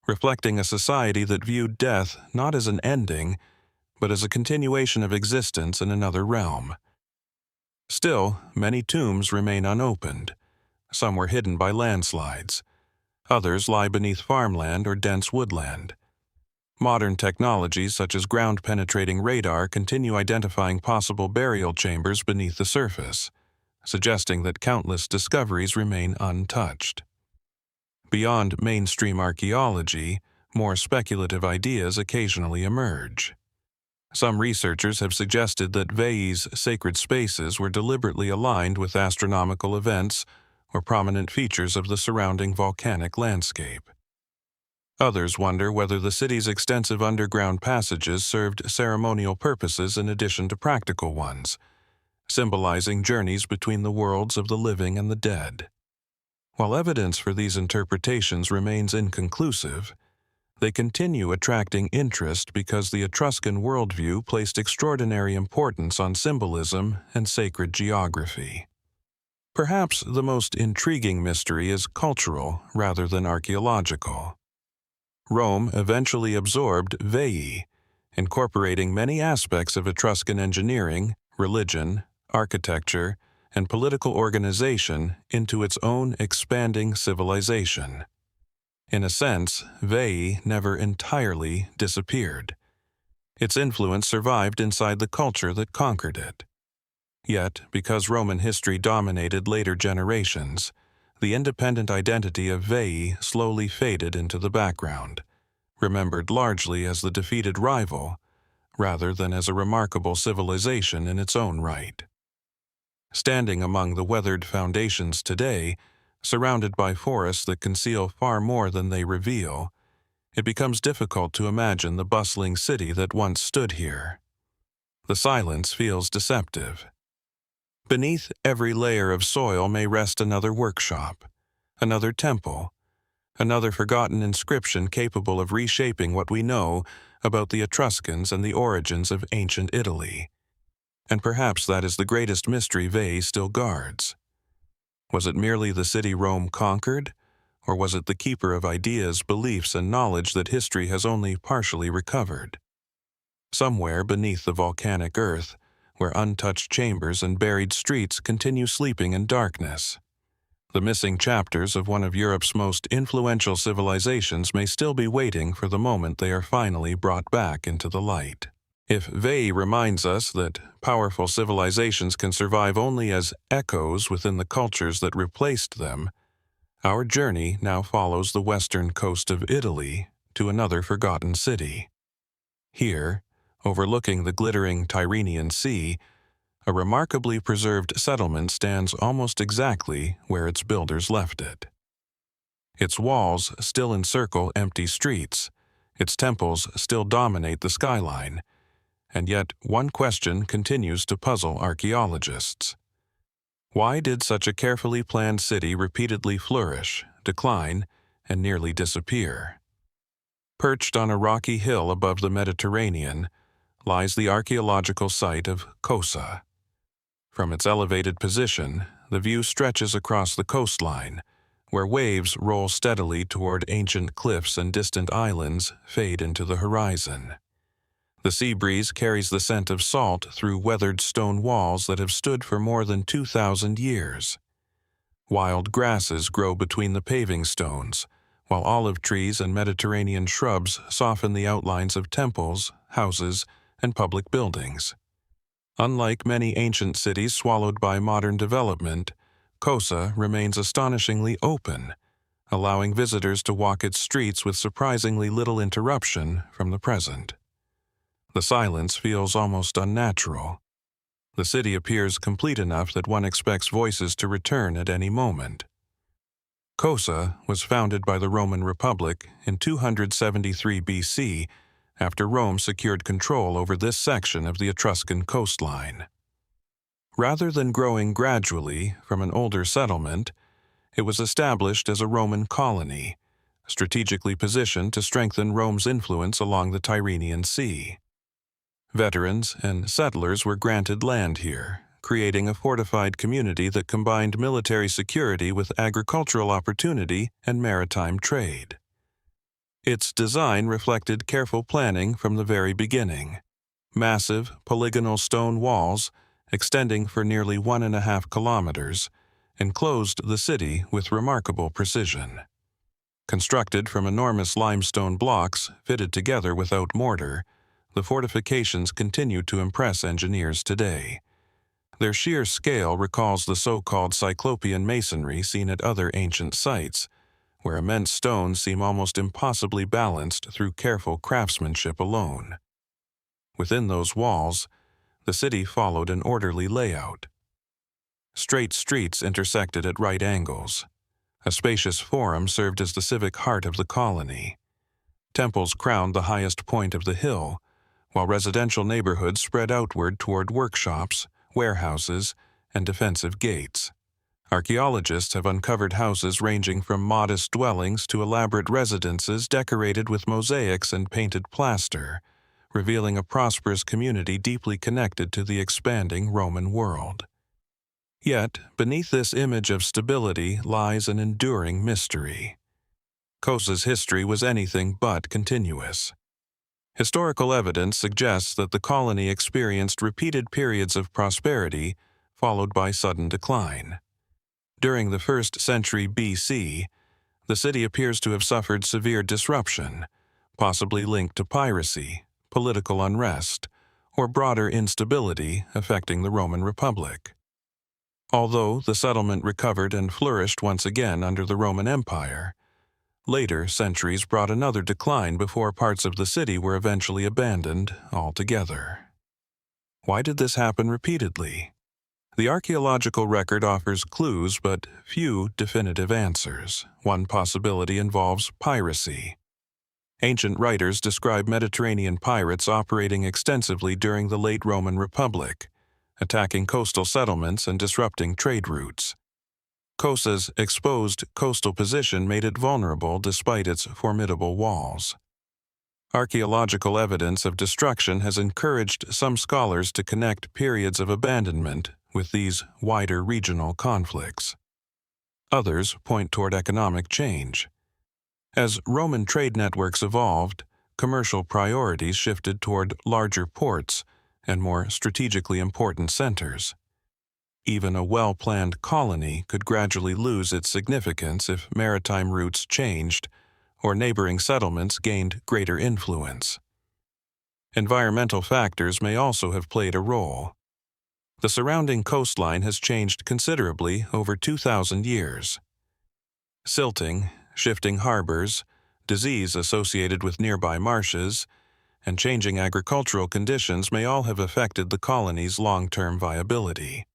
reflecting a society that viewed death not as an ending, but as a continuation of existence in another realm. Still, many tombs remain unopened. Some were hidden by landslides. Others lie beneath farmland or dense woodland. Modern technologies such as ground-penetrating radar continue identifying possible burial chambers beneath the surface, suggesting that countless discoveries remain untouched. Beyond mainstream archaeology, more speculative ideas occasionally emerge. Some researchers have suggested that Veii's sacred spaces were deliberately aligned with astronomical events or prominent features of the surrounding volcanic landscape. Others wonder whether the city's extensive underground passages served ceremonial purposes in addition to practical ones, symbolizing journeys between the worlds of the living and the dead. While evidence for these interpretations remains inconclusive, they continue attracting interest because the Etruscan worldview placed extraordinary importance on symbolism and sacred geography. Perhaps the most intriguing mystery is cultural rather than archaeological. Rome eventually absorbed Veii, incorporating many aspects of Etruscan engineering, religion, architecture, and political organization into its own expanding civilization. In a sense, Veii never entirely disappeared. Its influence survived inside the culture that conquered it. Yet, because Roman history dominated later generations, the independent identity of Veii slowly faded into the background, remembered largely as the defeated rival, rather than as a remarkable civilization in its own right. Standing among the weathered foundations today, surrounded by forests that conceal far more than they reveal, it becomes difficult to imagine the bustling city that once stood here. The silence feels deceptive. Beneath every layer of soil may rest another workshop, another temple, another forgotten inscription capable of reshaping what we know about the Etruscans and the origins of ancient Italy. And perhaps that is the greatest mystery Veii still guards. Was it merely the city Rome conquered, or was it the keeper of ideas, beliefs, and knowledge that history has only partially recovered? Somewhere beneath the volcanic earth, where untouched chambers and buried streets continue sleeping in darkness, the missing chapters of one of Europe's most influential civilizations may still be waiting for the moment they are finally brought back into the light. If Veii reminds us that powerful civilizations can survive only as echoes within the cultures that replaced them, our journey now follows the western coast of Italy to another forgotten city. Here, overlooking the glittering Tyrrhenian Sea, a remarkably preserved settlement stands almost exactly where its builders left it. Its walls still encircle empty streets, its temples still dominate the skyline, and yet one question continues to puzzle archaeologists. Why did such a carefully planned city repeatedly flourish, decline, and nearly disappear? Perched on a rocky hill above the Mediterranean lies the archaeological site of Cosa. From its elevated position, the view stretches across the coastline, where waves roll steadily toward ancient cliffs and distant islands fade into the horizon. The sea breeze carries the scent of salt through weathered stone walls that have stood for more than 2,000 years. Wild grasses grow between the paving stones, while olive trees and Mediterranean shrubs soften the outlines of temples, houses, and public buildings. Unlike many ancient cities swallowed by modern development, Cosa remains astonishingly open, allowing visitors to walk its streets with surprisingly little interruption from the present. The silence feels almost unnatural. The city appears complete enough that one expects voices to return at any moment. Cosa was founded by the Roman Republic in 273 BC after Rome secured control over this section of the Etruscan coastline. Rather than growing gradually from an older settlement, it was established as a Roman colony, strategically positioned to strengthen Rome's influence along the Tyrrhenian Sea. Veterans and settlers were granted land here, creating a fortified community that combined military security with agricultural opportunity and maritime trade. Its design reflected careful planning from the very beginning. Massive, polygonal stone walls, extending for nearly 1.5 kilometers, enclosed the city with remarkable precision. Constructed from enormous limestone blocks fitted together without mortar, the fortifications continue to impress engineers today. Their sheer scale recalls the so-called Cyclopean masonry seen at other ancient sites, where immense stones seem almost impossibly balanced through careful craftsmanship alone. Within those walls, the city followed an orderly layout. Straight streets intersected at right angles. A spacious forum served as the civic heart of the colony. Temples crowned the highest point of the hill, while residential neighborhoods spread outward toward workshops, warehouses, and defensive gates. Archaeologists have uncovered houses ranging from modest dwellings to elaborate residences decorated with mosaics and painted plaster, revealing a prosperous community deeply connected to the expanding Roman world. Yet, beneath this image of stability lies an enduring mystery. Cosa's history was anything but continuous. Historical evidence suggests that the colony experienced repeated periods of prosperity followed by sudden decline. During the 1st century BC, the city appears to have suffered severe disruption, possibly linked to piracy, political unrest, or broader instability affecting the Roman Republic. Although the settlement recovered and flourished once again under the Roman Empire, later centuries brought another decline before parts of the city were eventually abandoned altogether. Why did this happen repeatedly? The archaeological record offers clues but few definitive answers. One possibility involves piracy. Ancient writers describe Mediterranean pirates operating extensively during the late Roman Republic, attacking coastal settlements and disrupting trade routes. Cosa's exposed coastal position made it vulnerable despite its formidable walls. Archaeological evidence of destruction has encouraged some scholars to connect periods of abandonment with these wider regional conflicts. Others point toward economic change. As Roman trade networks evolved, commercial priorities shifted toward larger ports and more strategically important centers. Even a well-planned colony could gradually lose its significance if maritime routes changed or neighboring settlements gained greater influence. Environmental factors may also have played a role. The surrounding coastline has changed considerably over 2,000 years. Silting, shifting harbors, disease associated with nearby marshes, and changing agricultural conditions may all have affected the colony's long-term viability.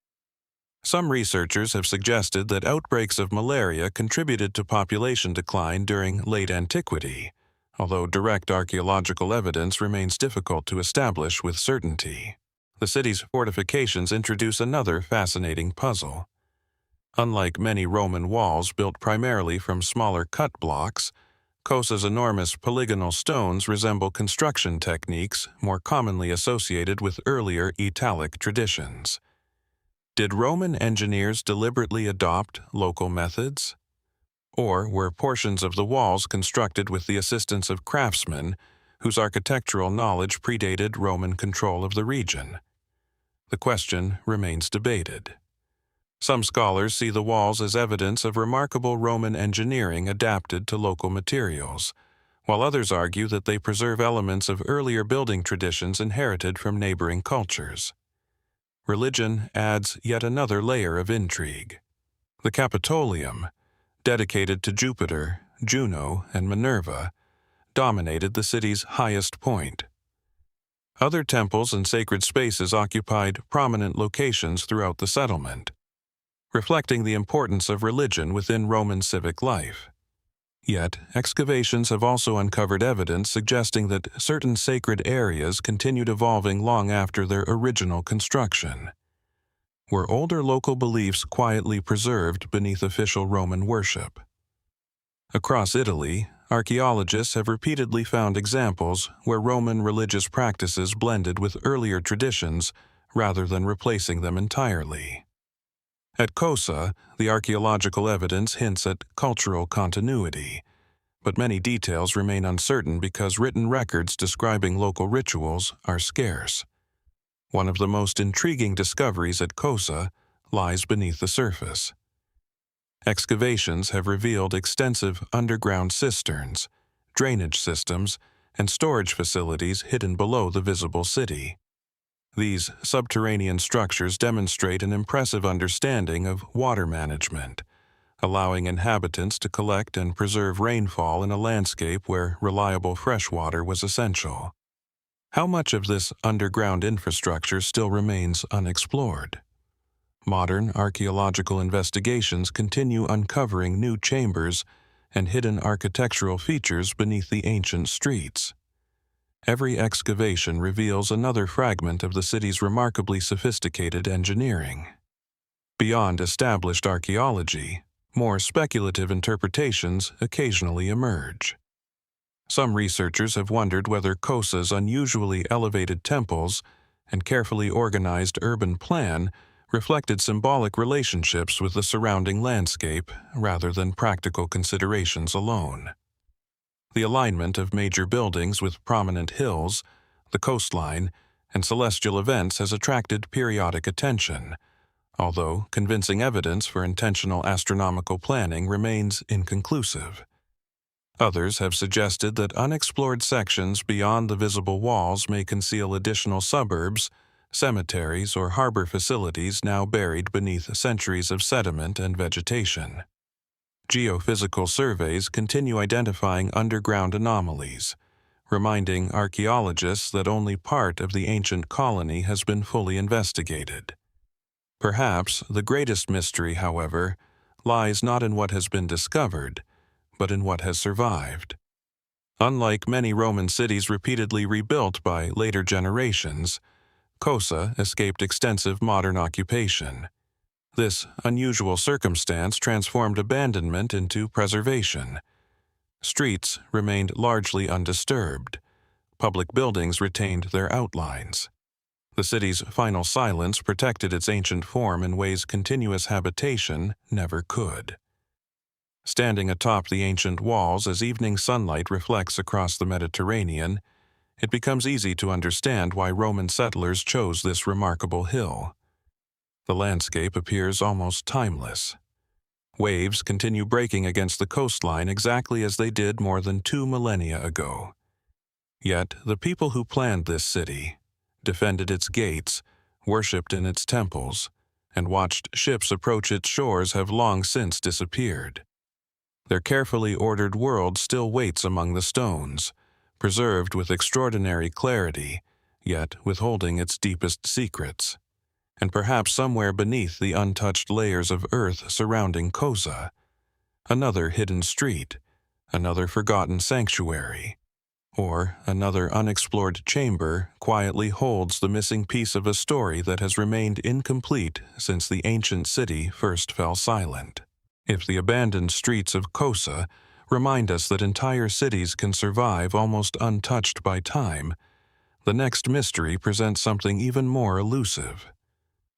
Some researchers have suggested that outbreaks of malaria contributed to population decline during late antiquity, although direct archaeological evidence remains difficult to establish with certainty. The city's fortifications introduce another fascinating puzzle. Unlike many Roman walls built primarily from smaller cut blocks, Cosa's enormous polygonal stones resemble construction techniques more commonly associated with earlier Italic traditions. Did Roman engineers deliberately adopt local methods? Or were portions of the walls constructed with the assistance of craftsmen whose architectural knowledge predated Roman control of the region? The question remains debated. Some scholars see the walls as evidence of remarkable Roman engineering adapted to local materials, while others argue that they preserve elements of earlier building traditions inherited from neighboring cultures. Religion adds yet another layer of intrigue. The Capitolium, dedicated to Jupiter, Juno, and Minerva, dominated the city's highest point. Other temples and sacred spaces occupied prominent locations throughout the settlement, reflecting the importance of religion within Roman civic life. Yet, excavations have also uncovered evidence suggesting that certain sacred areas continued evolving long after their original construction. Were older local beliefs quietly preserved beneath official Roman worship? Across Italy, archaeologists have repeatedly found examples where Roman religious practices blended with earlier traditions rather than replacing them entirely. At Cosa, the archaeological evidence hints at cultural continuity, but many details remain uncertain because written records describing local rituals are scarce. One of the most intriguing discoveries at Cosa lies beneath the surface. Excavations have revealed extensive underground cisterns, drainage systems, and storage facilities hidden below the visible city. These subterranean structures demonstrate an impressive understanding of water management, allowing inhabitants to collect and preserve rainfall in a landscape where reliable fresh water was essential. How much of this underground infrastructure still remains unexplored? Modern archaeological investigations continue uncovering new chambers and hidden architectural features beneath the ancient streets. Every excavation reveals another fragment of the city's remarkably sophisticated engineering. Beyond established archaeology, more speculative interpretations occasionally emerge. Some researchers have wondered whether Cosa's unusually elevated temples and carefully organized urban plan reflected symbolic relationships with the surrounding landscape rather than practical considerations alone. The alignment of major buildings with prominent hills, the coastline, and celestial events has attracted periodic attention, although convincing evidence for intentional astronomical planning remains inconclusive. Others have suggested that unexplored sections beyond the visible walls may conceal additional suburbs, cemeteries, or harbor facilities now buried beneath centuries of sediment and vegetation. Geophysical surveys continue identifying underground anomalies, reminding archaeologists that only part of the ancient colony has been fully investigated. Perhaps the greatest mystery, however, lies not in what has been discovered, but in what has survived. Unlike many Roman cities repeatedly rebuilt by later generations, Cosa escaped extensive modern occupation. This unusual circumstance transformed abandonment into preservation. Streets remained largely undisturbed. Public buildings retained their outlines. The city's final silence protected its ancient form in ways continuous habitation never could. Standing atop the ancient walls as evening sunlight reflects across the Mediterranean, it becomes easy to understand why Roman settlers chose this remarkable hill. The landscape appears almost timeless. Waves continue breaking against the coastline exactly as they did more than 2 millennia ago. Yet the people who planned this city, defended its gates, worshipped in its temples, and watched ships approach its shores have long since disappeared. Their carefully ordered world still waits among the stones, preserved with extraordinary clarity, yet withholding its deepest secrets. and perhaps somewhere beneath the untouched layers of earth surrounding Cosa, another hidden street, another forgotten sanctuary, or another unexplored chamber quietly holds the missing piece of a story that has remained incomplete since the ancient city first fell silent. If the abandoned streets of Cosa remind us that entire cities can survive almost untouched by time, the next mystery presents something even more elusive.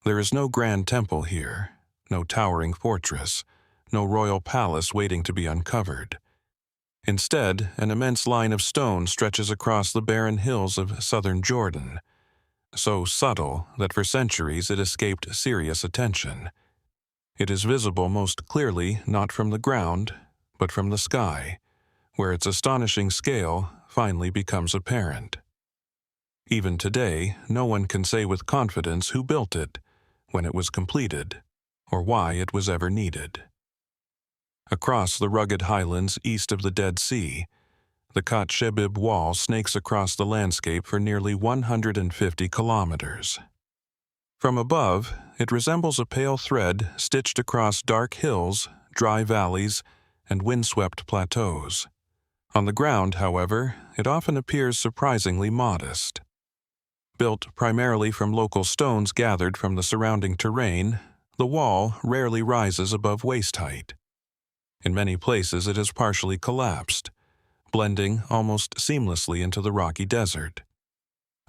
There is no grand temple here, no towering fortress, no royal palace waiting to be uncovered. Instead, an immense line of stone stretches across the barren hills of southern Jordan, so subtle that for centuries it escaped serious attention. It is visible most clearly not from the ground, but from the sky, where its astonishing scale finally becomes apparent. Even today, no one can say with confidence who built it, when it was completed, or why it was ever needed. Across the rugged highlands east of the Dead Sea, the Khatt Shebib wall snakes across the landscape for nearly 150 kilometers. From above, it resembles a pale thread stitched across dark hills, dry valleys, and windswept plateaus. On the ground, however, it often appears surprisingly modest. Built primarily from local stones gathered from the surrounding terrain, the wall rarely rises above waist height. In many places it has partially collapsed, blending almost seamlessly into the rocky desert.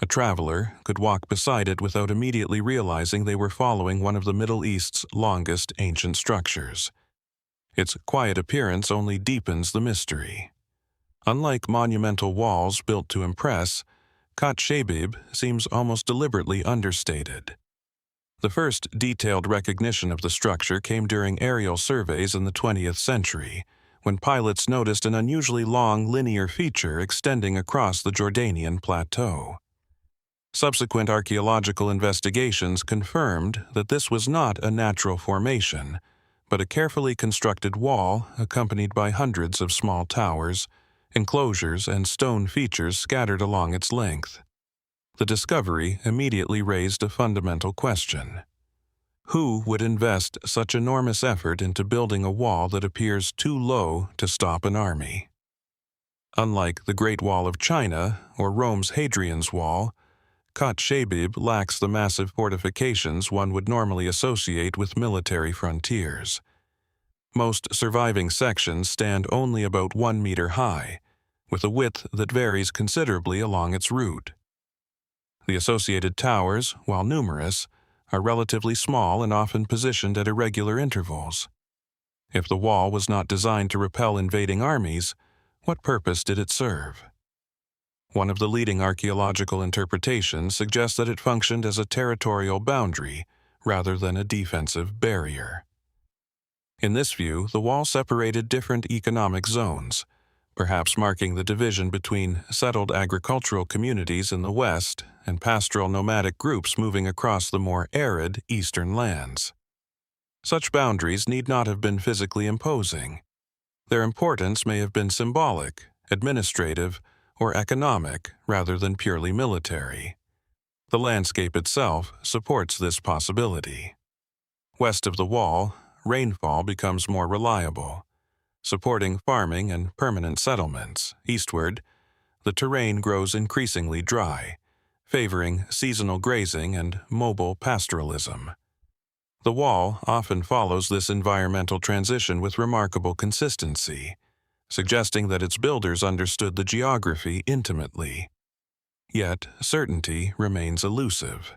A traveler could walk beside it without immediately realizing they were following one of the Middle East's longest ancient structures. Its quiet appearance only deepens the mystery. Unlike monumental walls built to impress, Khatt Shebib seems almost deliberately understated. The first detailed recognition of the structure came during aerial surveys in the 20th century, when pilots noticed an unusually long linear feature extending across the Jordanian plateau. Subsequent archaeological investigations confirmed that this was not a natural formation, but a carefully constructed wall accompanied by hundreds of small towers, enclosures, and stone features scattered along its length. The discovery immediately raised a fundamental question. Who would invest such enormous effort into building a wall that appears too low to stop an army? Unlike the Great Wall of China or Rome's Hadrian's Wall, Khatt Shebib lacks the massive fortifications one would normally associate with military frontiers. Most surviving sections stand only about 1 meter high, with a width that varies considerably along its route. The associated towers, while numerous, are relatively small and often positioned at irregular intervals. If the wall was not designed to repel invading armies, what purpose did it serve? One of the leading archaeological interpretations suggests that it functioned as a territorial boundary rather than a defensive barrier. In this view, the wall separated different economic zones, perhaps marking the division between settled agricultural communities in the west and pastoral nomadic groups moving across the more arid eastern lands. Such boundaries need not have been physically imposing. Their importance may have been symbolic, administrative, or economic rather than purely military. The landscape itself supports this possibility. West of the wall, rainfall becomes more reliable, supporting farming and permanent settlements. Eastward, the terrain grows increasingly dry, favoring seasonal grazing and mobile pastoralism. The wall often follows this environmental transition with remarkable consistency, suggesting that its builders understood the geography intimately. Yet, certainty remains elusive.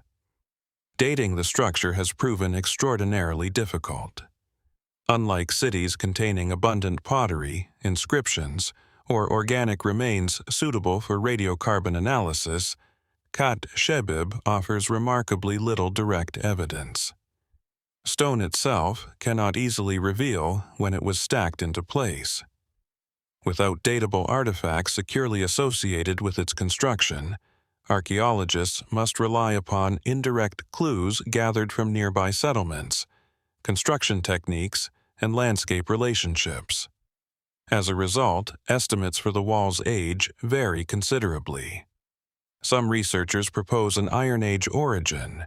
Dating the structure has proven extraordinarily difficult. Unlike cities containing abundant pottery, inscriptions, or organic remains suitable for radiocarbon analysis, Khatt Shebib offers remarkably little direct evidence. Stone itself cannot easily reveal when it was stacked into place. Without datable artifacts securely associated with its construction, archaeologists must rely upon indirect clues gathered from nearby settlements, construction techniques, and landscape relationships. As a result, estimates for the wall's age vary considerably. Some researchers propose an Iron Age origin,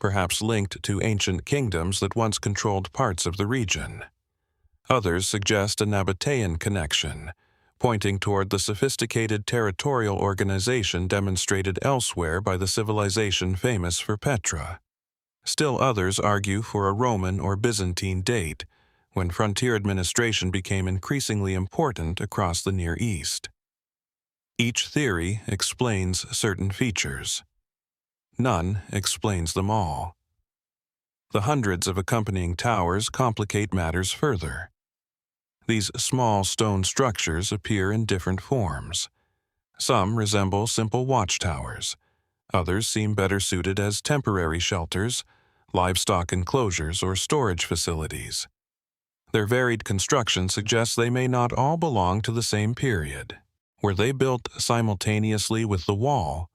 perhaps linked to ancient kingdoms that once controlled parts of the region. Others suggest a Nabatean connection, pointing toward the sophisticated territorial organization demonstrated elsewhere by the civilization famous for Petra. Still others argue for a Roman or Byzantine date, when frontier administration became increasingly important across the Near East. Each theory explains certain features. None explains them all. The hundreds of accompanying towers complicate matters further. These small stone structures appear in different forms. Some resemble simple watchtowers. Others seem better suited as temporary shelters, livestock enclosures, or storage facilities. Their varied construction suggests they may not all belong to the same period. Were they built simultaneously with the wall,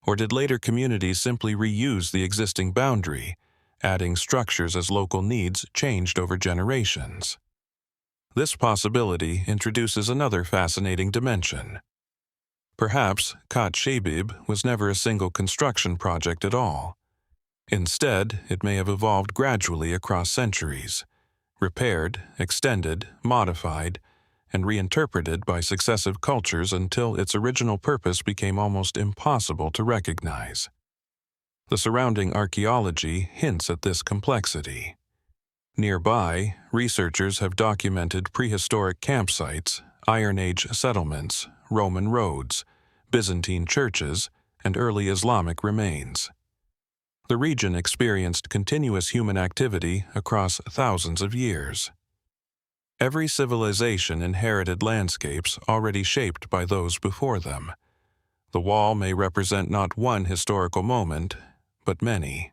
or did later communities simply reuse the existing boundary, adding structures as local needs changed over generations? This possibility introduces another fascinating dimension. Perhaps Khatt Shebib was never a single construction project at all. Instead, it may have evolved gradually across centuries, repaired, extended, modified, and reinterpreted by successive cultures until its original purpose became almost impossible to recognize. The surrounding archaeology hints at this complexity. Nearby, researchers have documented prehistoric campsites, Iron Age settlements, Roman roads, Byzantine churches, and early Islamic remains. The region experienced continuous human activity across thousands of years. Every civilization inherited landscapes already shaped by those before them. The wall may represent not one historical moment, but many.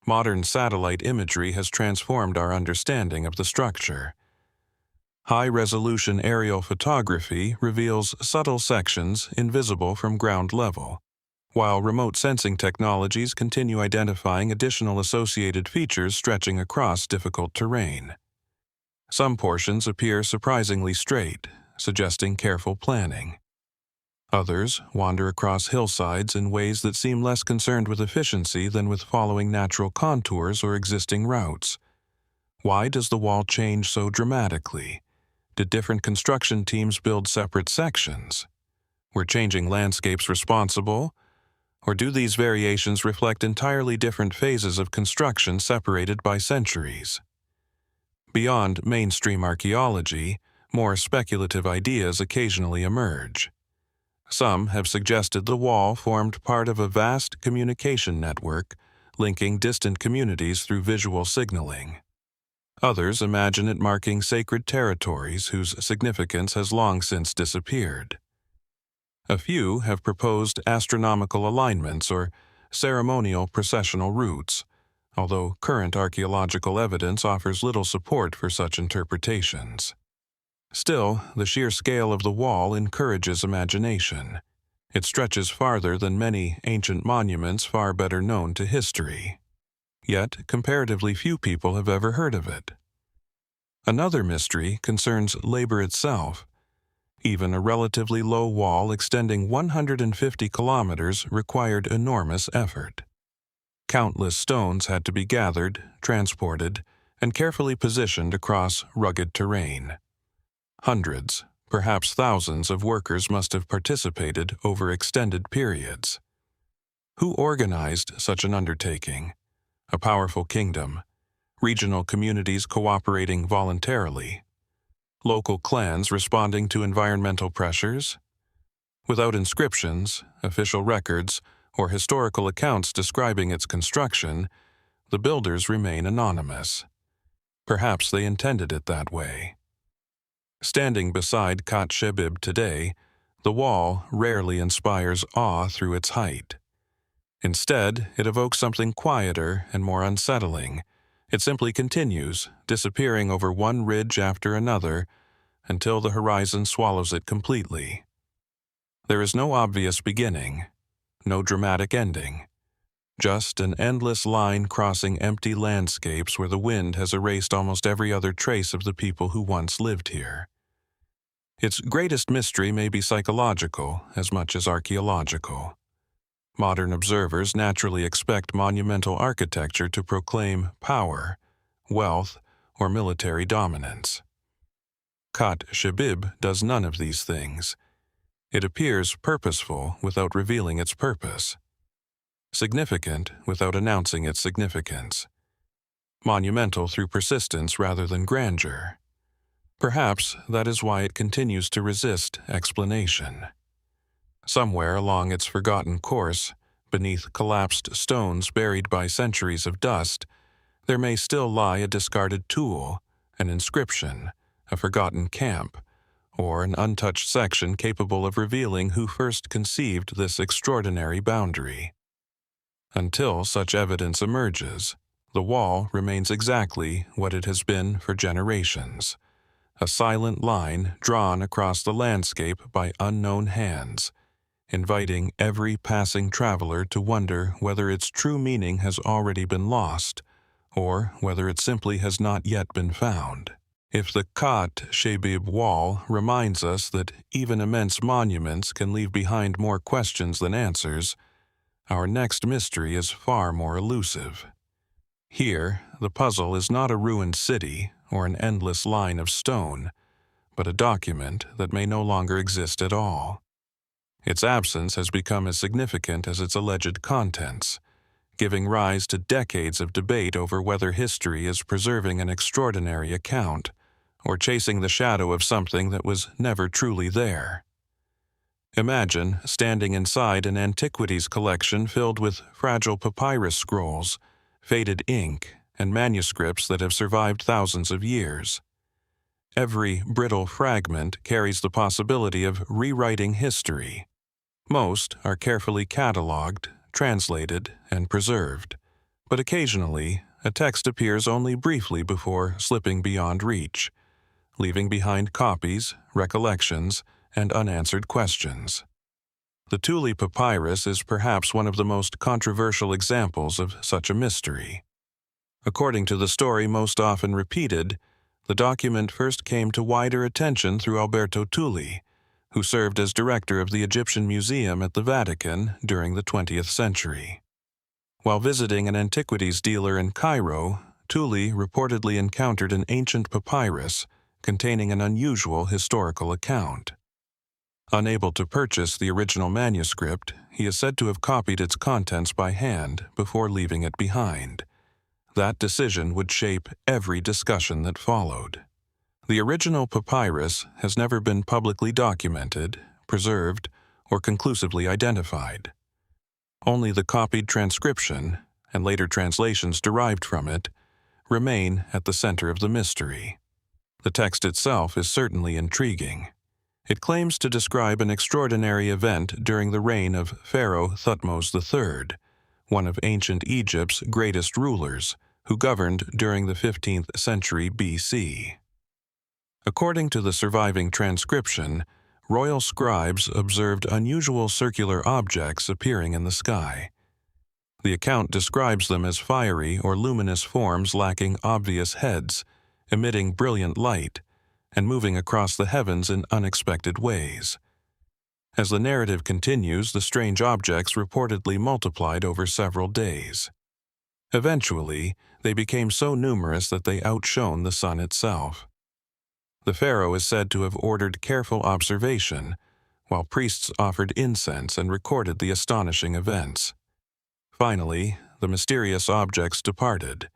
Modern satellite imagery has transformed our understanding of the structure. High-resolution aerial photography reveals subtle sections invisible from ground level, while remote sensing technologies continue identifying additional associated features stretching across difficult terrain. Some portions appear surprisingly straight, suggesting careful planning. Others wander across hillsides in ways that seem less concerned with efficiency than with following natural contours or existing routes. Why does the wall change so dramatically? Did different construction teams build separate sections? Were changing landscapes responsible? Or do these variations reflect entirely different phases of construction separated by centuries? Beyond mainstream archaeology, more speculative ideas occasionally emerge. Some have suggested the wall formed part of a vast communication network linking distant communities through visual signaling. Others imagine it marking sacred territories whose significance has long since disappeared. A few have proposed astronomical alignments or ceremonial processional routes, although current archaeological evidence offers little support for such interpretations. Still, the sheer scale of the wall encourages imagination. It stretches farther than many ancient monuments far better known to history. Yet, comparatively few people have ever heard of it. Another mystery concerns labor itself. Even a relatively low wall extending 150 kilometers required enormous effort. Countless stones had to be gathered, transported, and carefully positioned across rugged terrain. Hundreds, perhaps thousands of workers must have participated over extended periods. Who organized such an undertaking? A powerful kingdom, regional communities cooperating voluntarily, local clans responding to environmental pressures? Without inscriptions, official records, or historical accounts describing its construction, the builders remain anonymous. Perhaps they intended it that way. Standing beside Khatt Shebib today, the wall rarely inspires awe through its height. Instead, it evokes something quieter and more unsettling. It simply continues, disappearing over one ridge after another, until the horizon swallows it completely. There is no obvious beginning, no dramatic ending, just an endless line crossing empty landscapes where the wind has erased almost every other trace of the people who once lived here. Its greatest mystery may be psychological as much as archaeological. Modern observers naturally expect monumental architecture to proclaim power, wealth, or military dominance. Khatt Shebib does none of these things. It appears purposeful without revealing its purpose, significant without announcing its significance, monumental through persistence rather than grandeur. Perhaps that is why it continues to resist explanation. Somewhere along its forgotten course, beneath collapsed stones buried by centuries of dust, there may still lie a discarded tool, an inscription, a forgotten camp, or an untouched section capable of revealing who first conceived this extraordinary boundary. Until such evidence emerges, the wall remains exactly what it has been for generations, a silent line drawn across the landscape by unknown hands, inviting every passing traveler to wonder whether its true meaning has already been lost, or whether it simply has not yet been found. If the Khatt Shebib wall reminds us that even immense monuments can leave behind more questions than answers, our next mystery is far more elusive. Here, the puzzle is not a ruined city or an endless line of stone, but a document that may no longer exist at all. Its absence has become as significant as its alleged contents, giving rise to decades of debate over whether history is preserving an extraordinary account or chasing the shadow of something that was never truly there. Imagine standing inside an antiquities collection filled with fragile papyrus scrolls, faded ink, and manuscripts that have survived thousands of years. Every brittle fragment carries the possibility of rewriting history. Most are carefully catalogued, translated, and preserved, but occasionally a text appears only briefly before slipping beyond reach, leaving behind copies, recollections, and unanswered questions. The Tulli Papyrus is perhaps one of the most controversial examples of such a mystery. According to the story most often repeated, the document first came to wider attention through Alberto Tulli, who served as director of the Egyptian Museum at the Vatican during the 20th century. While visiting an antiquities dealer in Cairo, Tulli reportedly encountered an ancient papyrus containing an unusual historical account. Unable to purchase the original manuscript, he is said to have copied its contents by hand before leaving it behind. That decision would shape every discussion that followed. The original papyrus has never been publicly documented, preserved, or conclusively identified. Only the copied transcription, and later translations derived from it, remain at the center of the mystery. The text itself is certainly intriguing. It claims to describe an extraordinary event during the reign of Pharaoh Thutmose III, one of ancient Egypt's greatest rulers, who governed during the 15th century BC. According to the surviving transcription, royal scribes observed unusual circular objects appearing in the sky. The account describes them as fiery or luminous forms lacking obvious heads, emitting brilliant light, and moving across the heavens in unexpected ways. As the narrative continues, the strange objects reportedly multiplied over several days. Eventually, they became so numerous that they outshone the sun itself. The pharaoh is said to have ordered careful observation, while priests offered incense and recorded the astonishing events. Finally, the mysterious objects departed,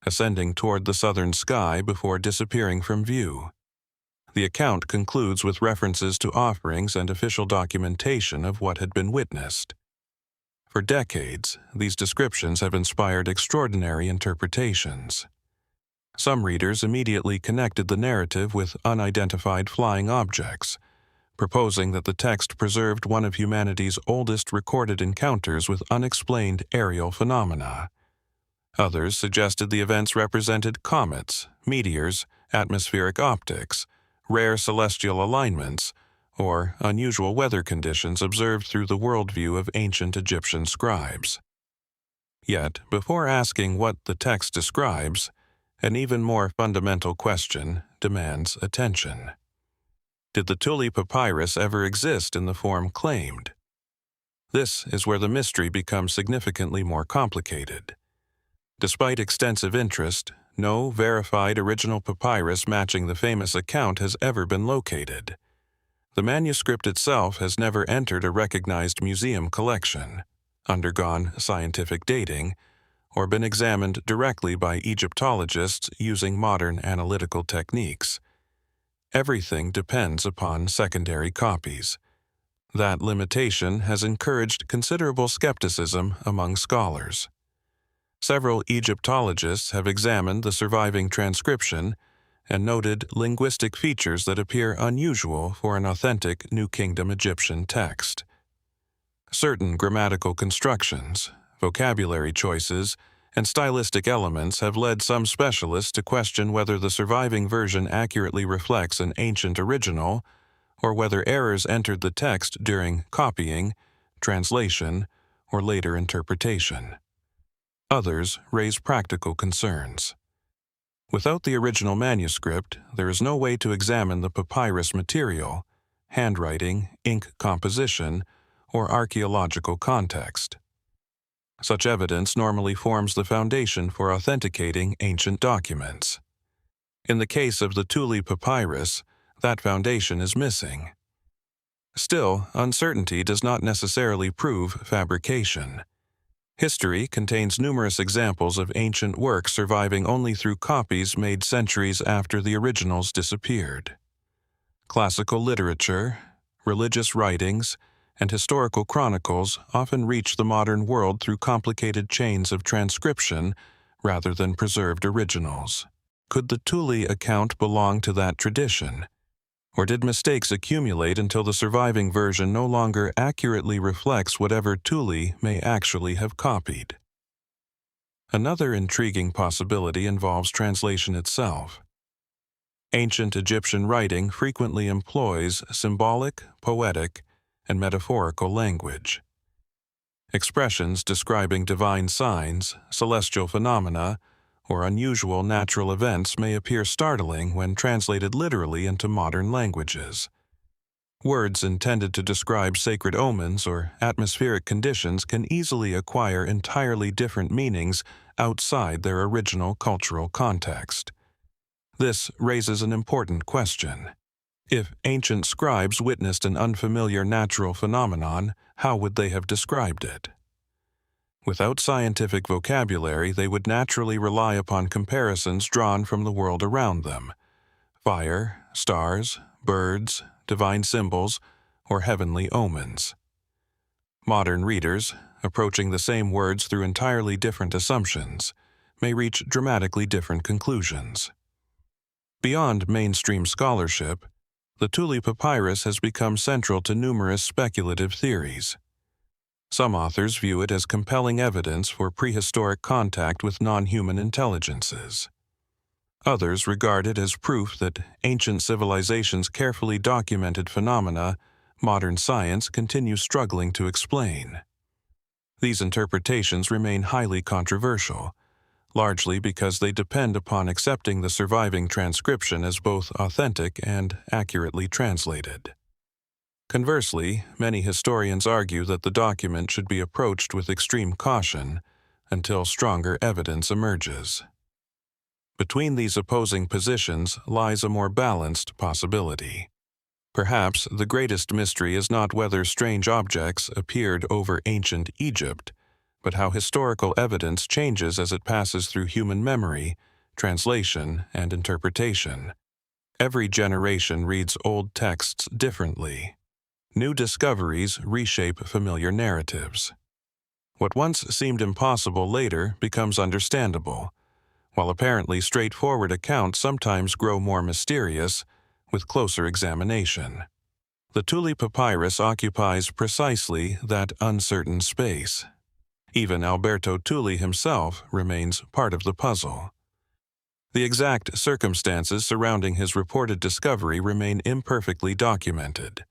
ascending toward the southern sky before disappearing from view. The account concludes with references to offerings and official documentation of what had been witnessed. For decades, these descriptions have inspired extraordinary interpretations. Some readers immediately connected the narrative with unidentified flying objects, proposing that the text preserved one of humanity's oldest recorded encounters with unexplained aerial phenomena. Others suggested the events represented comets, meteors, atmospheric optics, rare celestial alignments, or unusual weather conditions observed through the worldview of ancient Egyptian scribes. Yet, before asking what the text describes, an even more fundamental question demands attention. Did the Tulli Papyrus ever exist in the form claimed? This is where the mystery becomes significantly more complicated. Despite extensive interest, no verified original papyrus matching the famous account has ever been located. The manuscript itself has never entered a recognized museum collection, undergone scientific dating, or been examined directly by Egyptologists using modern analytical techniques. Everything depends upon secondary copies. That limitation has encouraged considerable skepticism among scholars. Several Egyptologists have examined the surviving transcription and noted linguistic features that appear unusual for an authentic New Kingdom Egyptian text. Certain grammatical constructions, vocabulary choices, and stylistic elements have led some specialists to question whether the surviving version accurately reflects an ancient original or whether errors entered the text during copying, translation, or later interpretation. Others raise practical concerns. Without the original manuscript, there is no way to examine the papyrus material, handwriting, ink composition, or archaeological context. Such evidence normally forms the foundation for authenticating ancient documents. In the case of the Tulli Papyrus, that foundation is missing. Still, uncertainty does not necessarily prove fabrication. History contains numerous examples of ancient works surviving only through copies made centuries after the originals disappeared. Classical literature, religious writings, and historical chronicles often reach the modern world through complicated chains of transcription rather than preserved originals. Could the Tulli account belong to that tradition? Or did mistakes accumulate until the surviving version no longer accurately reflects whatever Tulli may actually have copied? Another intriguing possibility involves translation itself. Ancient Egyptian writing frequently employs symbolic, poetic, and metaphorical language. Expressions describing divine signs, celestial phenomena, or unusual natural events may appear startling when translated literally into modern languages. Words intended to describe sacred omens or atmospheric conditions can easily acquire entirely different meanings outside their original cultural context. This raises an important question. If ancient scribes witnessed an unfamiliar natural phenomenon, how would they have described it? Without scientific vocabulary, they would naturally rely upon comparisons drawn from the world around them: fire, stars, birds, divine symbols, or heavenly omens. Modern readers, approaching the same words through entirely different assumptions, may reach dramatically different conclusions. Beyond mainstream scholarship, the Tulli Papyrus has become central to numerous speculative theories. Some authors view it as compelling evidence for prehistoric contact with non-human intelligences. Others regard it as proof that ancient civilizations carefully documented phenomena modern science continues struggling to explain. These interpretations remain highly controversial, largely because they depend upon accepting the surviving transcription as both authentic and accurately translated. Conversely, many historians argue that the document should be approached with extreme caution until stronger evidence emerges. Between these opposing positions lies a more balanced possibility. Perhaps the greatest mystery is not whether strange objects appeared over ancient Egypt, but how historical evidence changes as it passes through human memory, translation, and interpretation. Every generation reads old texts differently. New discoveries reshape familiar narratives. What once seemed impossible later becomes understandable, while apparently straightforward accounts sometimes grow more mysterious with closer examination. The Tulli Papyrus occupies precisely that uncertain space. Even Alberto Tulli himself remains part of the puzzle. The exact circumstances surrounding his reported discovery remain imperfectly documented.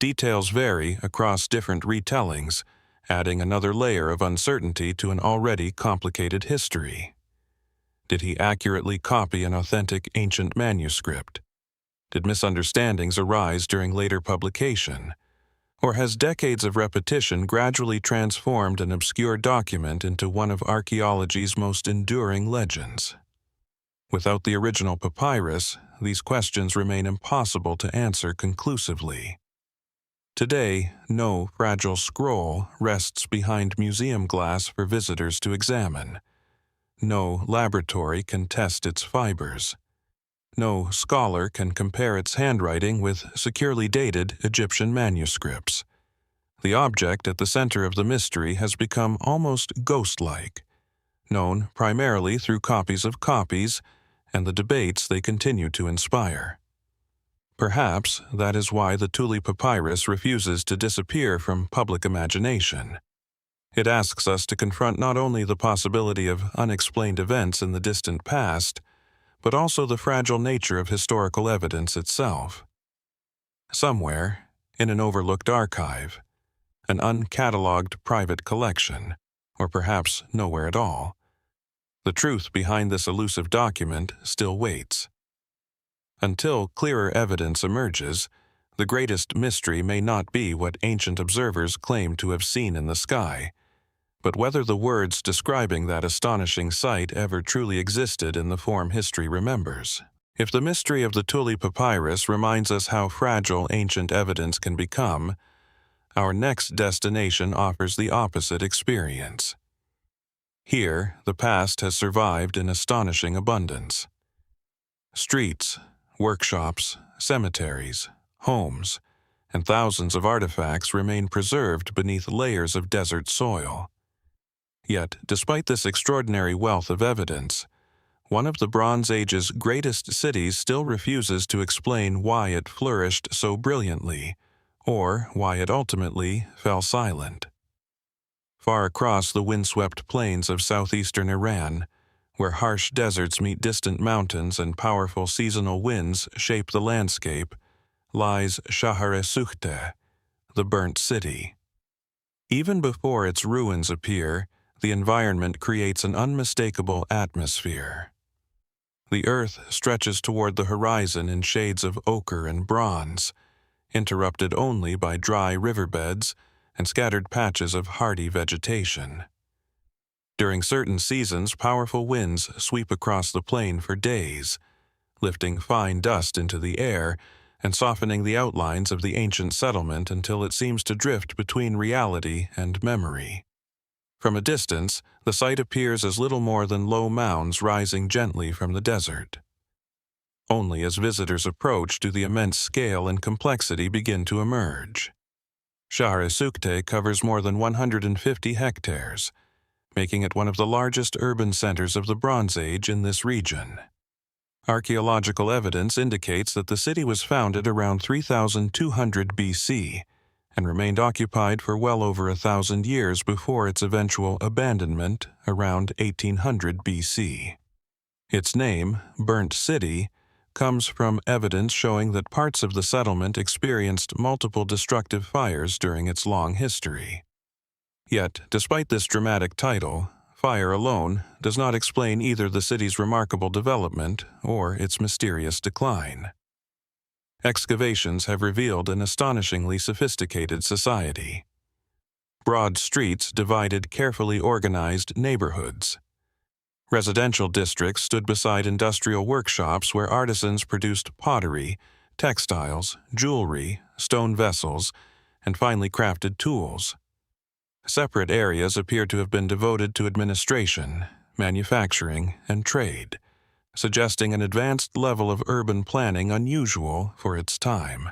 Details vary across different retellings, adding another layer of uncertainty to an already complicated history. Did he accurately copy an authentic ancient manuscript? Did misunderstandings arise during later publication? Or has decades of repetition gradually transformed an obscure document into one of archaeology's most enduring legends? Without the original papyrus, these questions remain impossible to answer conclusively. Today, no fragile scroll rests behind museum glass for visitors to examine. No laboratory can test its fibers. No scholar can compare its handwriting with securely dated Egyptian manuscripts. The object at the center of the mystery has become almost ghost-like, known primarily through copies of copies and the debates they continue to inspire. Perhaps that is why the Tulli Papyrus refuses to disappear from public imagination. It asks us to confront not only the possibility of unexplained events in the distant past, but also the fragile nature of historical evidence itself. Somewhere, in an overlooked archive, an uncatalogued private collection, or perhaps nowhere at all, the truth behind this elusive document still waits. Until clearer evidence emerges, the greatest mystery may not be what ancient observers claim to have seen in the sky, but whether the words describing that astonishing sight ever truly existed in the form history remembers. If the mystery of the Tulli Papyrus reminds us how fragile ancient evidence can become, our next destination offers the opposite experience. Here, the past has survived in astonishing abundance. Streets, workshops, cemeteries, homes, and thousands of artifacts remain preserved beneath layers of desert soil. Yet, despite this extraordinary wealth of evidence, one of the Bronze Age's greatest cities still refuses to explain why it flourished so brilliantly, or why it ultimately fell silent. Far across the windswept plains of southeastern Iran, where harsh deserts meet distant mountains and powerful seasonal winds shape the landscape, lies Shahr-e Sukhteh, the burnt city. Even before its ruins appear, the environment creates an unmistakable atmosphere. The earth stretches toward the horizon in shades of ochre and bronze, interrupted only by dry riverbeds and scattered patches of hardy vegetation. During certain seasons, powerful winds sweep across the plain for days, lifting fine dust into the air and softening the outlines of the ancient settlement until it seems to drift between reality and memory. From a distance, the site appears as little more than low mounds rising gently from the desert. Only as visitors approach do the immense scale and complexity begin to emerge. Shahr-e Sukhteh covers more than 150 hectares, making it one of the largest urban centers of the Bronze Age in this region. Archaeological evidence indicates that the city was founded around 3200 BC and remained occupied for well over 1,000 years before its eventual abandonment around 1800 BC. Its name, Burnt City, comes from evidence showing that parts of the settlement experienced multiple destructive fires during its long history. Yet, despite this dramatic title, fire alone does not explain either the city's remarkable development or its mysterious decline. Excavations have revealed an astonishingly sophisticated society. Broad streets divided carefully organized neighborhoods. Residential districts stood beside industrial workshops where artisans produced pottery, textiles, jewelry, stone vessels, and finely crafted tools. Separate areas appear to have been devoted to administration, manufacturing, and trade, suggesting an advanced level of urban planning unusual for its time.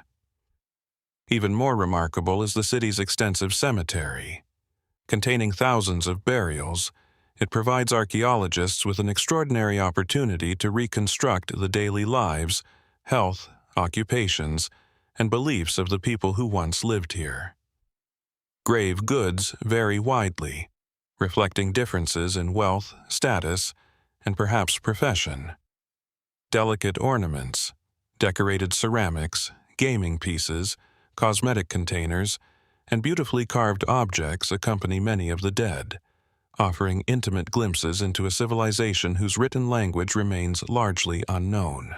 Even more remarkable is the city's extensive cemetery. Containing thousands of burials, it provides archaeologists with an extraordinary opportunity to reconstruct the daily lives, health, occupations, and beliefs of the people who once lived here. Grave goods vary widely, reflecting differences in wealth, status, and perhaps profession. Delicate ornaments, decorated ceramics, gaming pieces, cosmetic containers, and beautifully carved objects accompany many of the dead, offering intimate glimpses into a civilization whose written language remains largely unknown.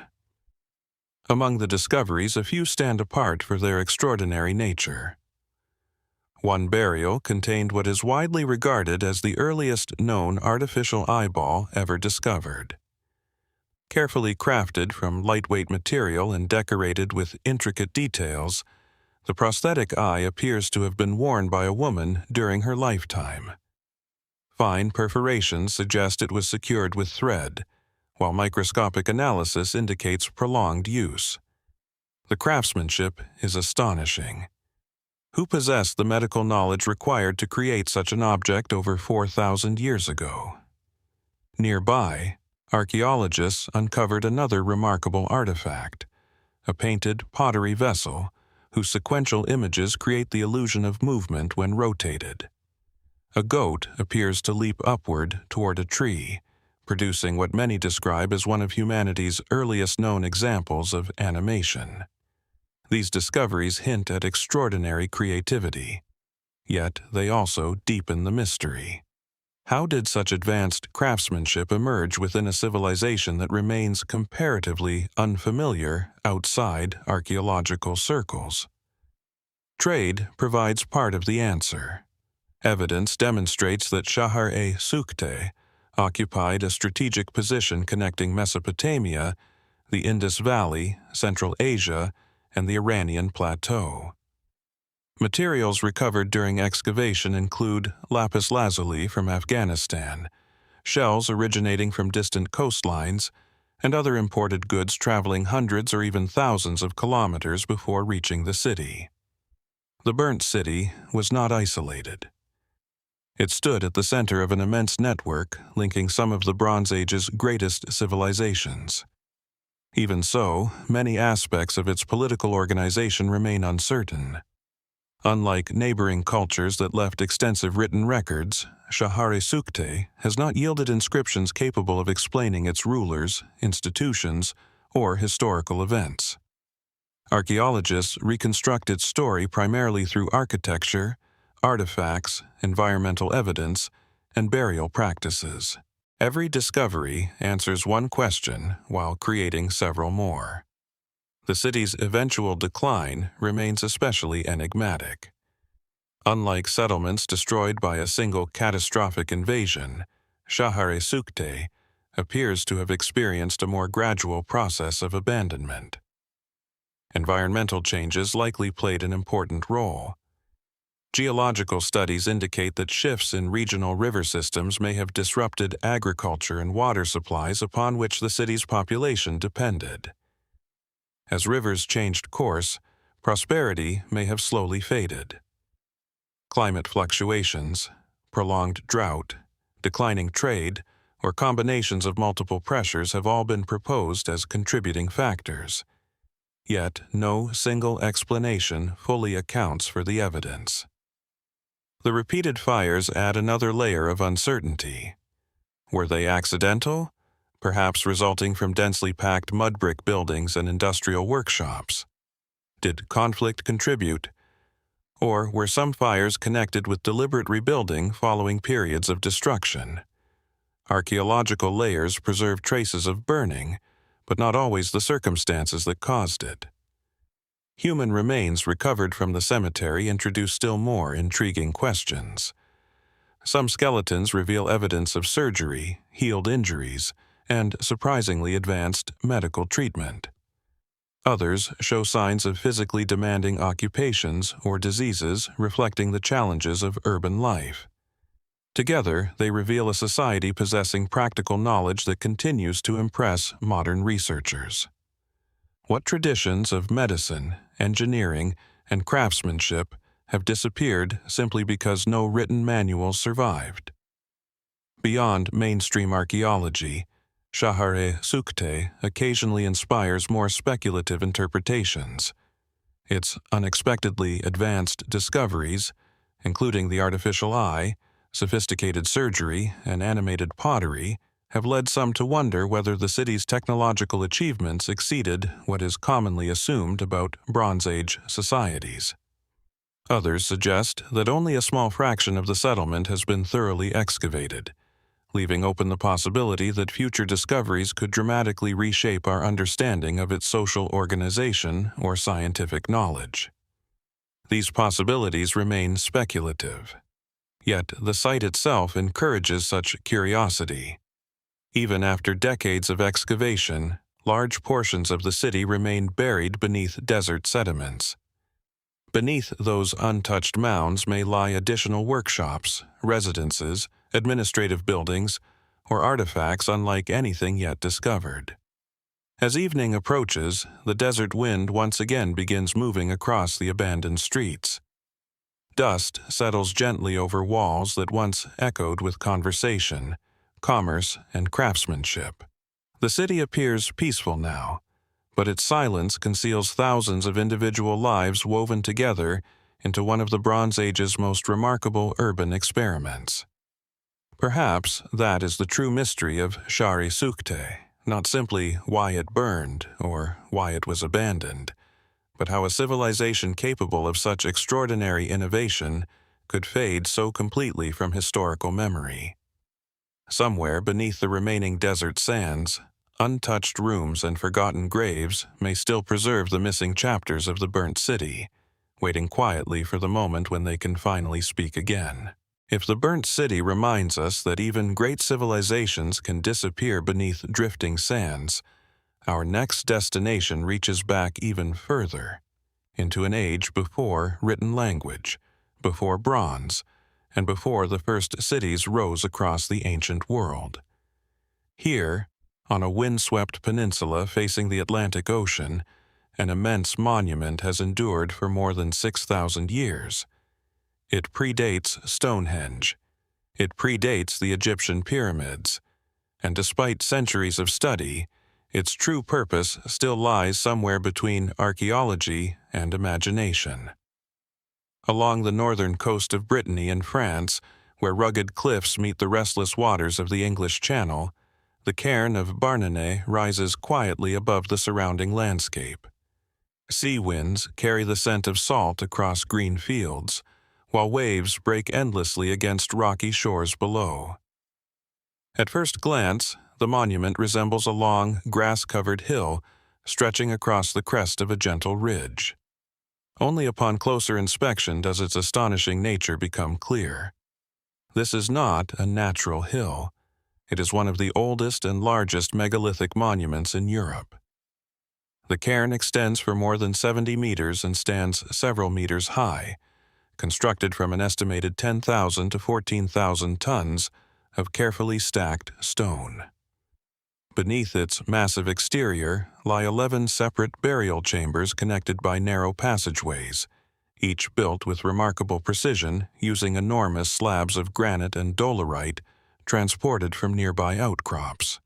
Among the discoveries, a few stand apart for their extraordinary nature. One burial contained what is widely regarded as the earliest known artificial eyeball ever discovered. Carefully crafted from lightweight material and decorated with intricate details, the prosthetic eye appears to have been worn by a woman during her lifetime. Fine perforations suggest it was secured with thread, while microscopic analysis indicates prolonged use. The craftsmanship is astonishing. Who possessed the medical knowledge required to create such an object over 4,000 years ago? Nearby, archaeologists uncovered another remarkable artifact, a painted pottery vessel whose sequential images create the illusion of movement when rotated. A goat appears to leap upward toward a tree, producing what many describe as one of humanity's earliest known examples of animation. These discoveries hint at extraordinary creativity, yet they also deepen the mystery. How did such advanced craftsmanship emerge within a civilization that remains comparatively unfamiliar outside archaeological circles? Trade provides part of the answer. Evidence demonstrates that Shahr-e Sukhteh occupied a strategic position connecting Mesopotamia, the Indus Valley, Central Asia, and the Iranian Plateau. Materials recovered during excavation include lapis lazuli from Afghanistan, shells originating from distant coastlines, and other imported goods traveling hundreds or even thousands of kilometers before reaching the city. The burnt city was not isolated. It stood at the center of an immense network linking some of the Bronze Age's greatest civilizations. Even so, many aspects of its political organization remain uncertain. Unlike neighboring cultures that left extensive written records, Shahr-e Sukhteh has not yielded inscriptions capable of explaining its rulers, institutions, or historical events. Archaeologists reconstruct its story primarily through architecture, artifacts, environmental evidence, and burial practices. Every discovery answers one question while creating several more. The city's eventual decline remains especially enigmatic. Unlike settlements destroyed by a single catastrophic invasion, Shahr-e Sukhteh appears to have experienced a more gradual process of abandonment. Environmental changes likely played an important role. Geological studies indicate that shifts in regional river systems may have disrupted agriculture and water supplies upon which the city's population depended. As rivers changed course, prosperity may have slowly faded. Climate fluctuations, prolonged drought, declining trade, or combinations of multiple pressures have all been proposed as contributing factors. Yet no single explanation fully accounts for the evidence. The repeated fires add another layer of uncertainty. Were they accidental? Perhaps resulting from densely packed mud brick buildings and industrial workshops? Did conflict contribute? Or were some fires connected with deliberate rebuilding following periods of destruction? Archaeological layers preserve traces of burning, but not always the circumstances that caused it. Human remains recovered from the cemetery introduce still more intriguing questions. Some skeletons reveal evidence of surgery, healed injuries, and surprisingly advanced medical treatment. Others show signs of physically demanding occupations or diseases reflecting the challenges of urban life. Together, they reveal a society possessing practical knowledge that continues to impress modern researchers. What traditions of medicine, engineering, and craftsmanship have disappeared simply because no written manuals survived? Beyond mainstream archaeology, Shahr-e Sukhteh occasionally inspires more speculative interpretations. Its unexpectedly advanced discoveries, including the artificial eye, sophisticated surgery, and animated pottery, have led some to wonder whether the city's technological achievements exceeded what is commonly assumed about Bronze Age societies. Others suggest that only a small fraction of the settlement has been thoroughly excavated, leaving open the possibility that future discoveries could dramatically reshape our understanding of its social organization or scientific knowledge. These possibilities remain speculative. Yet the site itself encourages such curiosity. Even after decades of excavation, large portions of the city remain buried beneath desert sediments. Beneath those untouched mounds may lie additional workshops, residences, administrative buildings, or artifacts unlike anything yet discovered. As evening approaches, the desert wind once again begins moving across the abandoned streets. Dust settles gently over walls that once echoed with conversation, commerce, and craftsmanship. The city appears peaceful now, but its silence conceals thousands of individual lives woven together into one of the Bronze Age's most remarkable urban experiments. Perhaps that is the true mystery of Shahr-e Sukhteh, not simply why it burned or why it was abandoned, but how a civilization capable of such extraordinary innovation could fade so completely from historical memory. Somewhere beneath the remaining desert sands, untouched rooms and forgotten graves may still preserve the missing chapters of the burnt city, waiting quietly for the moment when they can finally speak again. If the burnt city reminds us that even great civilizations can disappear beneath drifting sands, our next destination reaches back even further, into an age before written language, before bronze, and before the first cities rose across the ancient world. Here, on a windswept peninsula facing the Atlantic Ocean, an immense monument has endured for more than 6,000 years. It predates Stonehenge. It predates the Egyptian pyramids. And despite centuries of study, its true purpose still lies somewhere between archaeology and imagination. Along the northern coast of Brittany and France, where rugged cliffs meet the restless waters of the English Channel, the Cairn of Barnenez rises quietly above the surrounding landscape. Sea winds carry the scent of salt across green fields, while waves break endlessly against rocky shores below. At first glance, the monument resembles a long, grass-covered hill stretching across the crest of a gentle ridge. Only upon closer inspection does its astonishing nature become clear. This is not a natural hill. It is one of the oldest and largest megalithic monuments in Europe. The cairn extends for more than 70 meters and stands several meters high, constructed from an estimated 10,000 to 14,000 tons of carefully stacked stone. Beneath its massive exterior lie 11 separate burial chambers connected by narrow passageways, each built with remarkable precision using enormous slabs of granite and dolerite transported from nearby outcrops.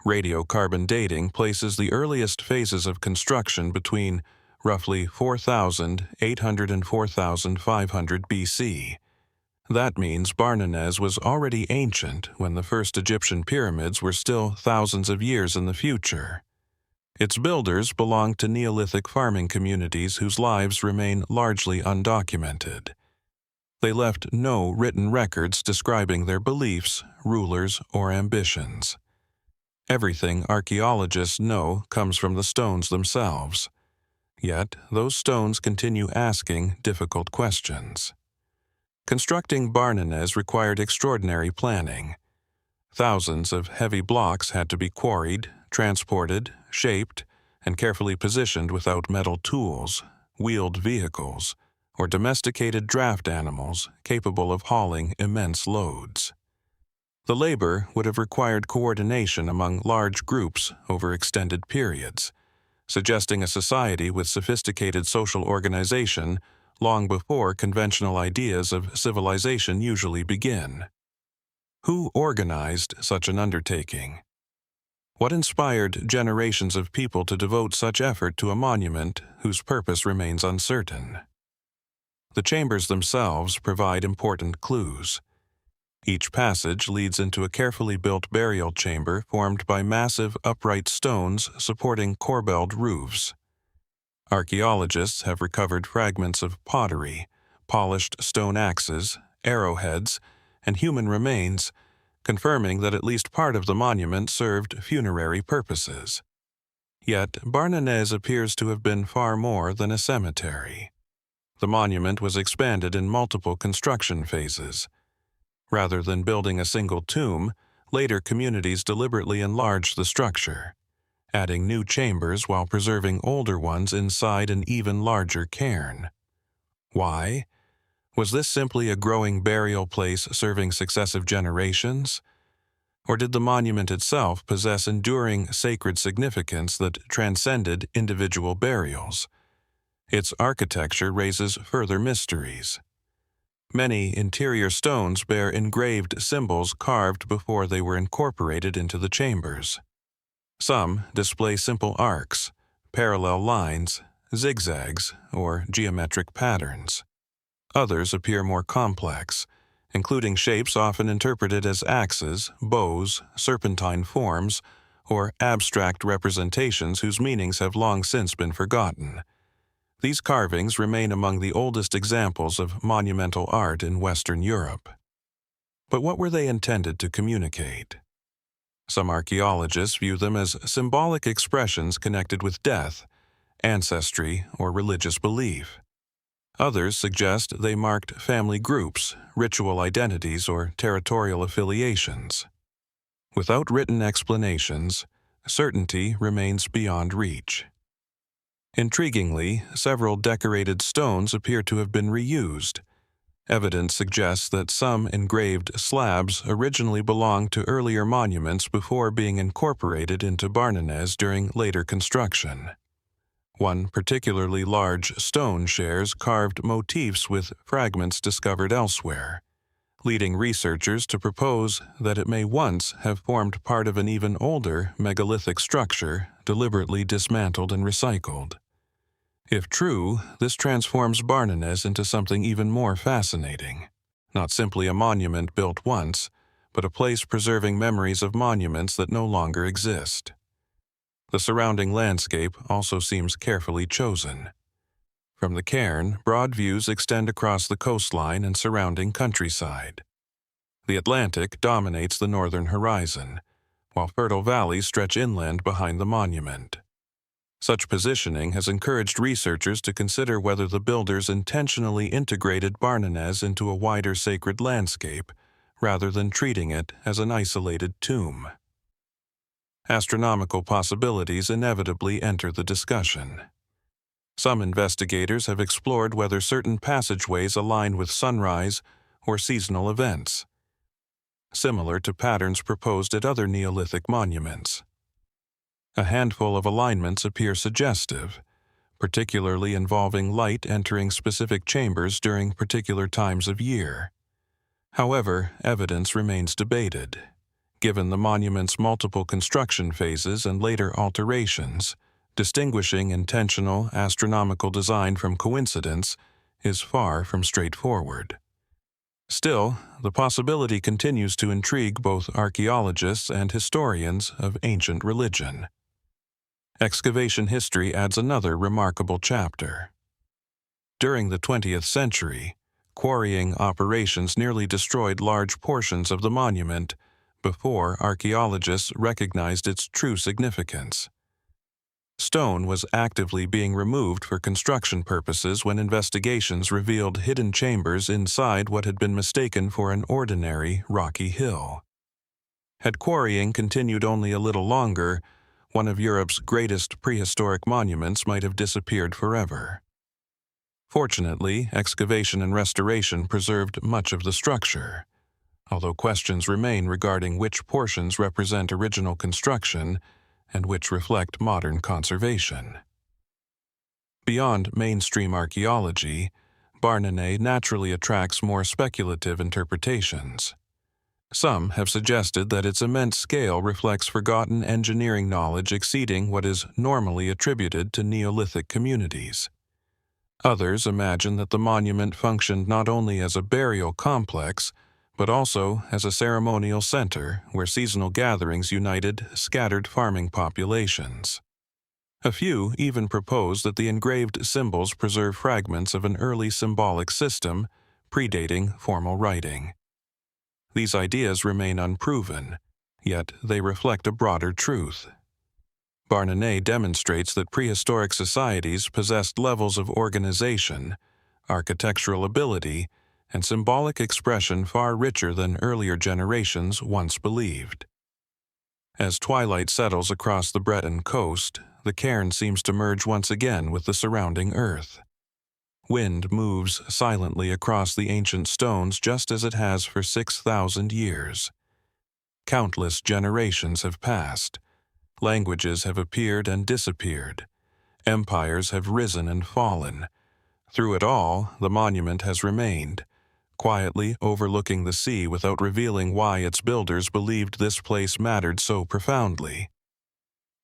Radiocarbon dating places the earliest phases of construction between roughly 4,800 and 4,500 BC. That means Barnenez was already ancient when the first Egyptian pyramids were still thousands of years in the future. Its builders belonged to Neolithic farming communities whose lives remain largely undocumented. They left no written records describing their beliefs, rulers, or ambitions. Everything archaeologists know comes from the stones themselves. Yet, those stones continue asking difficult questions. Constructing Barnenez required extraordinary planning. Thousands of heavy blocks had to be quarried, transported, shaped, and carefully positioned without metal tools, wheeled vehicles, or domesticated draft animals capable of hauling immense loads. The labor would have required coordination among large groups over extended periods, suggesting a society with sophisticated social organization long before conventional ideas of civilization usually begin. Who organized such an undertaking? What inspired generations of people to devote such effort to a monument whose purpose remains uncertain? The chambers themselves provide important clues. Each passage leads into a carefully built burial chamber formed by massive upright stones supporting corbelled roofs. Archaeologists have recovered fragments of pottery, polished stone axes, arrowheads, and human remains, confirming that at least part of the monument served funerary purposes. Yet Barnenez appears to have been far more than a cemetery. The monument was expanded in multiple construction phases. Rather than building a single tomb, later communities deliberately enlarged the structure, adding new chambers while preserving older ones inside an even larger cairn. Why? Was this simply a growing burial place serving successive generations? Or did the monument itself possess enduring sacred significance that transcended individual burials? Its architecture raises further mysteries. Many interior stones bear engraved symbols carved before they were incorporated into the chambers. Some display simple arcs, parallel lines, zigzags, or geometric patterns. Others appear more complex, including shapes often interpreted as axes, bows, serpentine forms, or abstract representations whose meanings have long since been forgotten. These carvings remain among the oldest examples of monumental art in Western Europe. But what were they intended to communicate? Some archaeologists view them as symbolic expressions connected with death, ancestry, or religious belief. Others suggest they marked family groups, ritual identities, or territorial affiliations. Without written explanations, certainty remains beyond reach. Intriguingly, several decorated stones appear to have been reused. Evidence suggests that some engraved slabs originally belonged to earlier monuments before being incorporated into Barnenez during later construction. One particularly large stone shares carved motifs with fragments discovered elsewhere, leading researchers to propose that it may once have formed part of an even older megalithic structure deliberately dismantled and recycled. If true, this transforms Barnenez into something even more fascinating. Not simply a monument built once, but a place preserving memories of monuments that no longer exist. The surrounding landscape also seems carefully chosen. From the cairn, broad views extend across the coastline and surrounding countryside. The Atlantic dominates the northern horizon, while fertile valleys stretch inland behind the monument. Such positioning has encouraged researchers to consider whether the builders intentionally integrated Barnenez into a wider sacred landscape, rather than treating it as an isolated tomb. Astronomical possibilities inevitably enter the discussion. Some investigators have explored whether certain passageways align with sunrise or seasonal events, similar to patterns proposed at other Neolithic monuments. A handful of alignments appear suggestive, particularly involving light entering specific chambers during particular times of year. However, evidence remains debated. Given the monument's multiple construction phases and later alterations, distinguishing intentional astronomical design from coincidence is far from straightforward. Still, the possibility continues to intrigue both archaeologists and historians of ancient religion. Excavation history adds another remarkable chapter. During the 20th century, quarrying operations nearly destroyed large portions of the monument before archaeologists recognized its true significance. Stone was actively being removed for construction purposes when investigations revealed hidden chambers inside what had been mistaken for an ordinary rocky hill. Had quarrying continued only a little longer, one of Europe's greatest prehistoric monuments might have disappeared forever. Fortunately, excavation and restoration preserved much of the structure, although questions remain regarding which portions represent original construction and which reflect modern conservation. Beyond mainstream archaeology, Barnenez naturally attracts more speculative interpretations. Some have suggested that its immense scale reflects forgotten engineering knowledge exceeding what is normally attributed to Neolithic communities. Others imagine that the monument functioned not only as a burial complex, but also as a ceremonial center where seasonal gatherings united scattered farming populations. A few even propose that the engraved symbols preserve fragments of an early symbolic system predating formal writing. These ideas remain unproven, yet they reflect a broader truth. Barnenez demonstrates that prehistoric societies possessed levels of organization, architectural ability, and symbolic expression far richer than earlier generations once believed. As twilight settles across the Breton coast, the cairn seems to merge once again with the surrounding earth. Wind moves silently across the ancient stones just as it has for 6,000 years. Countless generations have passed. Languages have appeared and disappeared. Empires have risen and fallen. Through it all, the monument has remained, quietly overlooking the sea without revealing why its builders believed this place mattered so profoundly.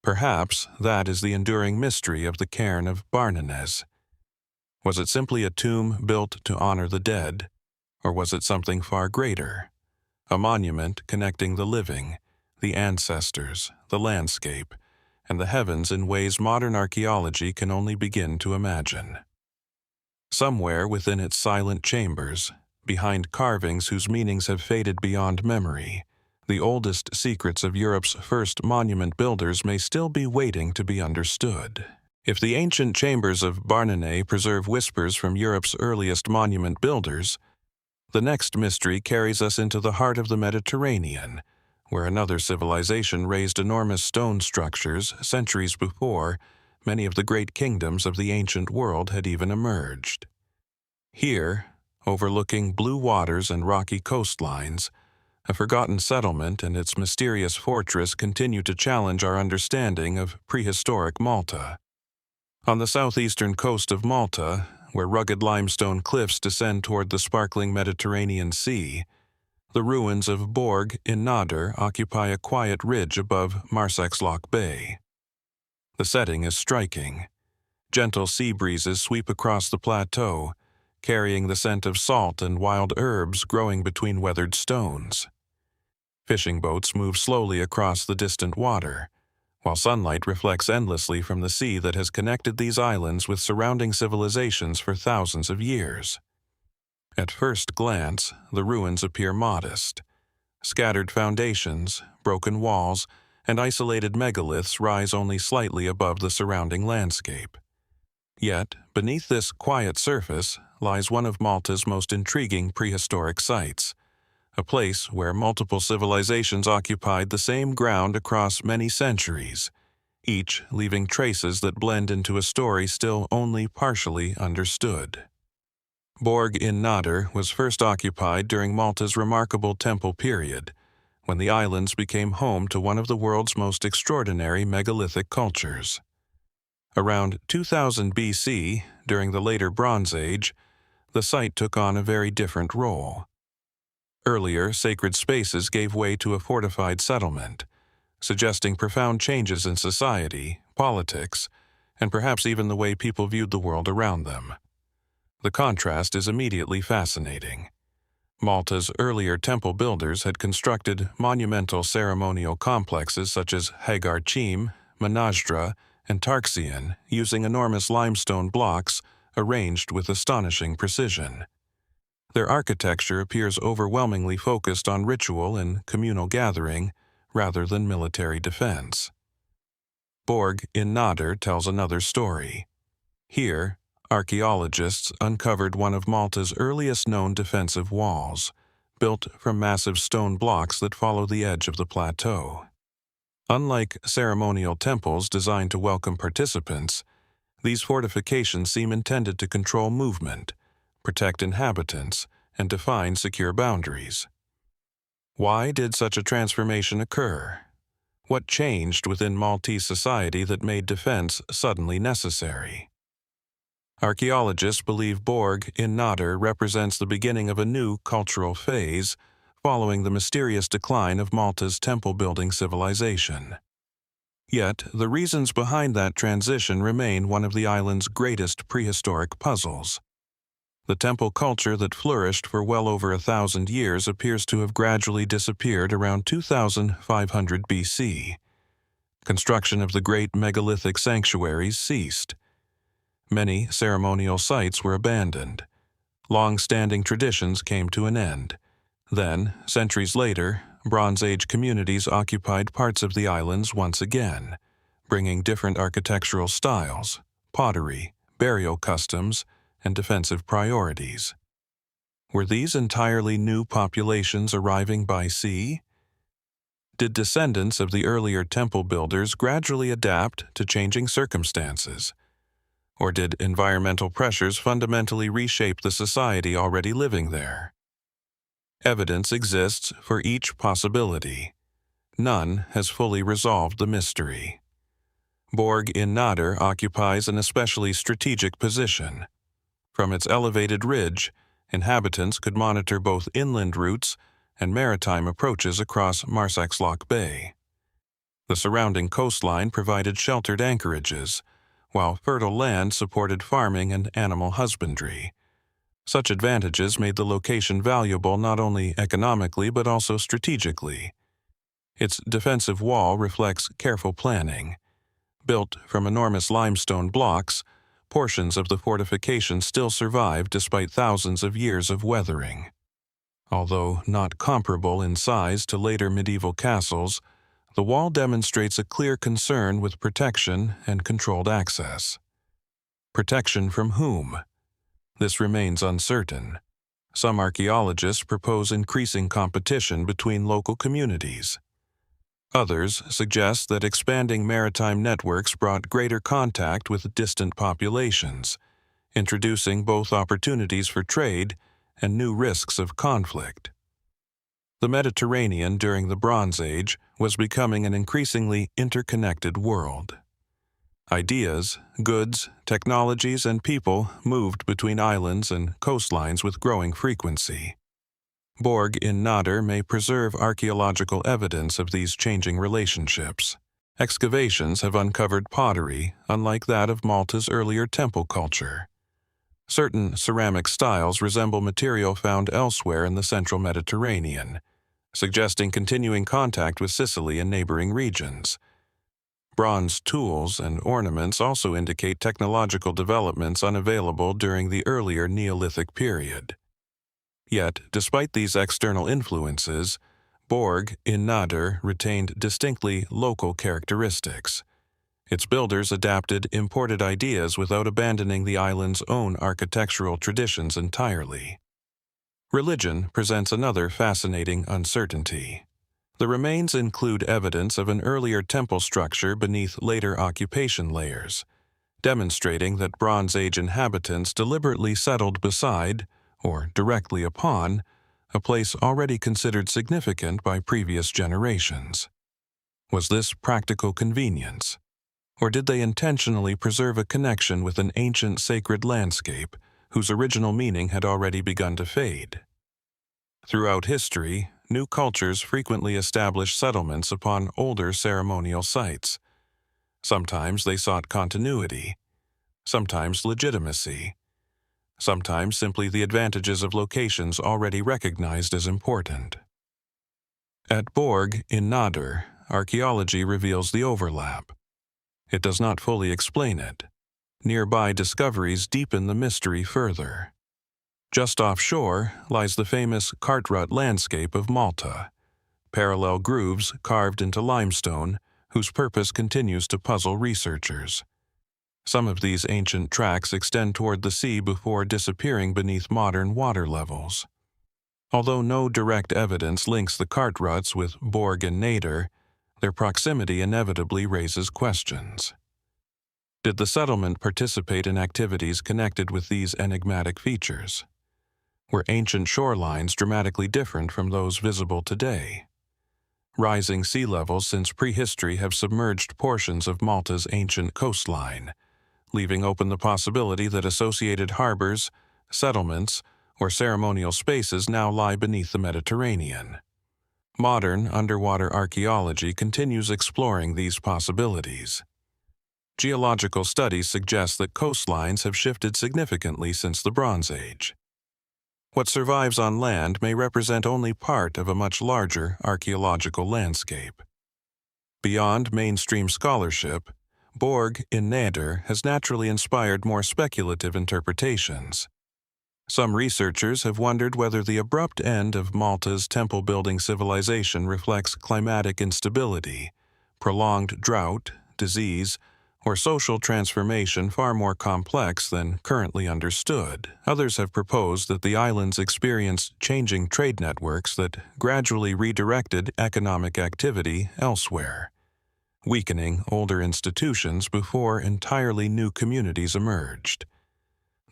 Perhaps that is the enduring mystery of the Cairn of Barnenez. Was it simply a tomb built to honor the dead, or was it something far greater? A monument connecting the living, the ancestors, the landscape, and the heavens in ways modern archaeology can only begin to imagine. Somewhere within its silent chambers, behind carvings whose meanings have faded beyond memory, the oldest secrets of Europe's first monument builders may still be waiting to be understood. If the ancient chambers of Barnenez preserve whispers from Europe's earliest monument builders, the next mystery carries us into the heart of the Mediterranean, where another civilization raised enormous stone structures centuries before many of the great kingdoms of the ancient world had even emerged. Here, overlooking blue waters and rocky coastlines, a forgotten settlement and its mysterious fortress continue to challenge our understanding of prehistoric Malta. On the southeastern coast of Malta, where rugged limestone cliffs descend toward the sparkling Mediterranean Sea, the ruins of Borg in-Nadur occupy a quiet ridge above Marsexlock Bay. The setting is striking. Gentle sea breezes sweep across the plateau, carrying the scent of salt and wild herbs growing between weathered stones. Fishing boats move slowly across the distant water, while sunlight reflects endlessly from the sea that has connected these islands with surrounding civilizations for thousands of years. At first glance, the ruins appear modest. Scattered foundations, broken walls, and isolated megaliths rise only slightly above the surrounding landscape. Yet, beneath this quiet surface lies one of Malta's most intriguing prehistoric sites, a place where multiple civilizations occupied the same ground across many centuries, each leaving traces that blend into a story still only partially understood. Borg in-Nadur was first occupied during Malta's remarkable temple period, when the islands became home to one of the world's most extraordinary megalithic cultures. Around 2000 BC, during the later Bronze Age, the site took on a very different role. Earlier, sacred spaces gave way to a fortified settlement, suggesting profound changes in society, politics, and perhaps even the way people viewed the world around them. The contrast is immediately fascinating. Malta's earlier temple builders had constructed monumental ceremonial complexes such as Hagar Chim, Menasdra, and Tarxian using enormous limestone blocks arranged with astonishing precision. Their architecture appears overwhelmingly focused on ritual and communal gathering rather than military defense. Borg in-Nadur tells another story. Here, archaeologists uncovered one of Malta's earliest known defensive walls, built from massive stone blocks that follow the edge of the plateau. Unlike ceremonial temples designed to welcome participants, these fortifications seem intended to control movement, protect inhabitants, and define secure boundaries. Why did such a transformation occur? What changed within Maltese society that made defense suddenly necessary? Archaeologists believe Borg in-Nadur represents the beginning of a new cultural phase following the mysterious decline of Malta's temple-building civilization. Yet, the reasons behind that transition remain one of the island's greatest prehistoric puzzles. The temple culture that flourished for well over 1,000 years appears to have gradually disappeared around 2500 BC. Construction of the great megalithic sanctuaries ceased. Many ceremonial sites were abandoned. Long-standing traditions came to an end. Then, centuries later, Bronze Age communities occupied parts of the islands once again, bringing different architectural styles, pottery, burial customs, and defensive priorities. Were these entirely new populations arriving by sea? Did descendants of the earlier temple builders gradually adapt to changing circumstances? Or did environmental pressures fundamentally reshape the society already living there? Evidence exists for each possibility. None has fully resolved the mystery. Borg in-Nadur occupies an especially strategic position. From its elevated ridge, inhabitants could monitor both inland routes and maritime approaches across Marsakslok Bay. The surrounding coastline provided sheltered anchorages, while fertile land supported farming and animal husbandry. Such advantages made the location valuable not only economically but also strategically. Its defensive wall reflects careful planning. Built from enormous limestone blocks, portions of the fortification still survive despite thousands of years of weathering. Although not comparable in size to later medieval castles, the wall demonstrates a clear concern with protection and controlled access. Protection from whom? This remains uncertain. Some archaeologists propose increasing competition between local communities. Others suggest that expanding maritime networks brought greater contact with distant populations, introducing both opportunities for trade and new risks of conflict. The Mediterranean during the Bronze Age was becoming an increasingly interconnected world. Ideas, goods, technologies, and people moved between islands and coastlines with growing frequency. Borg in-Nadur may preserve archaeological evidence of these changing relationships. Excavations have uncovered pottery unlike that of Malta's earlier temple culture. Certain ceramic styles resemble material found elsewhere in the central Mediterranean, suggesting continuing contact with Sicily and neighboring regions. Bronze tools and ornaments also indicate technological developments unavailable during the earlier Neolithic period. Yet, despite these external influences, Borg in-Nadur retained distinctly local characteristics. Its builders adapted imported ideas without abandoning the island's own architectural traditions entirely. Religion presents another fascinating uncertainty. The remains include evidence of an earlier temple structure beneath later occupation layers, demonstrating that Bronze Age inhabitants deliberately settled beside, or directly upon, a place already considered significant by previous generations. Was this practical convenience? Or did they intentionally preserve a connection with an ancient sacred landscape whose original meaning had already begun to fade? Throughout history, new cultures frequently established settlements upon older ceremonial sites. Sometimes they sought continuity, sometimes legitimacy, sometimes simply the advantages of locations already recognized as important. At Borg in-Nadur, archaeology reveals the overlap. It does not fully explain it. Nearby discoveries deepen the mystery further. Just offshore lies the famous Qaryat landscape of Malta, parallel grooves carved into limestone whose purpose continues to puzzle researchers. Some of these ancient tracks extend toward the sea before disappearing beneath modern water levels. Although no direct evidence links the Qaryats with Borg in-Nadur, their proximity inevitably raises questions. Did the settlement participate in activities connected with these enigmatic features? Were ancient shorelines dramatically different from those visible today? Rising sea levels since prehistory have submerged portions of Malta's ancient coastline, leaving open the possibility that associated harbors, settlements, or ceremonial spaces now lie beneath the Mediterranean. Modern underwater archaeology continues exploring these possibilities. Geological studies suggest that coastlines have shifted significantly since the Bronze Age. What survives on land may represent only part of a much larger archaeological landscape. Beyond mainstream scholarship, Borg in-Nadur has naturally inspired more speculative interpretations. Some researchers have wondered whether the abrupt end of Malta's temple-building civilization reflects climatic instability, prolonged drought, disease, or social transformation far more complex than currently understood. Others have proposed that the islands experienced changing trade networks that gradually redirected economic activity elsewhere, weakening older institutions before entirely new communities emerged.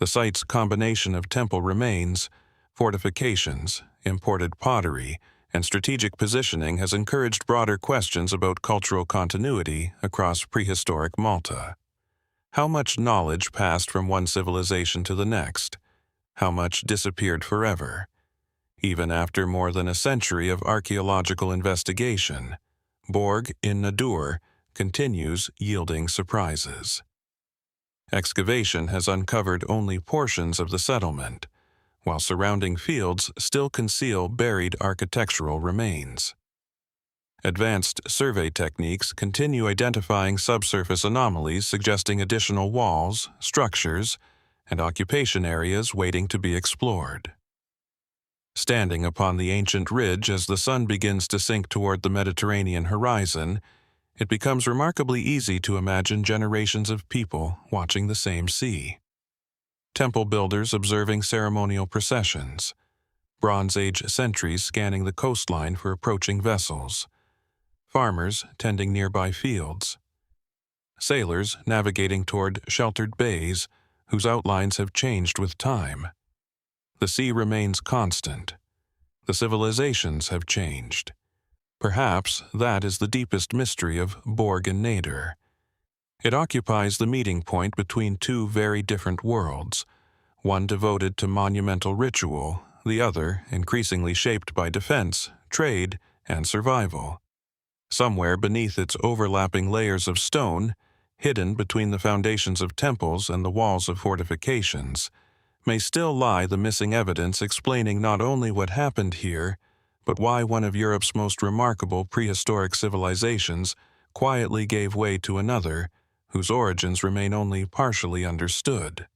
The site's combination of temple remains, fortifications, imported pottery, and strategic positioning has encouraged broader questions about cultural continuity across prehistoric Malta. How much knowledge passed from one civilization to the next? How much disappeared forever? Even after more than a century of archaeological investigation, Borg in-Nadur continues yielding surprises. Excavation has uncovered only portions of the settlement, while surrounding fields still conceal buried architectural remains. Advanced survey techniques continue identifying subsurface anomalies suggesting additional walls, structures, and occupation areas waiting to be explored. Standing upon the ancient ridge as the sun begins to sink toward the Mediterranean horizon, it becomes remarkably easy to imagine generations of people watching the same sea. Temple builders observing ceremonial processions, Bronze Age sentries scanning the coastline for approaching vessels, farmers tending nearby fields, sailors navigating toward sheltered bays whose outlines have changed with time. The sea remains constant. The civilizations have changed. Perhaps that is the deepest mystery of Borg in-Nadur. It occupies the meeting point between two very different worlds, one devoted to monumental ritual, the other increasingly shaped by defense, trade, and survival. Somewhere beneath its overlapping layers of stone, hidden between the foundations of temples and the walls of fortifications, may still lie the missing evidence explaining not only what happened here, but why one of Europe's most remarkable prehistoric civilizations quietly gave way to another, whose origins remain only partially understood.